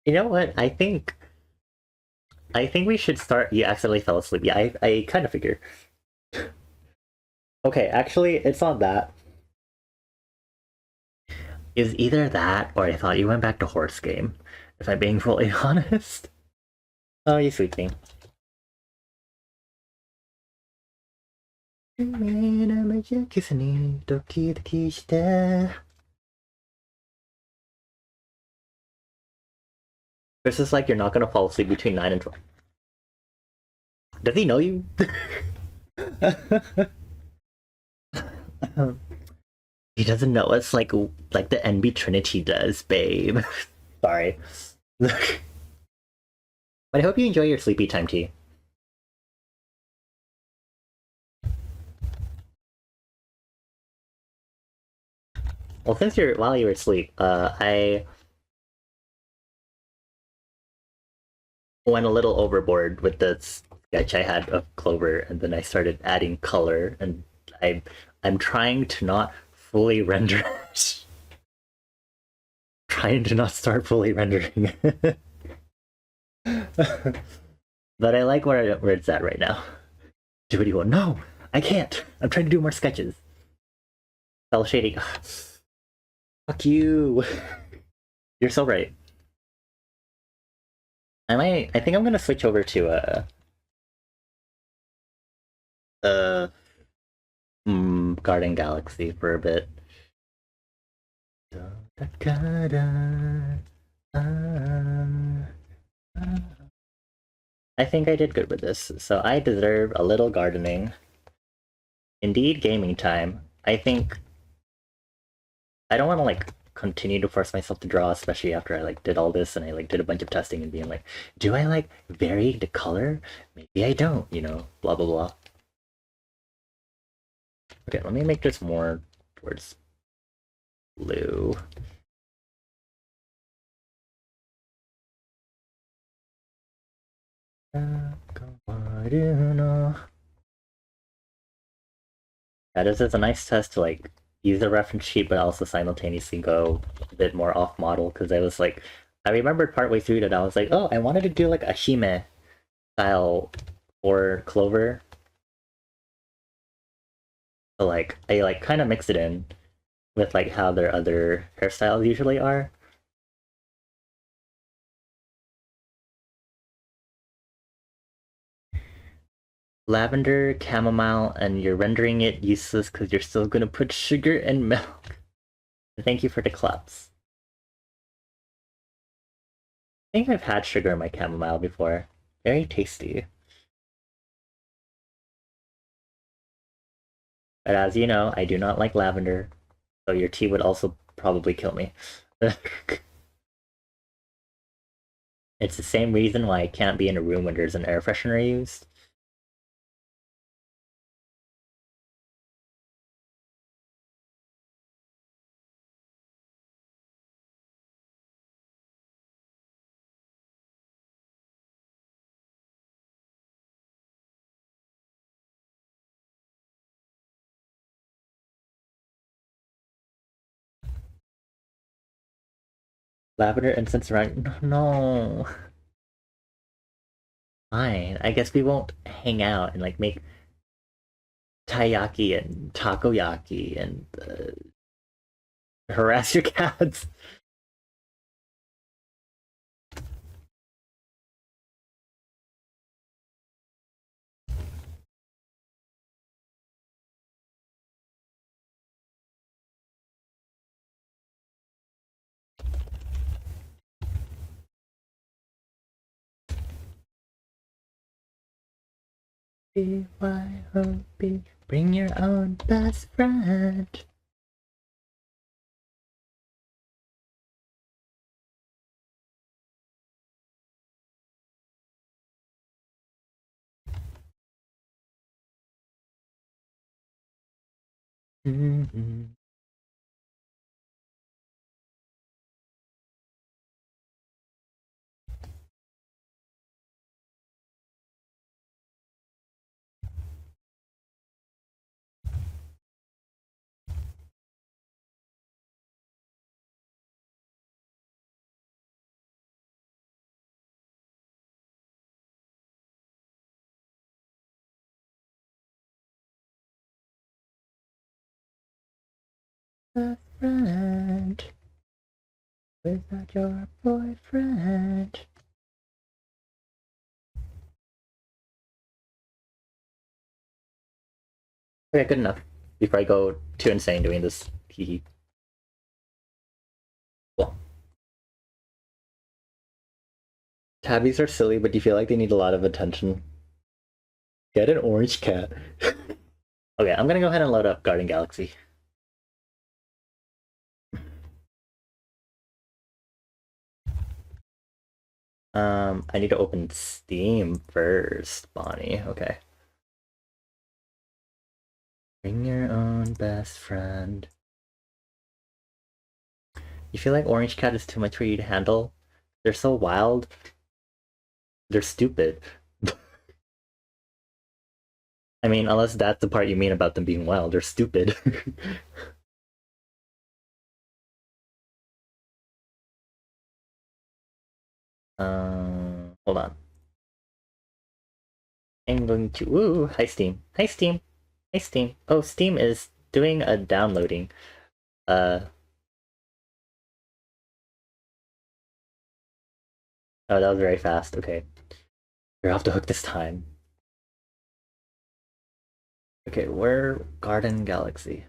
You know what? I think we should start. You accidentally fell asleep. Yeah, I kind of figure. Okay, actually, it's not that. Is either that or I thought you went back to horse game. If I'm being fully honest. Oh, you sleeping. This is like you're not gonna fall asleep between 9 and 12. Does he know you? He doesn't know us like the NB Trinity does, babe. Sorry. But I hope you enjoy your sleepy time tea. Well, while you were asleep, I went a little overboard with the sketch I had of Clover, and then I started adding color, and I'm trying to not fully render it. Trying to not start fully rendering it. But I like where it's at right now. Do what you want. No, I can't. I'm trying to do more sketches. Cell shading. Fuck you. You're so right. I think I'm gonna switch over to uh Garden Galaxy for a bit. I think I did good with this, so I deserve a little gardening. Indeed, gaming time. I think I don't want to like continue to force myself to draw, especially after I like did all this and I like did a bunch of testing and being like, do I like vary the color? Maybe I don't, blah blah blah. Okay, let me make this more towards blue. Yeah, this is a nice test to like use a reference sheet, but also simultaneously go a bit more off model because I remembered partway through that I was like, oh, I wanted to do like a Hime style for Clover. So like I like kind of mix it in with like how their other hairstyles usually are. Lavender, chamomile, and you're rendering it useless because you're still gonna put sugar and milk. Thank you for the claps. think I've had sugar in my chamomile before. Very tasty. But as you know, I do not like lavender, so your tea would also probably kill me. It's the same reason why I can't be in a room when there's an air freshener used. Lavender incense around. No. Fine. I guess we won't hang out and like make taiyaki and takoyaki and harass your cats. BYOB, bring your own best friend. Mm-hmm. Best friend without your boyfriend. Okay, good enough. Before I go too insane doing this. Hee. Cool. Tabbies are silly, but do you feel like they need a lot of attention? Get an orange cat. Okay, I'm gonna go ahead and load up Garden Galaxy. I need to open Steam first, Bonnie. Okay. Bring your own best friend. You feel like Orange Cat is too much for you to handle? They're so wild. They're stupid. I mean, unless that's the part you mean about them being wild, they're stupid. Hold on. I'm going to. Ooh, hi Steam. Hi Steam. Hi Steam. Oh, Steam is doing a downloading. Uh. Oh, that was very fast. Okay. You're off the hook this time. Okay, where Garden Galaxy?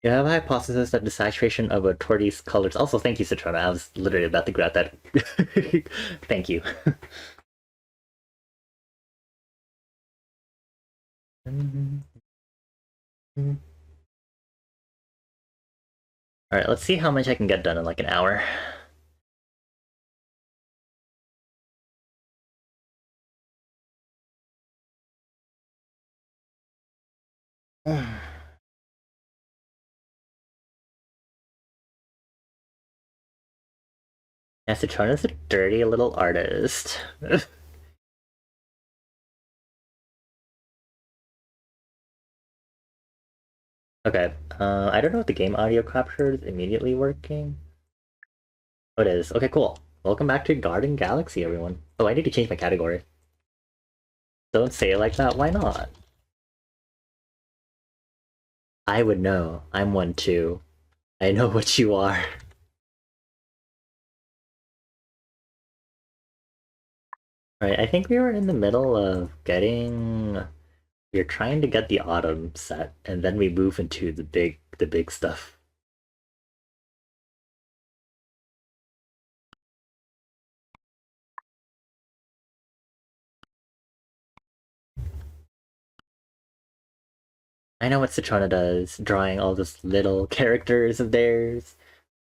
You have a hypothesis that the saturation of a tortoise colors. Also, thank you, Citrona. I was literally about to grab that. Thank you. Alright, let's see how much I can get done in like an hour. Yeah, Citrona's a dirty little artist. Okay, I don't know if the game audio capture is immediately working. Oh, it is. Okay, cool. Welcome back to Garden Galaxy, everyone. Oh, I need to change my category. Don't say it like that, why not? I would know. I'm one too. I know what you are. Alright, I think we were in the middle of getting... We're trying to get the autumn set, and then we move into the big the big stuff. I know what Citrona does, drawing all those little characters of theirs.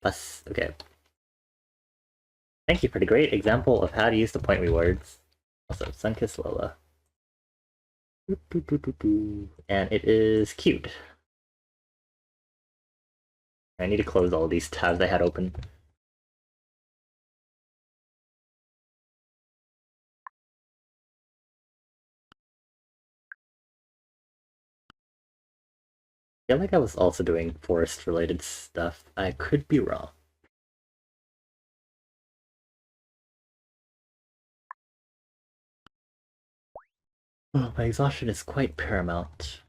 Plus, okay. Thank you for the great example of how to use the point rewards. Also, Sunkiss Lola. And it is cute. I need to close all these tabs I had open. I feel like I was also doing forest related stuff. I could be wrong. Oh, my exhaustion is quite paramount.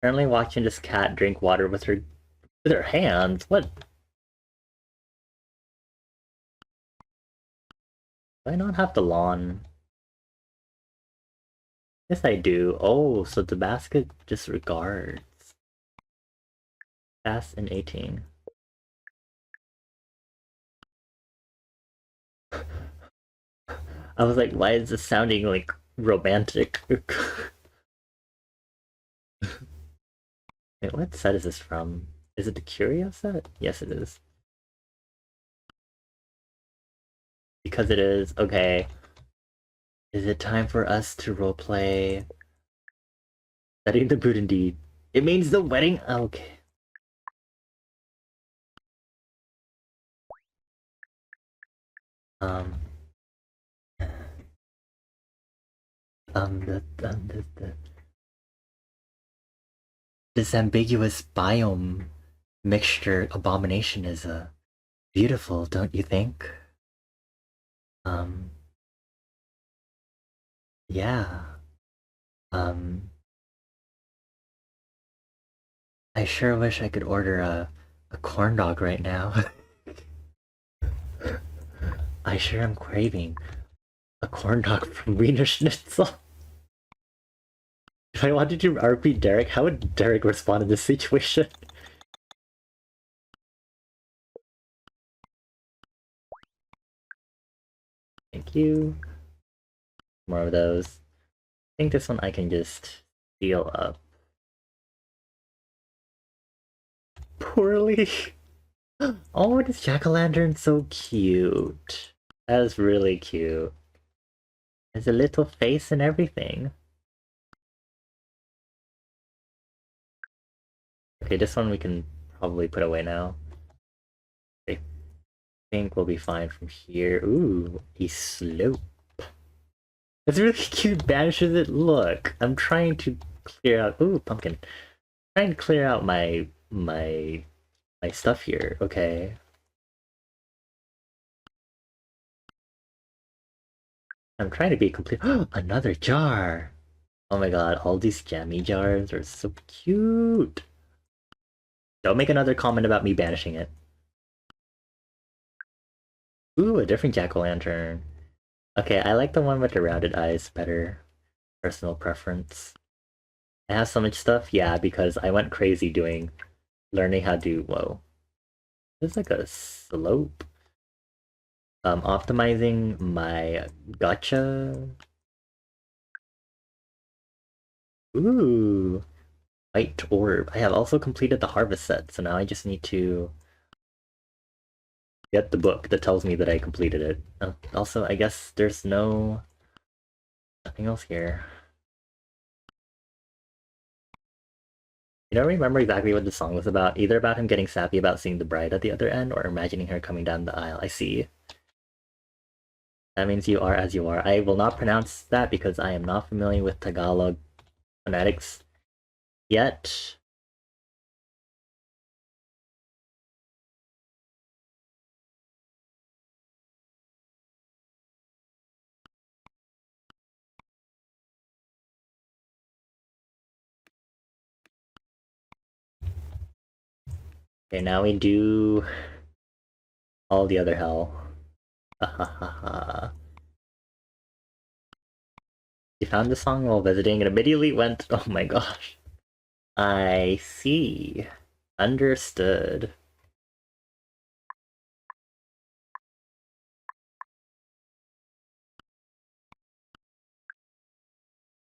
Currently watching this cat drink water with her hands. What? Do I not have the lawn? Yes, I do. Oh, so the basket disregards. Fast and 18. I was like, why is this sounding like romantic? Wait, what set is this from? Is it the Curio set? Yes, it is. Because it is. Okay. Is it time for us to roleplay? Setting the boot indeed. It means the wedding? Okay. Um. This ambiguous biome mixture abomination is beautiful, don't you think? Um. Yeah. Um. I sure wish I could order a corn dog right now. I sure am craving a corn dog from Wiener Schnitzel. If I wanted to RP Derek, how would Derek respond in this situation? Thank you. More of those. I think this one I can just seal up. Poorly. Oh, this jack-o'-lantern so cute. That is really cute. There's a little face and everything. Okay, this one we can probably put away now. I think we'll be fine from here. Ooh, a slope. It's really cute. Banishes it. Look, I'm trying to clear out. Ooh, pumpkin. Trying to clear out my stuff here. Okay. I'm trying to be complete. Another jar. Oh my god, all these jammy jars are so cute. Don't make another comment about me banishing it. Ooh, a different jack-o'-lantern. Okay, I like the one with the rounded eyes better. Personal preference. I have so much stuff, yeah, because I went crazy doing learning how to whoa. There's like a slope. Optimizing my gotcha. Ooh, white orb. I have also completed the harvest set, so now I just need to get the book that tells me that I completed it. Also, I guess there's nothing else here. You don't remember exactly what the song was about? Either about him getting sappy about seeing the bride at the other end, or imagining her coming down the aisle. I see. That means you are as you are. I will not pronounce that because I am not familiar with Tagalog phonetics yet. Okay, now we do all the other hell. Ha ha ha ha. You found the song while visiting and immediately went, oh my gosh. I see. Understood.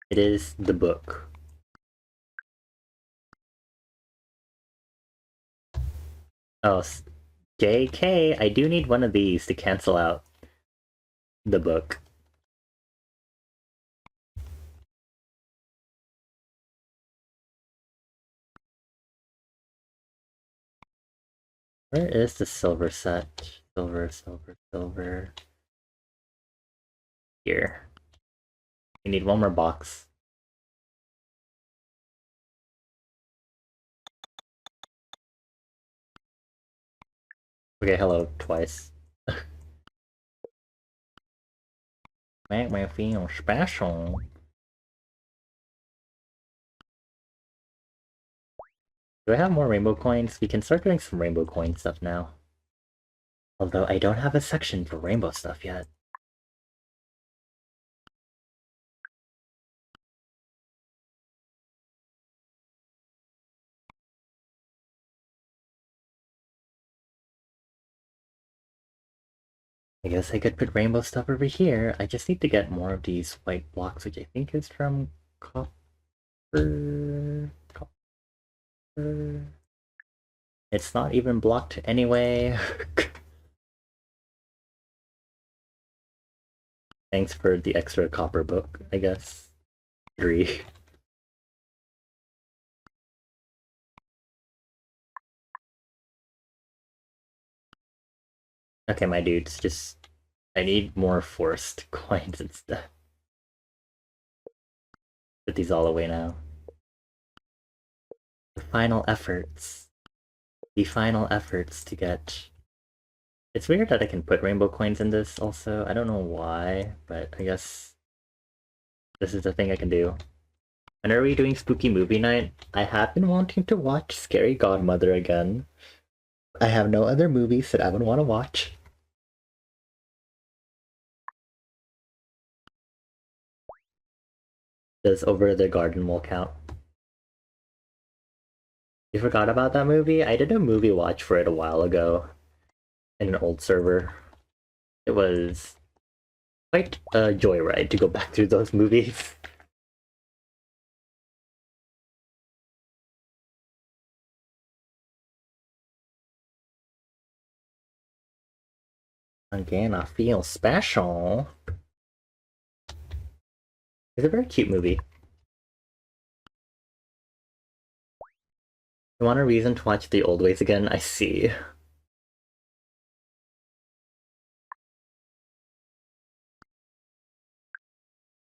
It is the book. Oh, JK, I do need one of these to cancel out the book. Where is the silver set? Silver, silver, silver. Here. We need one more box. Okay, hello, twice. Make me feel special. Do I have more rainbow coins? We can start doing some rainbow coin stuff now. Although I don't have a section for rainbow stuff yet. I guess I could put rainbow stuff over here. I just need to get more of these white blocks, which I think is from copper. Copper. It's not even blocked anyway. Thanks for the extra copper book, I guess. 3. Okay, my dudes, just... I need more forced coins and stuff. Put these all away now. The final efforts. The final efforts to get... It's weird that I can put rainbow coins in this also. I don't know why, but I guess this is the thing I can do. When are we doing spooky movie night? I have been wanting to watch Scary Godmother again. I have no other movies that I would want to watch. Does Over the Garden Wall count? You forgot about that movie? I did a movie watch for it a while ago in an old server. It was quite a joyride to go back through those movies. Again, I feel special. It's a very cute movie. You want a reason to watch The Old Ways again? I see.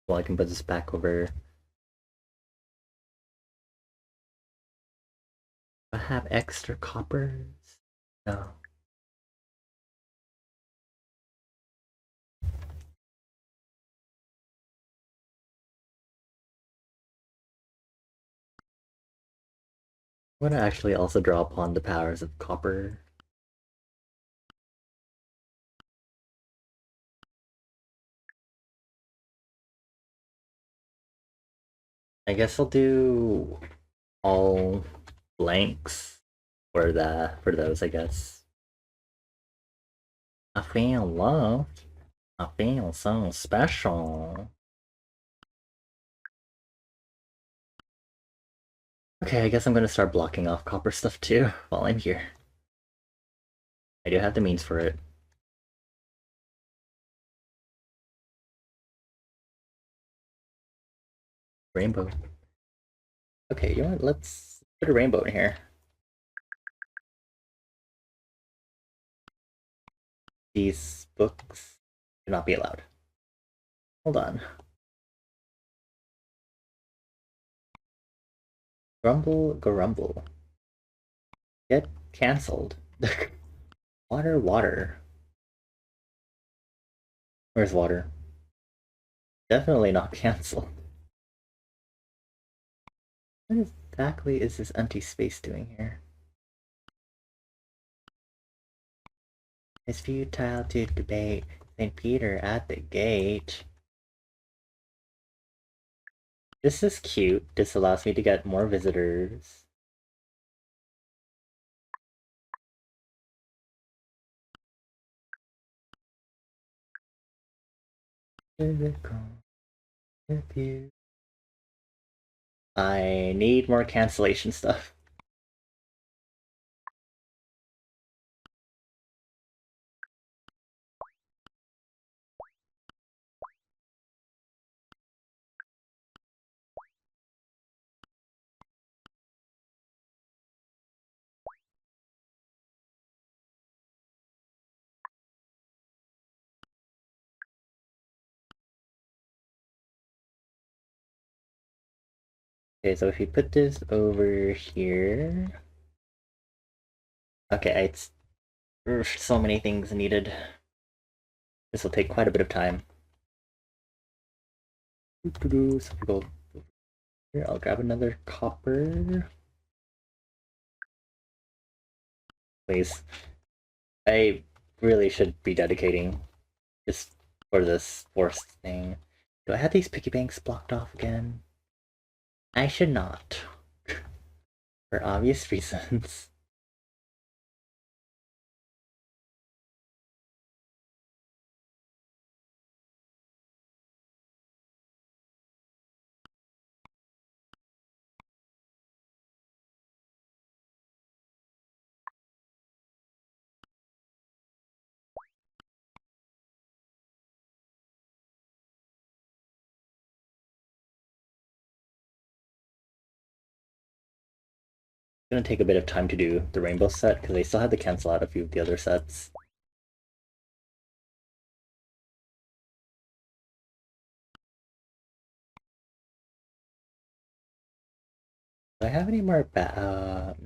Well, I can put this back over. Do I have extra coppers? No. I'm gonna actually also draw upon the powers of copper. I guess I'll do all blanks for those, I guess. I feel loved. I feel so special. Okay, I guess I'm gonna start blocking off copper stuff too while I'm here. I do have the means for it. Rainbow. Okay, you know what? Let's put a rainbow in here. These books should not be allowed. Hold on. Grumble, grumble. Get cancelled. Water, water. Where's water? Definitely not cancelled. What exactly is this empty space doing here? It's futile to debate St. Peter at the gate. This is cute. This allows me to get more visitors. I need more cancellation stuff. Okay, so if you put this over here... Okay, it's... so many things needed. This will take quite a bit of time. So if we go here, I'll grab another copper. Please. I really should be dedicating just for this forced thing. Do I have these piggy banks blocked off again? I should not. For obvious reasons. It's gonna take a bit of time to do the rainbow set because I still had to cancel out a few of the other sets. Do I have any more that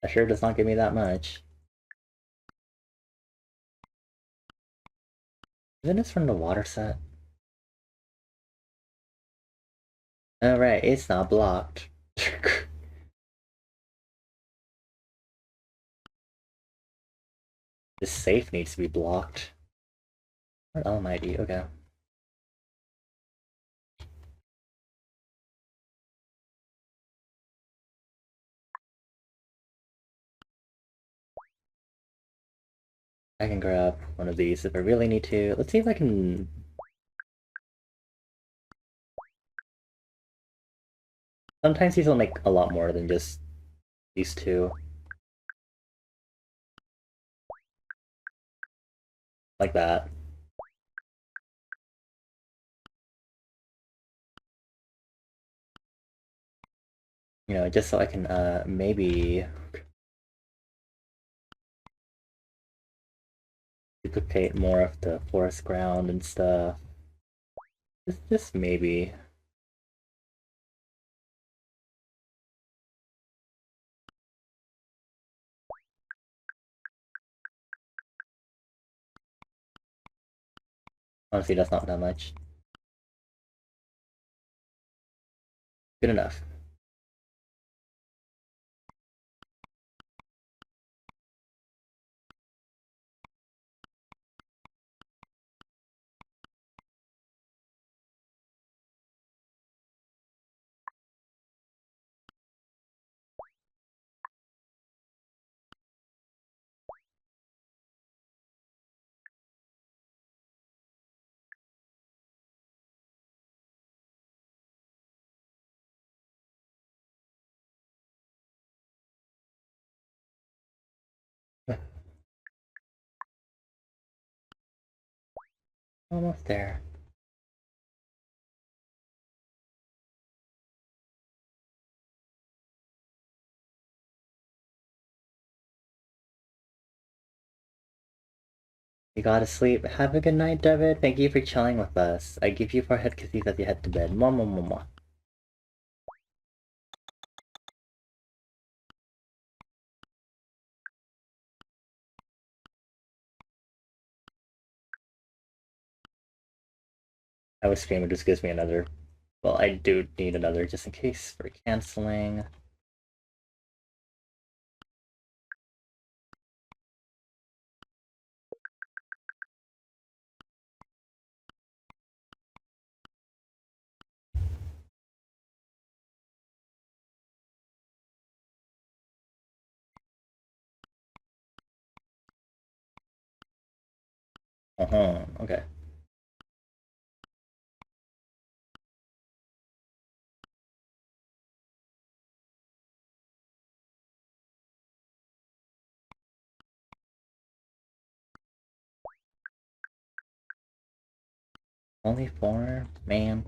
sure does not give me that much. Isn't this from the water set? Oh right, it's not blocked. This safe needs to be blocked. What almighty, okay. I can grab one of these if I really need to. Let's see if I can... Sometimes these will make a lot more than just these two. Like that. You know, just so I can maybe duplicate more of the forest ground and stuff. Just maybe. Honestly, that's not that much. Good enough. Almost there. You gotta sleep. Have a good night, David. Thank you for chilling with us. I give you forehead kisses as you head to bed. Mwah, mwah, mwah, mwah. I was screaming, just gives me another. Well, I do need another just in case for canceling. Okay. Only 4? Man.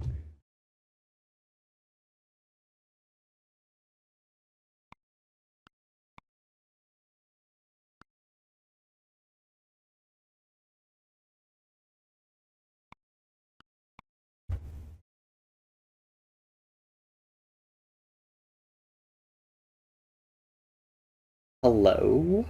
Hello?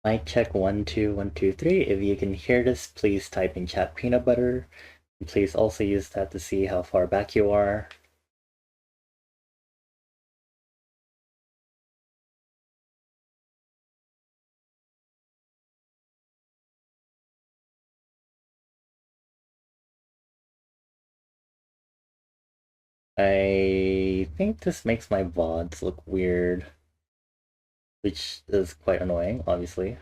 Mic check 1 2 1 2 3. If you can hear this, please type in chat peanut butter. And please also use that to see how far back you are. I think this makes my VODs look weird, which is quite annoying, obviously.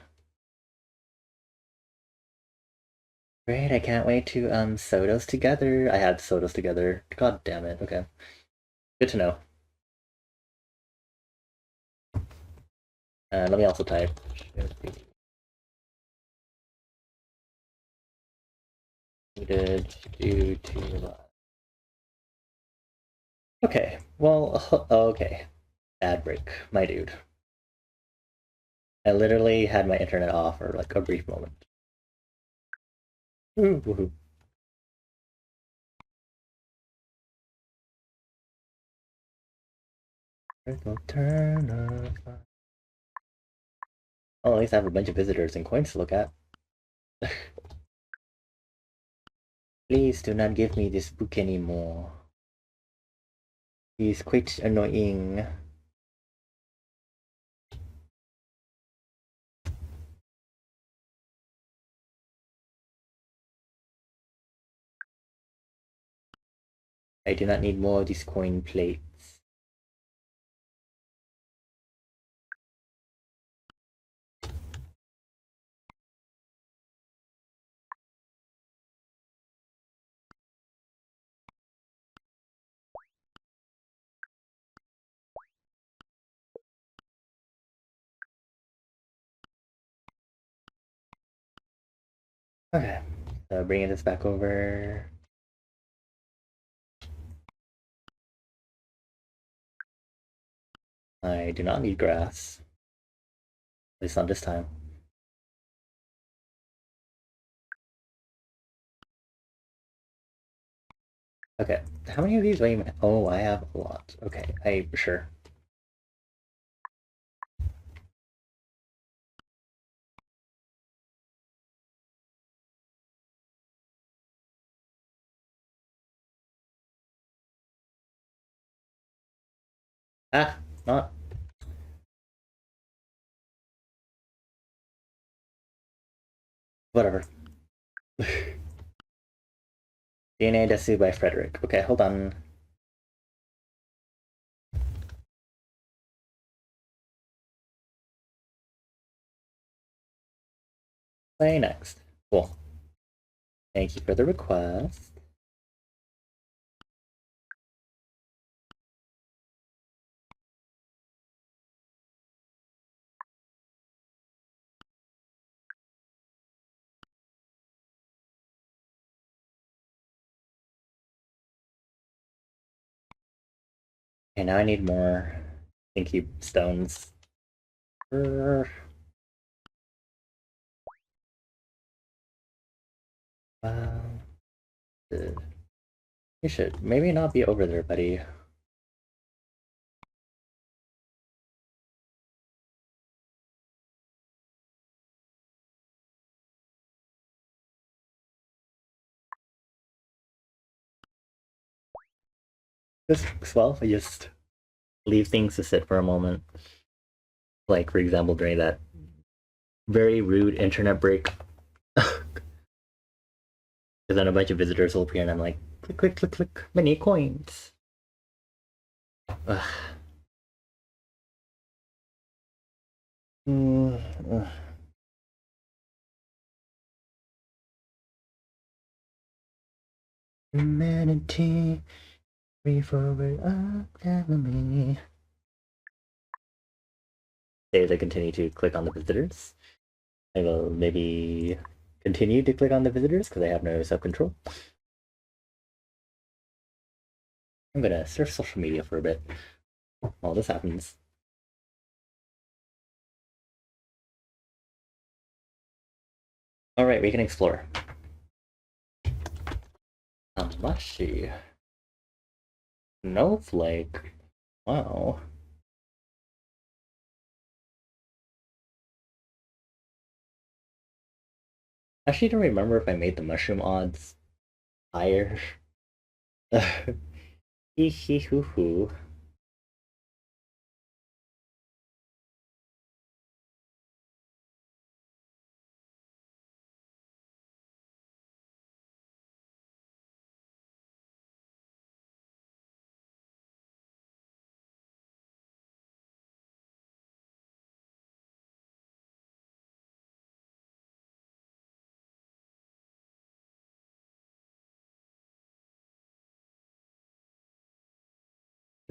Great, I can't wait to Sodos together. I had Sodos together. God damn it. Okay. Good to know. Let me also type. Needed due to Okay, well, okay. Ad break, my dude. I literally had my internet off for like a brief moment. Woohoo. Oh, at least I have a bunch of visitors and coins to look at. Please do not give me this book anymore. He's quite annoying. I do not need more of these coin plates. Okay, so bringing this back over. I do not need grass. At least not this time. Okay, how many of these do I even... Oh, I have a lot. Okay, sure. Ah, not. Whatever. DNA Desu by Frederick. Okay, hold on. Play next. Cool. Thank you for the request. Okay, now I need more Thinky stones. Wow. You should maybe not be over there, buddy. This works well. I just leave things to sit for a moment. Like, for example, during that very rude internet break. Because then a bunch of visitors will appear and I'm like, click, click, click, click, many coins. Ugh. Humanity, free forward academy. As I continue to click on the visitors, I will maybe continue to click on the visitors because I have no self-control. I'm gonna surf social media for a bit while this happens. Alright, we can explore. Mushy. Snowflake. Wow. Actually, don't remember if I made the mushroom odds higher. Hee hee hoo hoo.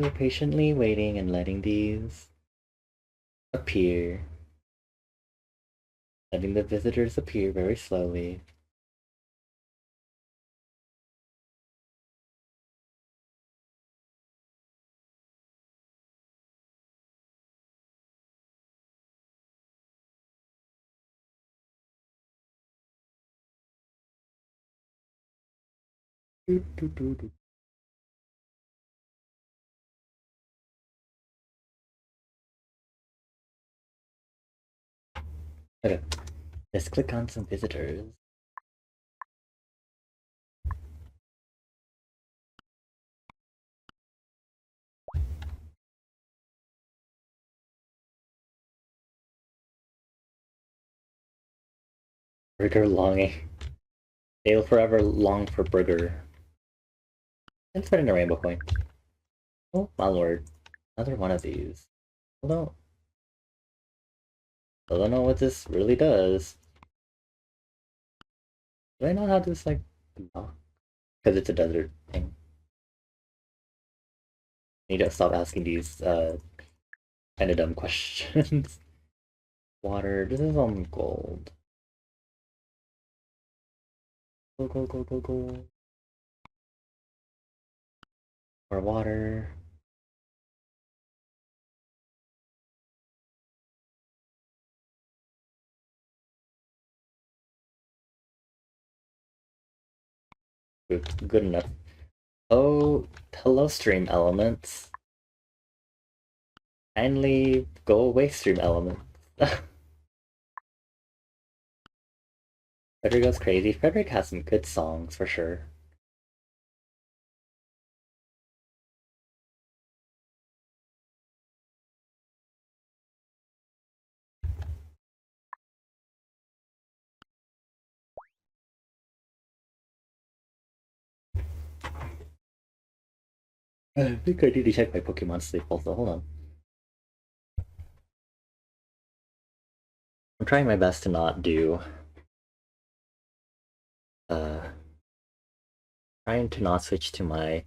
We're patiently waiting and letting these appear. Letting the visitors appear very slowly. Doo, doo, doo, doo. Okay, let's click on some visitors. Burger longing. They'll forever long for burger. Let's put in a rainbow coin. Oh my lord. Another one of these. Hold on. I don't know what this really does. Do I not have this like block? Because it's a desert thing. I need to stop asking these kind of dumb questions. Water. This is on gold. Go go go go go. More water. Good enough. Oh, hello stream elements. Kindly go away stream elements. Frederick goes crazy. Frederick has some good songs for sure. I think I need to check my Pokemon sleep also. Hold on. I'm trying my best to not do uh trying to not switch to my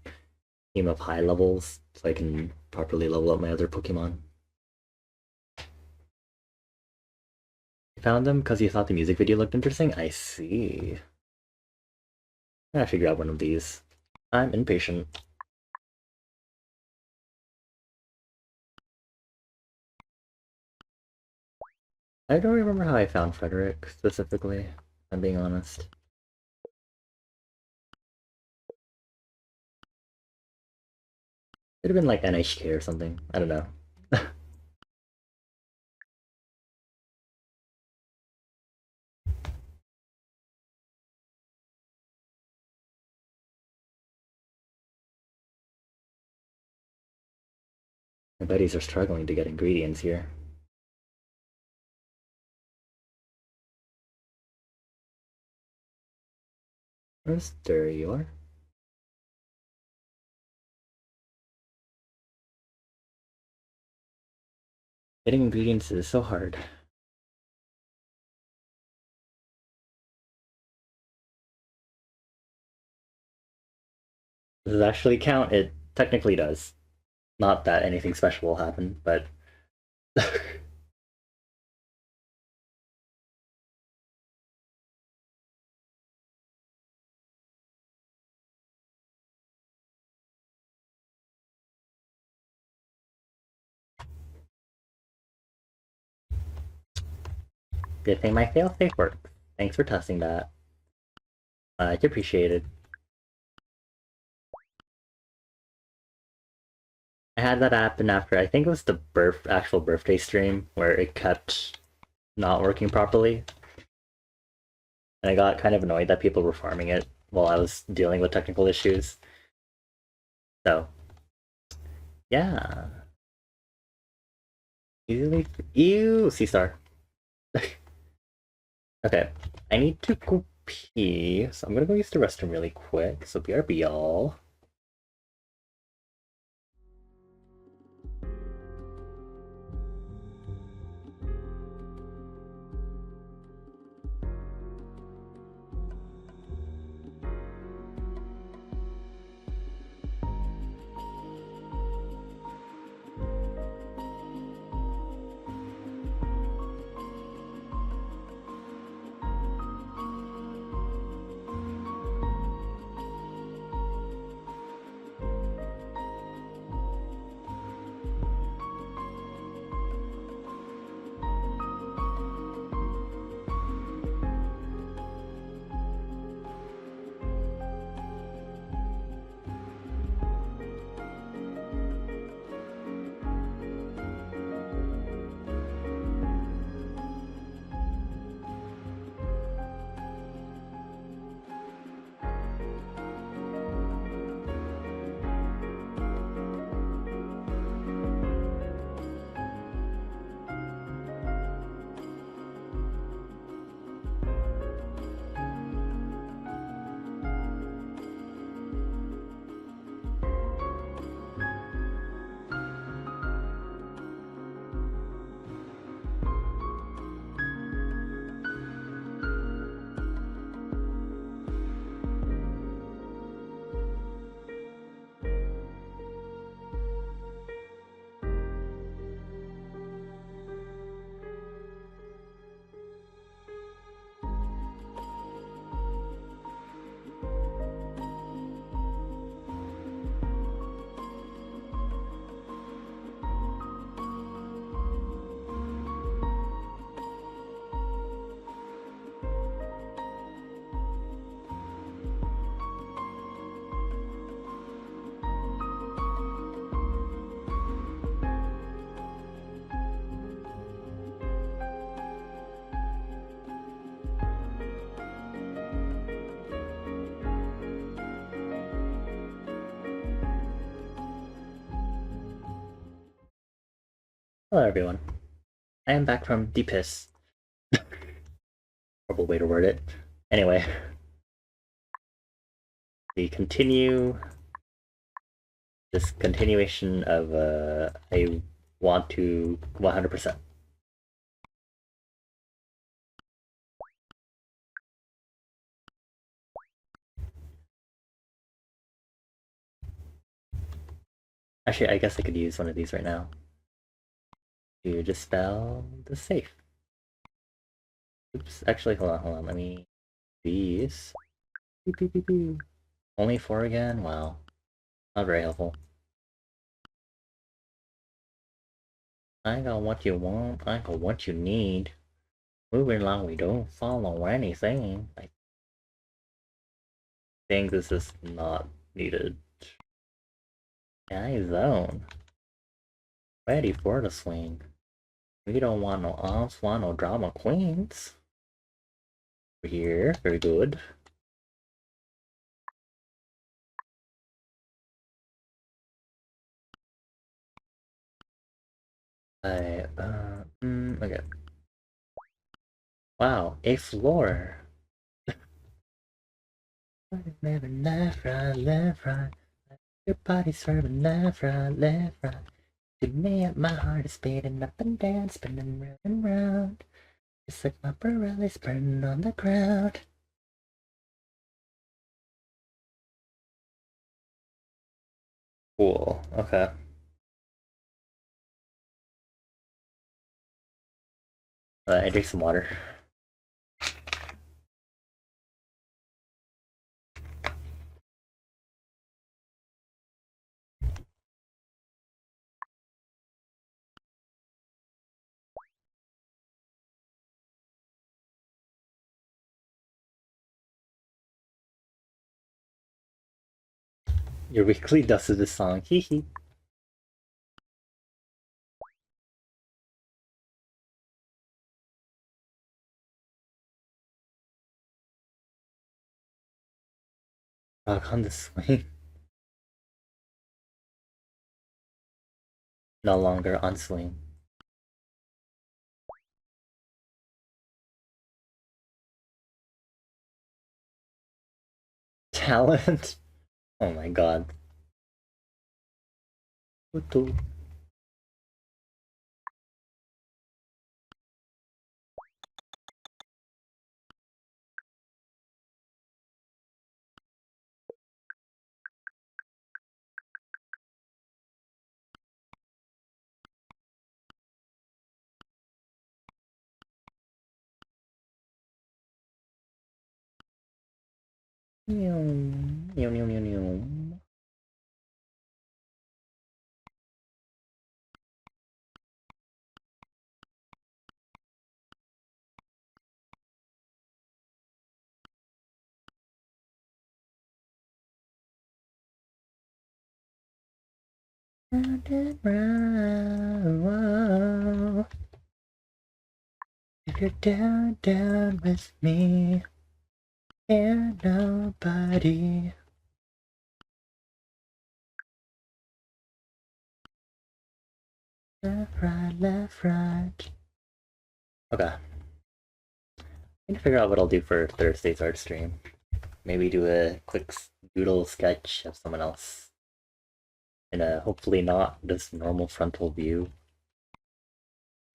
team of high levels so I can properly level up my other Pokemon. You found them because you thought the music video looked interesting? I see. I gotta figure out one of these. I'm impatient. I don't remember how I found Frederick specifically, if I'm being honest. It'd have been like NHK or something. I don't know. My buddies are struggling to get ingredients here. There you are. Getting ingredients is so hard. Does it actually count? It technically does. Not that anything special will happen, but good thing my failsafe works. Thanks for testing that. I appreciate it. I had that happen after I think it was the actual birthday stream where it kept not working properly. And I got kind of annoyed that people were farming it while I was dealing with technical issues. So yeah. Easily ew, C star. Okay. I need to go pee, so I'm gonna go use the restroom really quick. So BRB y'all. Hello everyone. I am back from the piss. Horrible way to word it. Anyway, we continue this continuation of I want to 100%. Actually, I guess I could use one of these right now to dispel the safe. Oops, actually, hold on, let me these. Beep, beep, beep, beep. Only 4 again? Wow. Not very helpful. I got what you want, I got what you need. Moving along, we don't follow anything. I think this is not needed. Guy zone. Ready for the swing. We don't want no aunts, want no drama queens. Over here, very good. Okay. Wow, a floor. Never left, right, left, right. Your body's swerving left, right, left, right. To me, my heart is beating up and down, spinning round and round. It's like my Pirelli's burning on the ground. Cool. Okay. I drink some water. Your weekly dose of this song. Hee hee. Rock on the swing. No longer on swing. Talent. Oh my god. Tutu. Meow. Meow meow meow meow. Round and round. If you're down, down with me, and nobody. Left, right, left, right. Okay. I need to figure out what I'll do for Thursday's art stream. Maybe do a quick doodle sketch of someone else. In a hopefully not just normal frontal view.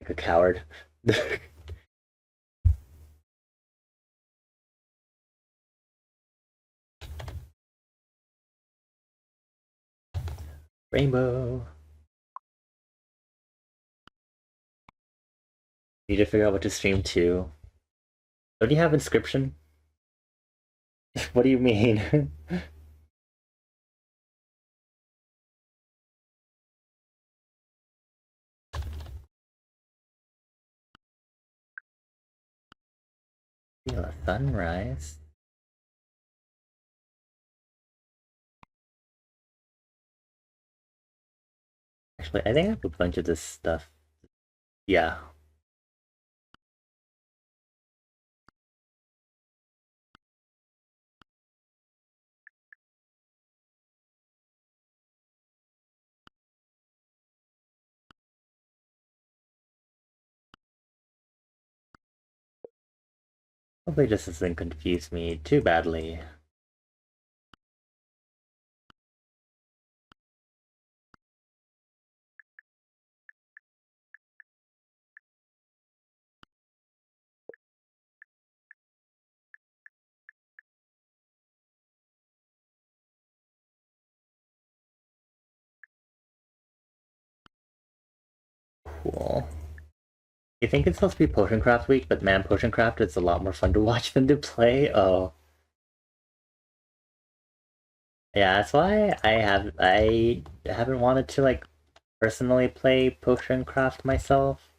Like a coward. Rainbow. Need to figure out what to stream to. Don't you have Inscription? What do you mean? Feel a sunrise. Actually, I think I have a bunch of this stuff. Yeah. Hopefully this doesn't confuse me too badly. Cool. You think it's supposed to be Potion Craft week, but man, Potion Craft is a lot more fun to watch than to play. Oh. Yeah, that's why I haven't wanted to like personally play Potion Craft myself.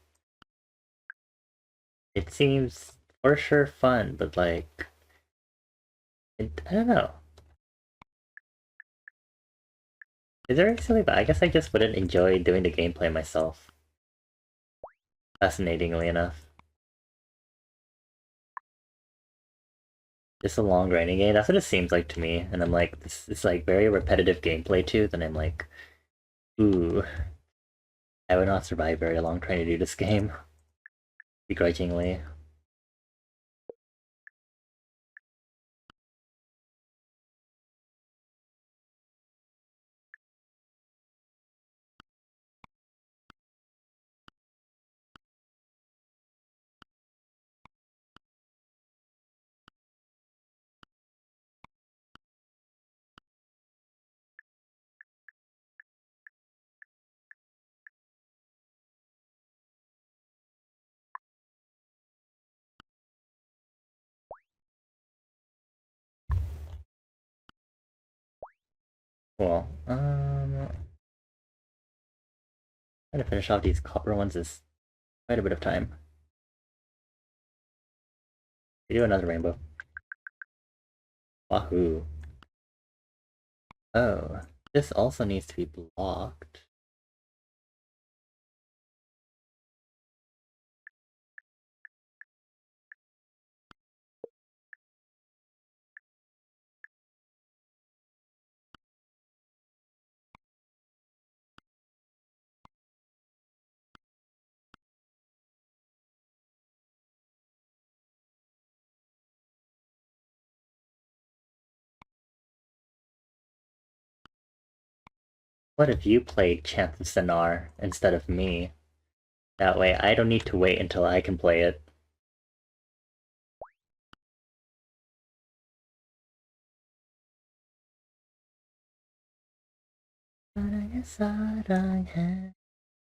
It seems for sure fun, but like I don't know. Is there actually? But I guess I just wouldn't enjoy doing the gameplay myself. Fascinatingly enough, just a long grinding game. That's what it seems like to me. And I'm like, this is like very repetitive gameplay too. Then I'm like, ooh, I would not survive very long trying to do this game begrudgingly. Cool. Trying to finish off these copper ones is quite a bit of time. We do another rainbow. Wahoo. Oh, this also needs to be blocked. What if you played Chant of Sennaar instead of me? That way I don't need to wait until I can play it.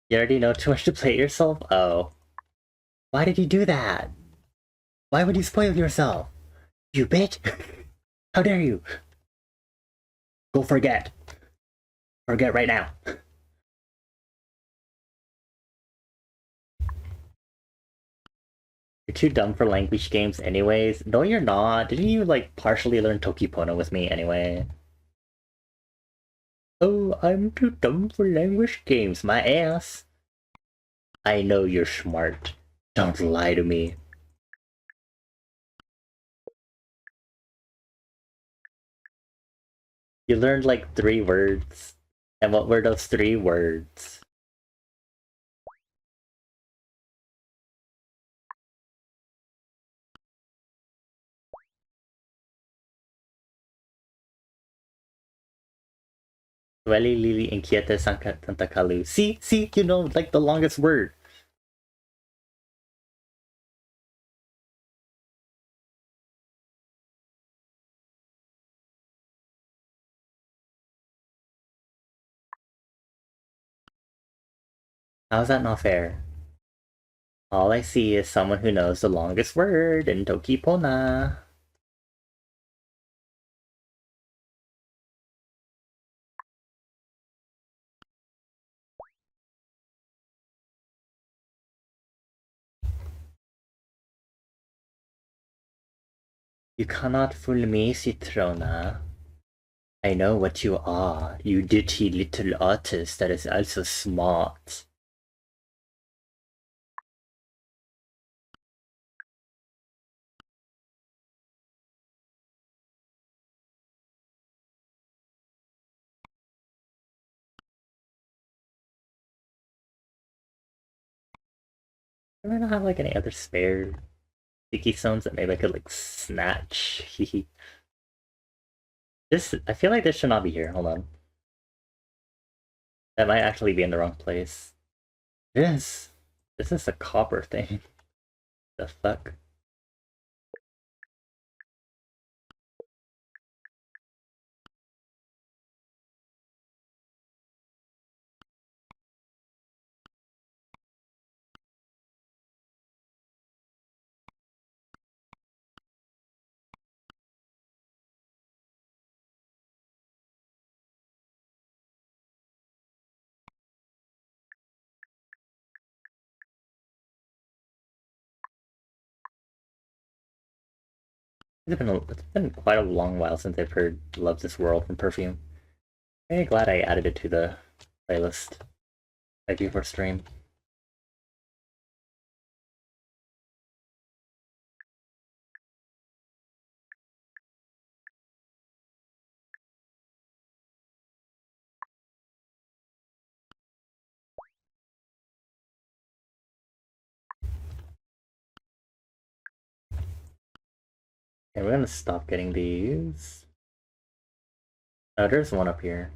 You already know too much to play yourself? Oh. Why did you do that? Why would you spoil yourself? You bitch! How dare you! Go forget! Forget right now! You're too dumb for language games anyways. No, you're not. Didn't you, like, partially learn Tokipono with me anyway? Oh, I'm too dumb for language games, my ass. I know you're smart. Don't lie to me. You learned like 3 words. And what were those 3 words? Sueli Lili Inquieta Santa Kalu. See, you know, like the longest word. How's that not fair? All I see is someone who knows the longest word in Tokipona. You cannot fool me, Citrona. I know what you are, you ditty little artist that is also smart. Do I not have like any other spare sticky stones that maybe I could like snatch? This, I feel like this should not be here. Hold on. That might actually be in the wrong place. This is a copper thing. The fuck? It's been quite a long while since I've heard "Love This World" from Perfume. Very glad I added it to the playlist right before stream. Okay, we're gonna stop getting these. Oh, there's one up here.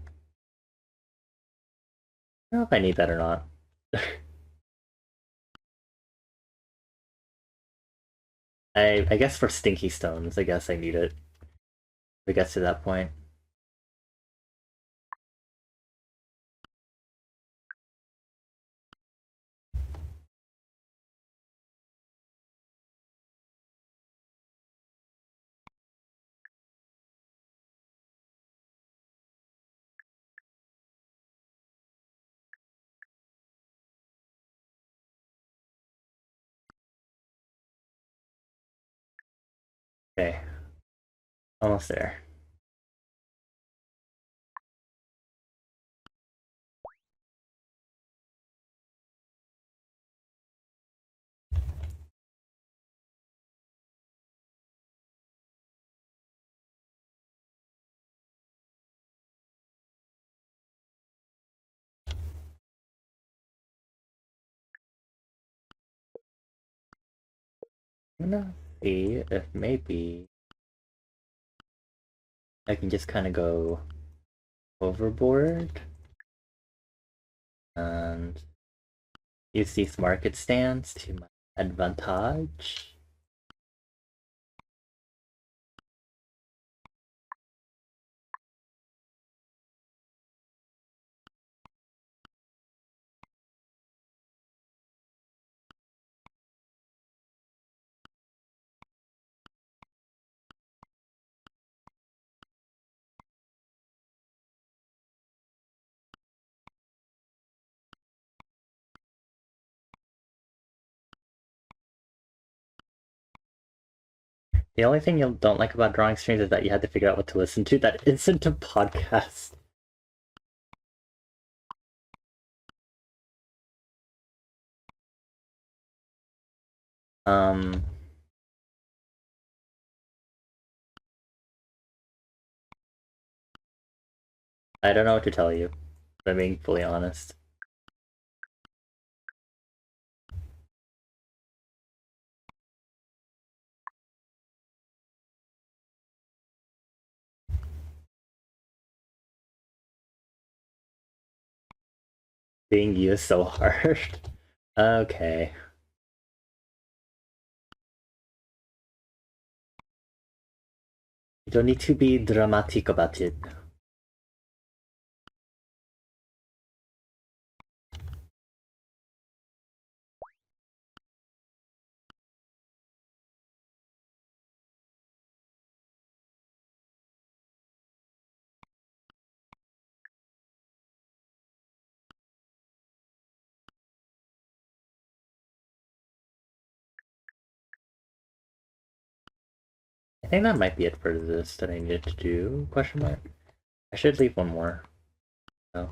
I don't know if I need that or not. I guess for stinky stones, I guess I need it. If it gets to that point. Okay, almost there. I'm gonna see if maybe I can just kind of go overboard and use these market stands to my advantage. The only thing you don't like about drawing streams is that you had to figure out what to listen to that isn't a podcast. Um, I don't know what to tell you, if I'm being fully honest. Being used so hard. Okay. You don't need to be dramatic about it. I think that might be it for this that I needed to do, question mark. I should leave one more. Oh.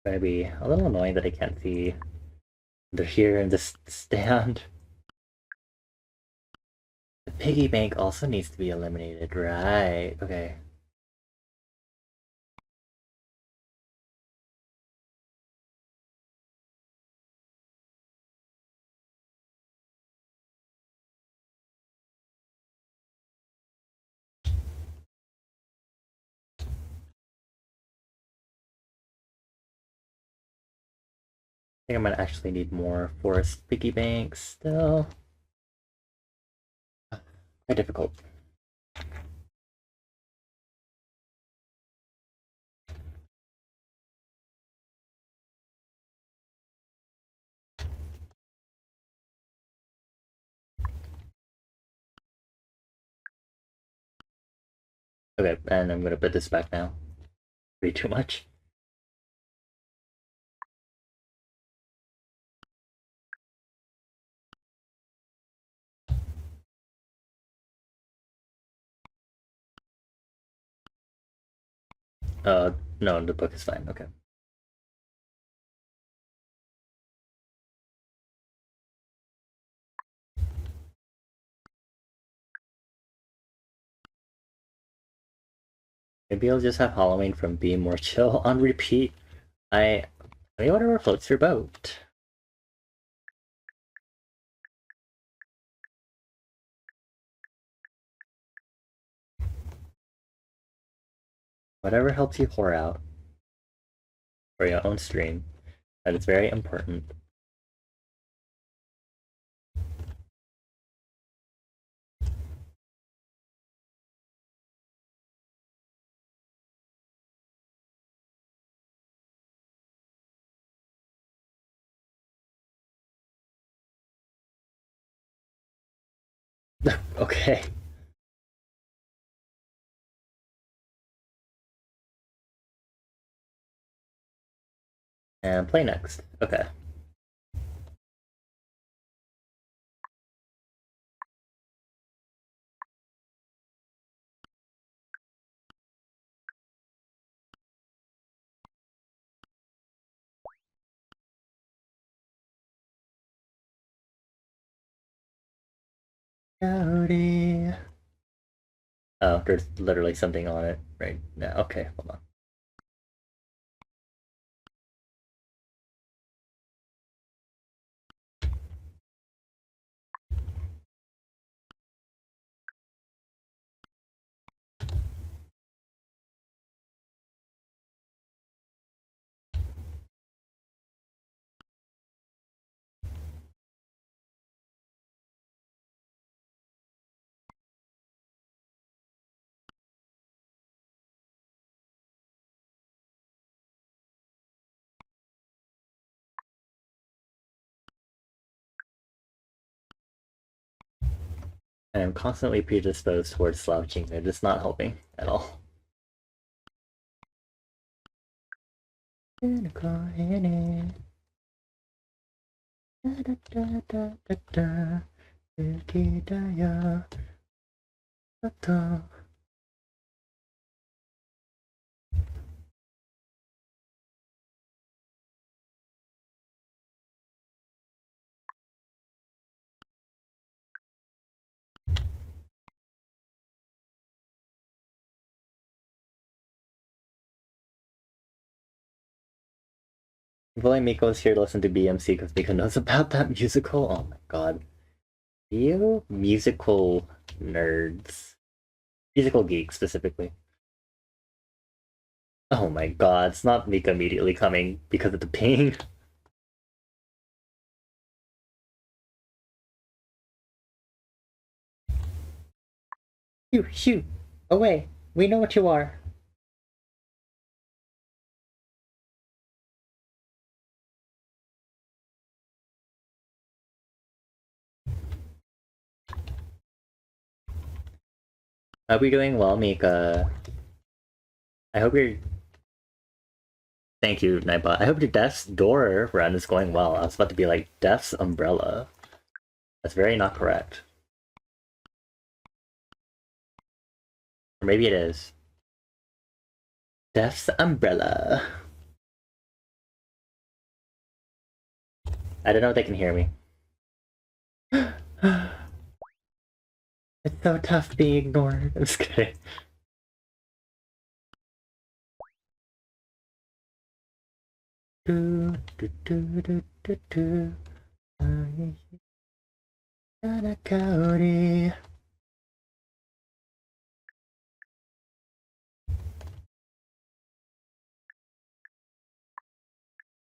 Maybe a little annoying that I can't see they're here in this stand. The piggy bank also needs to be eliminated, right? Okay. I think I might actually need more forest piggy banks still. Quite difficult. Okay, and I'm gonna put this back now. Way too much. No, the book is fine. Okay. Maybe I'll just have Halloween from Be More Chill on repeat. I mean, whatever floats your boat. Whatever helps you whore out for your own stream. That is very important. Okay. And play next. Okay. Howdy. Oh, there's literally something on it right now. Okay, hold on. I am constantly predisposed towards slouching. It is not helping at all. If only Miko was here to listen to BMC because Miko knows about that musical. Oh my god. You musical nerds. Musical geeks specifically. Oh my god, it's not Miko immediately coming because of the ping. Shoo, shoo, away. We know what you are. Are we doing well, Mika? I hope you're. Thank you, Nightbot. I hope your Death's Door run is going well. I was about to be like, Death's Umbrella. That's very not correct. Or maybe it is. Death's Umbrella. I don't know if they can hear me. It's so tough being ignored. I'm just kidding. Do, do, do, do, do, do.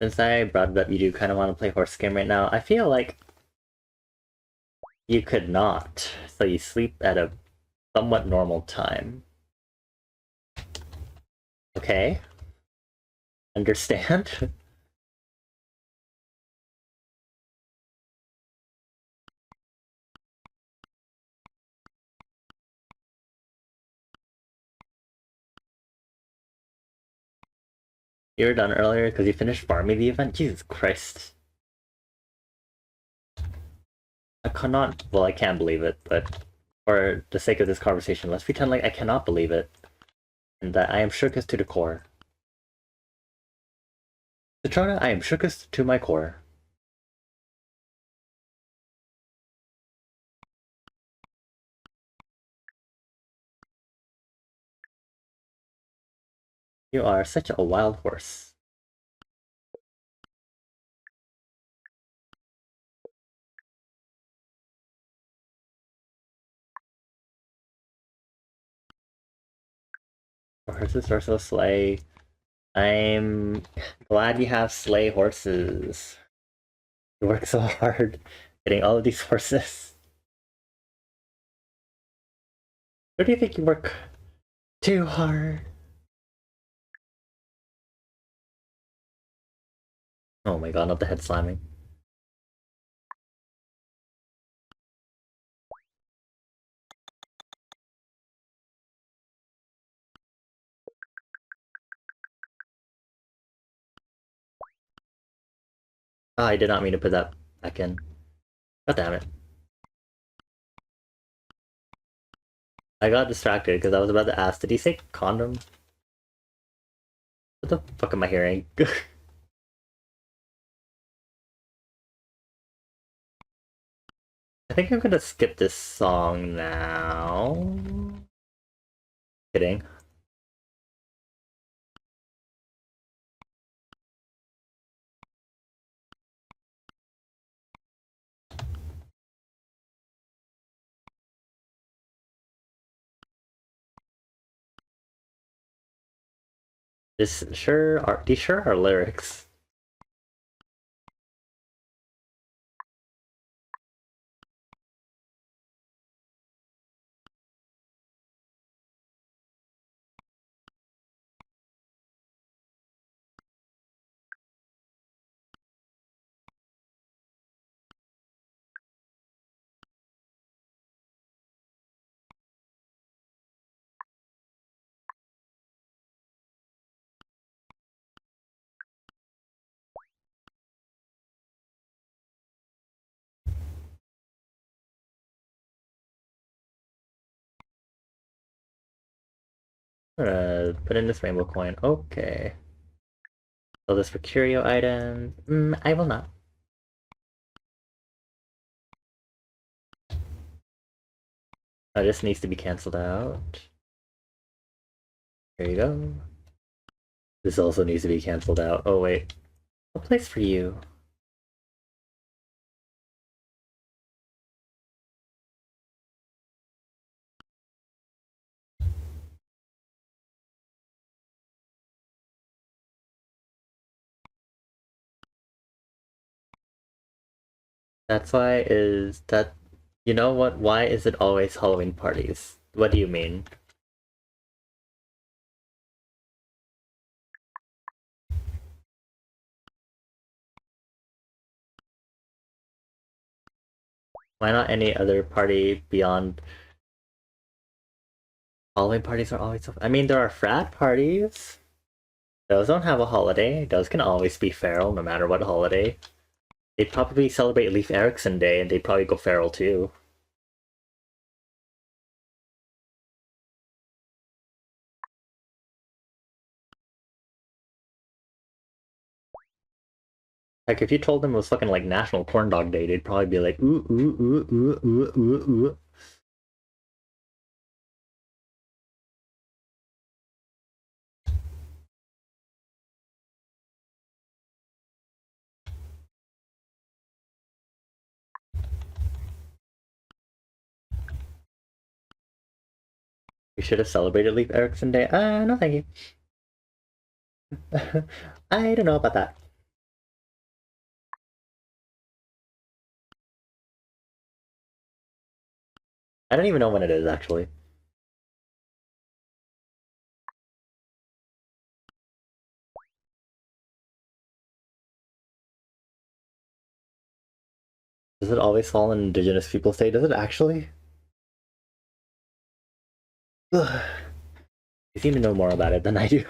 Since I brought it up, you do kind of want to play horse game right now. I feel like you could not, so you sleep at a somewhat normal time. Okay? Understand? You were done earlier because you finished farming the event? Jesus Christ. I cannot. Well, I can't believe it, but for the sake of this conversation, let's pretend like I cannot believe it. And that I am shook as to the core. Citrona, I am shook as to my core. You are such a wild horse. Horses are so slay. I'm glad you have sleigh horses. You work so hard getting all of these horses. Or do you think you work too hard? Oh my god, not the head slamming. Oh, I did not mean to put that back in. God damn it. I got distracted because I was about to ask, did he say condom? What the fuck am I hearing? I think I'm gonna skip this song now. Kidding. These sure are lyrics. I'm gonna put in this rainbow coin. Okay. Sell this for curio items. I will not. This needs to be cancelled out. There you go. This also needs to be cancelled out. Oh wait. No place for you. That's why is that you know what? Why is it always Halloween parties? What do you mean? Why not any other party beyond Halloween parties are always so I mean there are frat parties. Those don't have a holiday. Those can always be feral no matter what holiday. They'd probably celebrate Leif Erikson Day and they'd probably go feral too. Like if you told them it was fucking like National Corn Dog Day, they'd probably be like, ooh ooh ooh ooh ooh ooh ooh. We should have celebrated Leif Erikson Day. No thank you. I don't know about that. I don't even know when it is actually. Does it always fall on Indigenous Peoples Day? Does it actually? Ugh. You seem to know more about it than I do.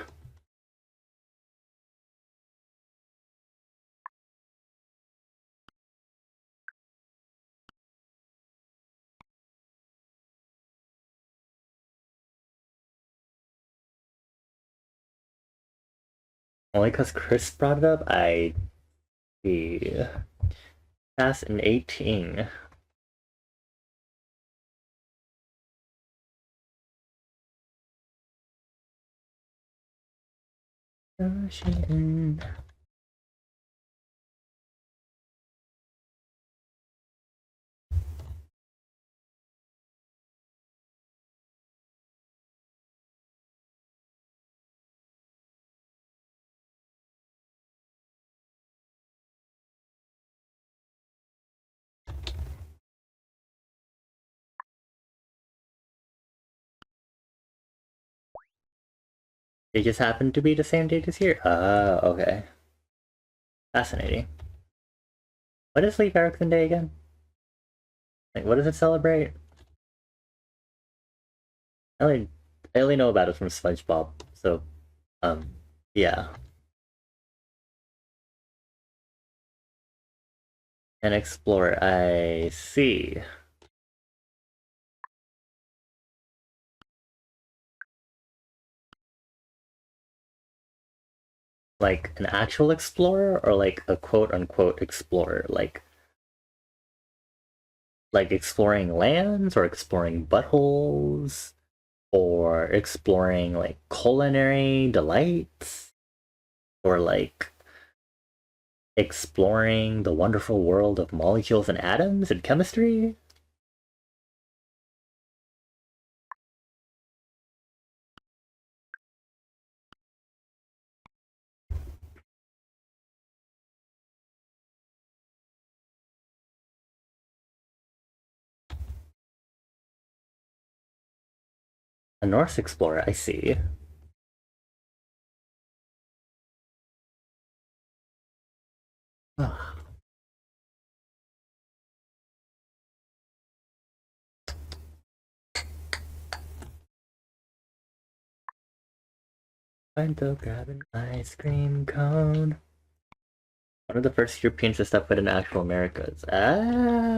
Only because Chris brought it up, I see. Pass an 18. Ocean. They just happen to be the same date as here. Oh, okay. Fascinating. What is Leif Erikson Day again? Like, what does it celebrate? I only know about it from SpongeBob. So, yeah. An explorer. I see. Like an actual explorer, or like a quote unquote explorer, like exploring lands or exploring buttholes or exploring like culinary delights or like exploring the wonderful world of molecules and atoms and chemistry. A Norse explorer, I see. Time to grab an ice cream cone. One of the first Europeans to step foot in actual Americas. Oh.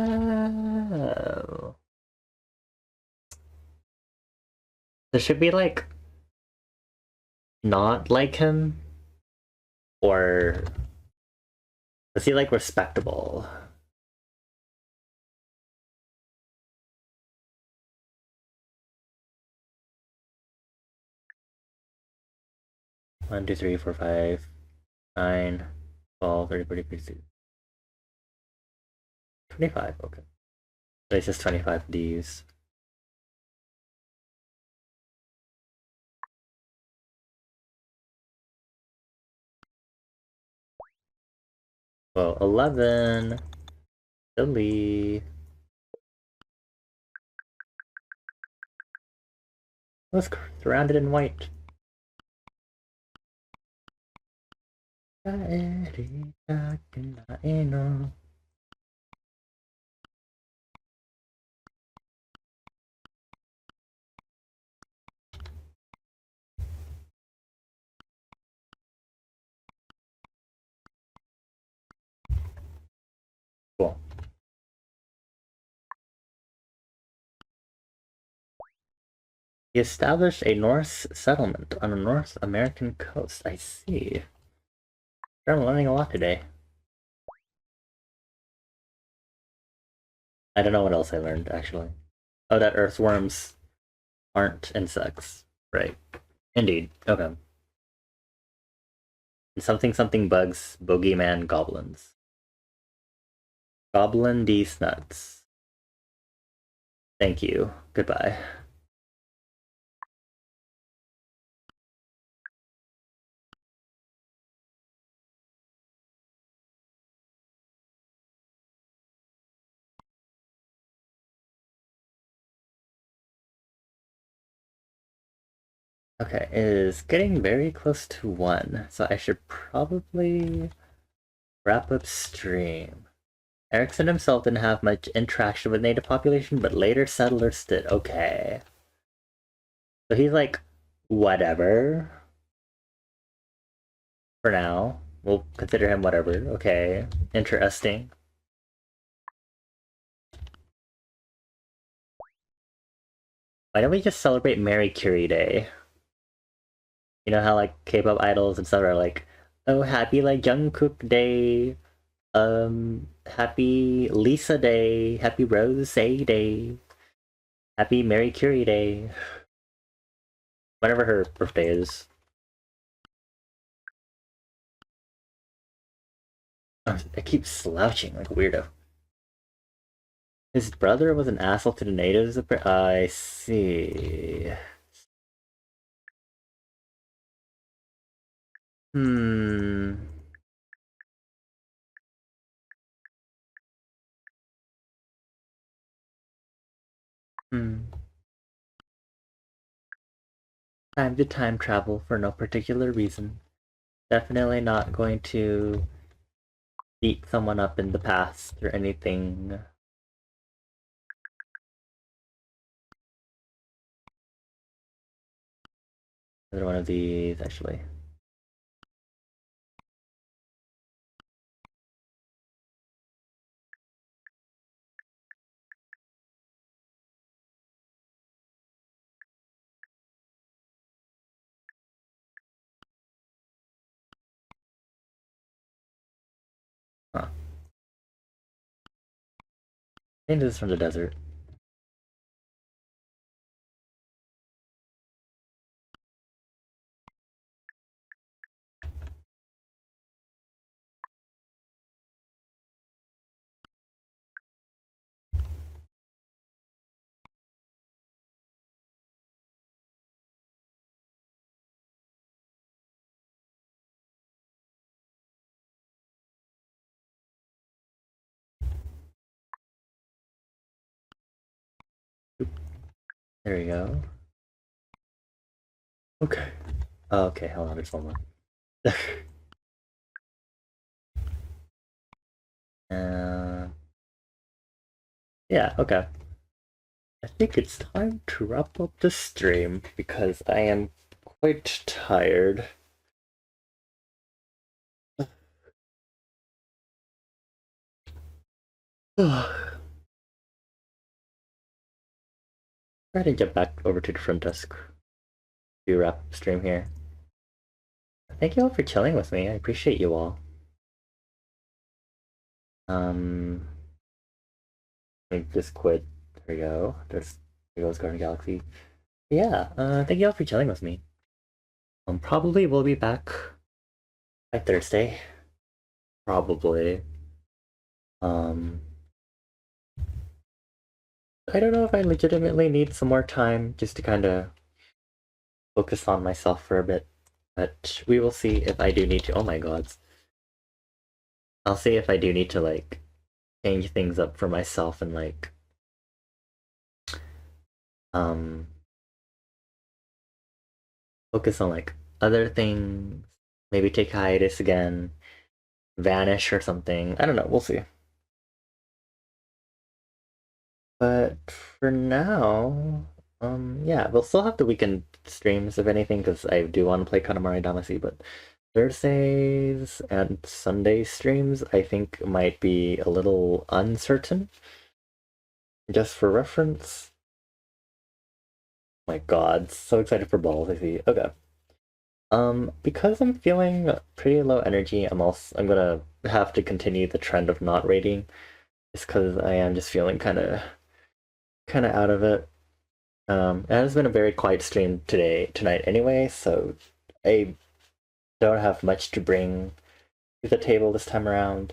There should be like not like him, or is he like respectable? One, two, three, four, 5, 9, 12, 30, 40, 50, 25, okay. So it's just 25 Ds. Well, 11. Billy. Was surrounded in white. Cool. He established a Norse settlement on the North American coast. I see. I'm learning a lot today. I don't know what else I learned, actually. Oh, that earthworms aren't insects. Right. Indeed. Okay. Something something bugs, bogeyman goblins. Goblin these nuts. Thank you. Goodbye. Okay, it is getting very close to 1, so I should probably wrap up stream. Erickson himself didn't have much interaction with native population, but later settlers did. Okay. So he's like, whatever. For now. We'll consider him whatever. Okay. Interesting. Why don't we just celebrate Mary Curie Day? You know how like K-pop idols and stuff are like, oh, happy like Jungkook Day, happy Lisa Day, happy Rose Day, happy Mary Curie Day. Whenever her birthday is. I keep slouching like a weirdo. His brother was an asshole to the natives. I see. Hmm. Hmm. Time to time travel for no particular reason. Definitely not going to beat someone up in the past or anything. Another one of these, actually. Huh. I think this is from the desert. There we go. Okay. Oh, okay, hold on, there's one more. uh, yeah, okay. I think it's time to wrap up the stream because I am quite tired. Try to get back over to the front desk to wrap stream here. Thank you all for chilling with me. I appreciate you all. Let me just quit. There we go. There goes Garden Galaxy. Yeah, thank you all for chilling with me. Probably we'll be back by Thursday. Probably. Um, I don't know if I legitimately need some more time just to kind of focus on myself for a bit, but we will see if I do need to. Oh my gods. I'll see if I do need to like change things up for myself and like um focus on like other things. Maybe take hiatus again, vanish or something. I don't know. We'll see. But for now, yeah, we'll still have the weekend streams if anything, because I do want to play Katamari Damacy, but Thursdays and Sunday streams I think might be a little uncertain. Just for reference. My god, so excited for balls, I see. Okay. Because I'm feeling pretty low energy, I'm gonna have to continue the trend of not rating. Just because I am just feeling kinda out of it. It has been a very quiet stream tonight anyway, so I don't have much to bring to the table this time around.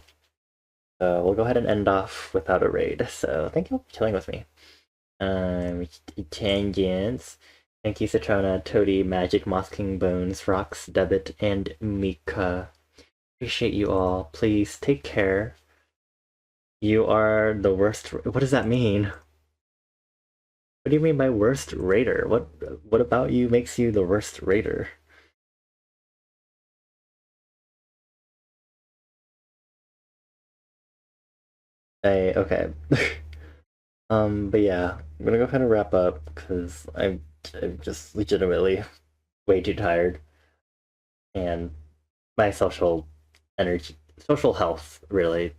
So we'll go ahead and end off without a raid. So thank you for chilling with me. Tangents. Thank you, Citrona, Toady, Magic, Mosking Bones, Rox, Debit, and Mika. Appreciate you all. Please take care. You are the worst. What does that mean? What do you mean by worst raider? What about you makes you the worst raider? Okay. But yeah, I'm gonna go ahead and wrap up because I'm just legitimately way too tired, and my social health really.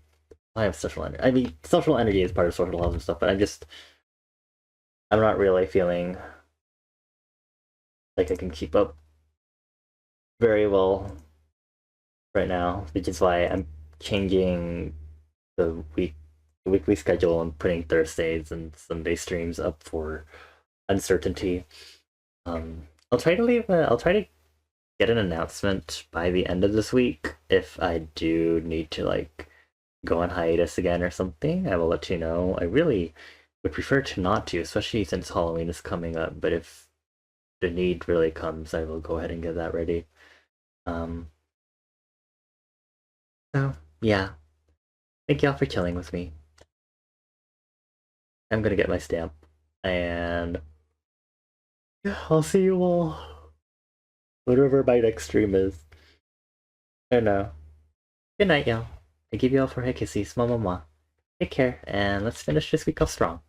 I have social energy. I mean, social energy is part of social health and stuff, but I'm not really feeling like I can keep up very well right now, which is why I'm changing the weekly schedule and putting Thursdays and Sunday streams up for uncertainty. I'll try to get an announcement by the end of this week if I do need to like go on hiatus again or something. I will let you know. I really would prefer to not to, especially since Halloween is coming up. But if the need really comes, I will go ahead and get that ready. Um, so yeah, thank y'all for chilling with me. I'm gonna get my stamp, and yeah, I'll see you all whatever my next stream is. I know. Good night, y'all. I give you all for kisses, mwah mwah mwah. Take care, and let's finish this week off strong.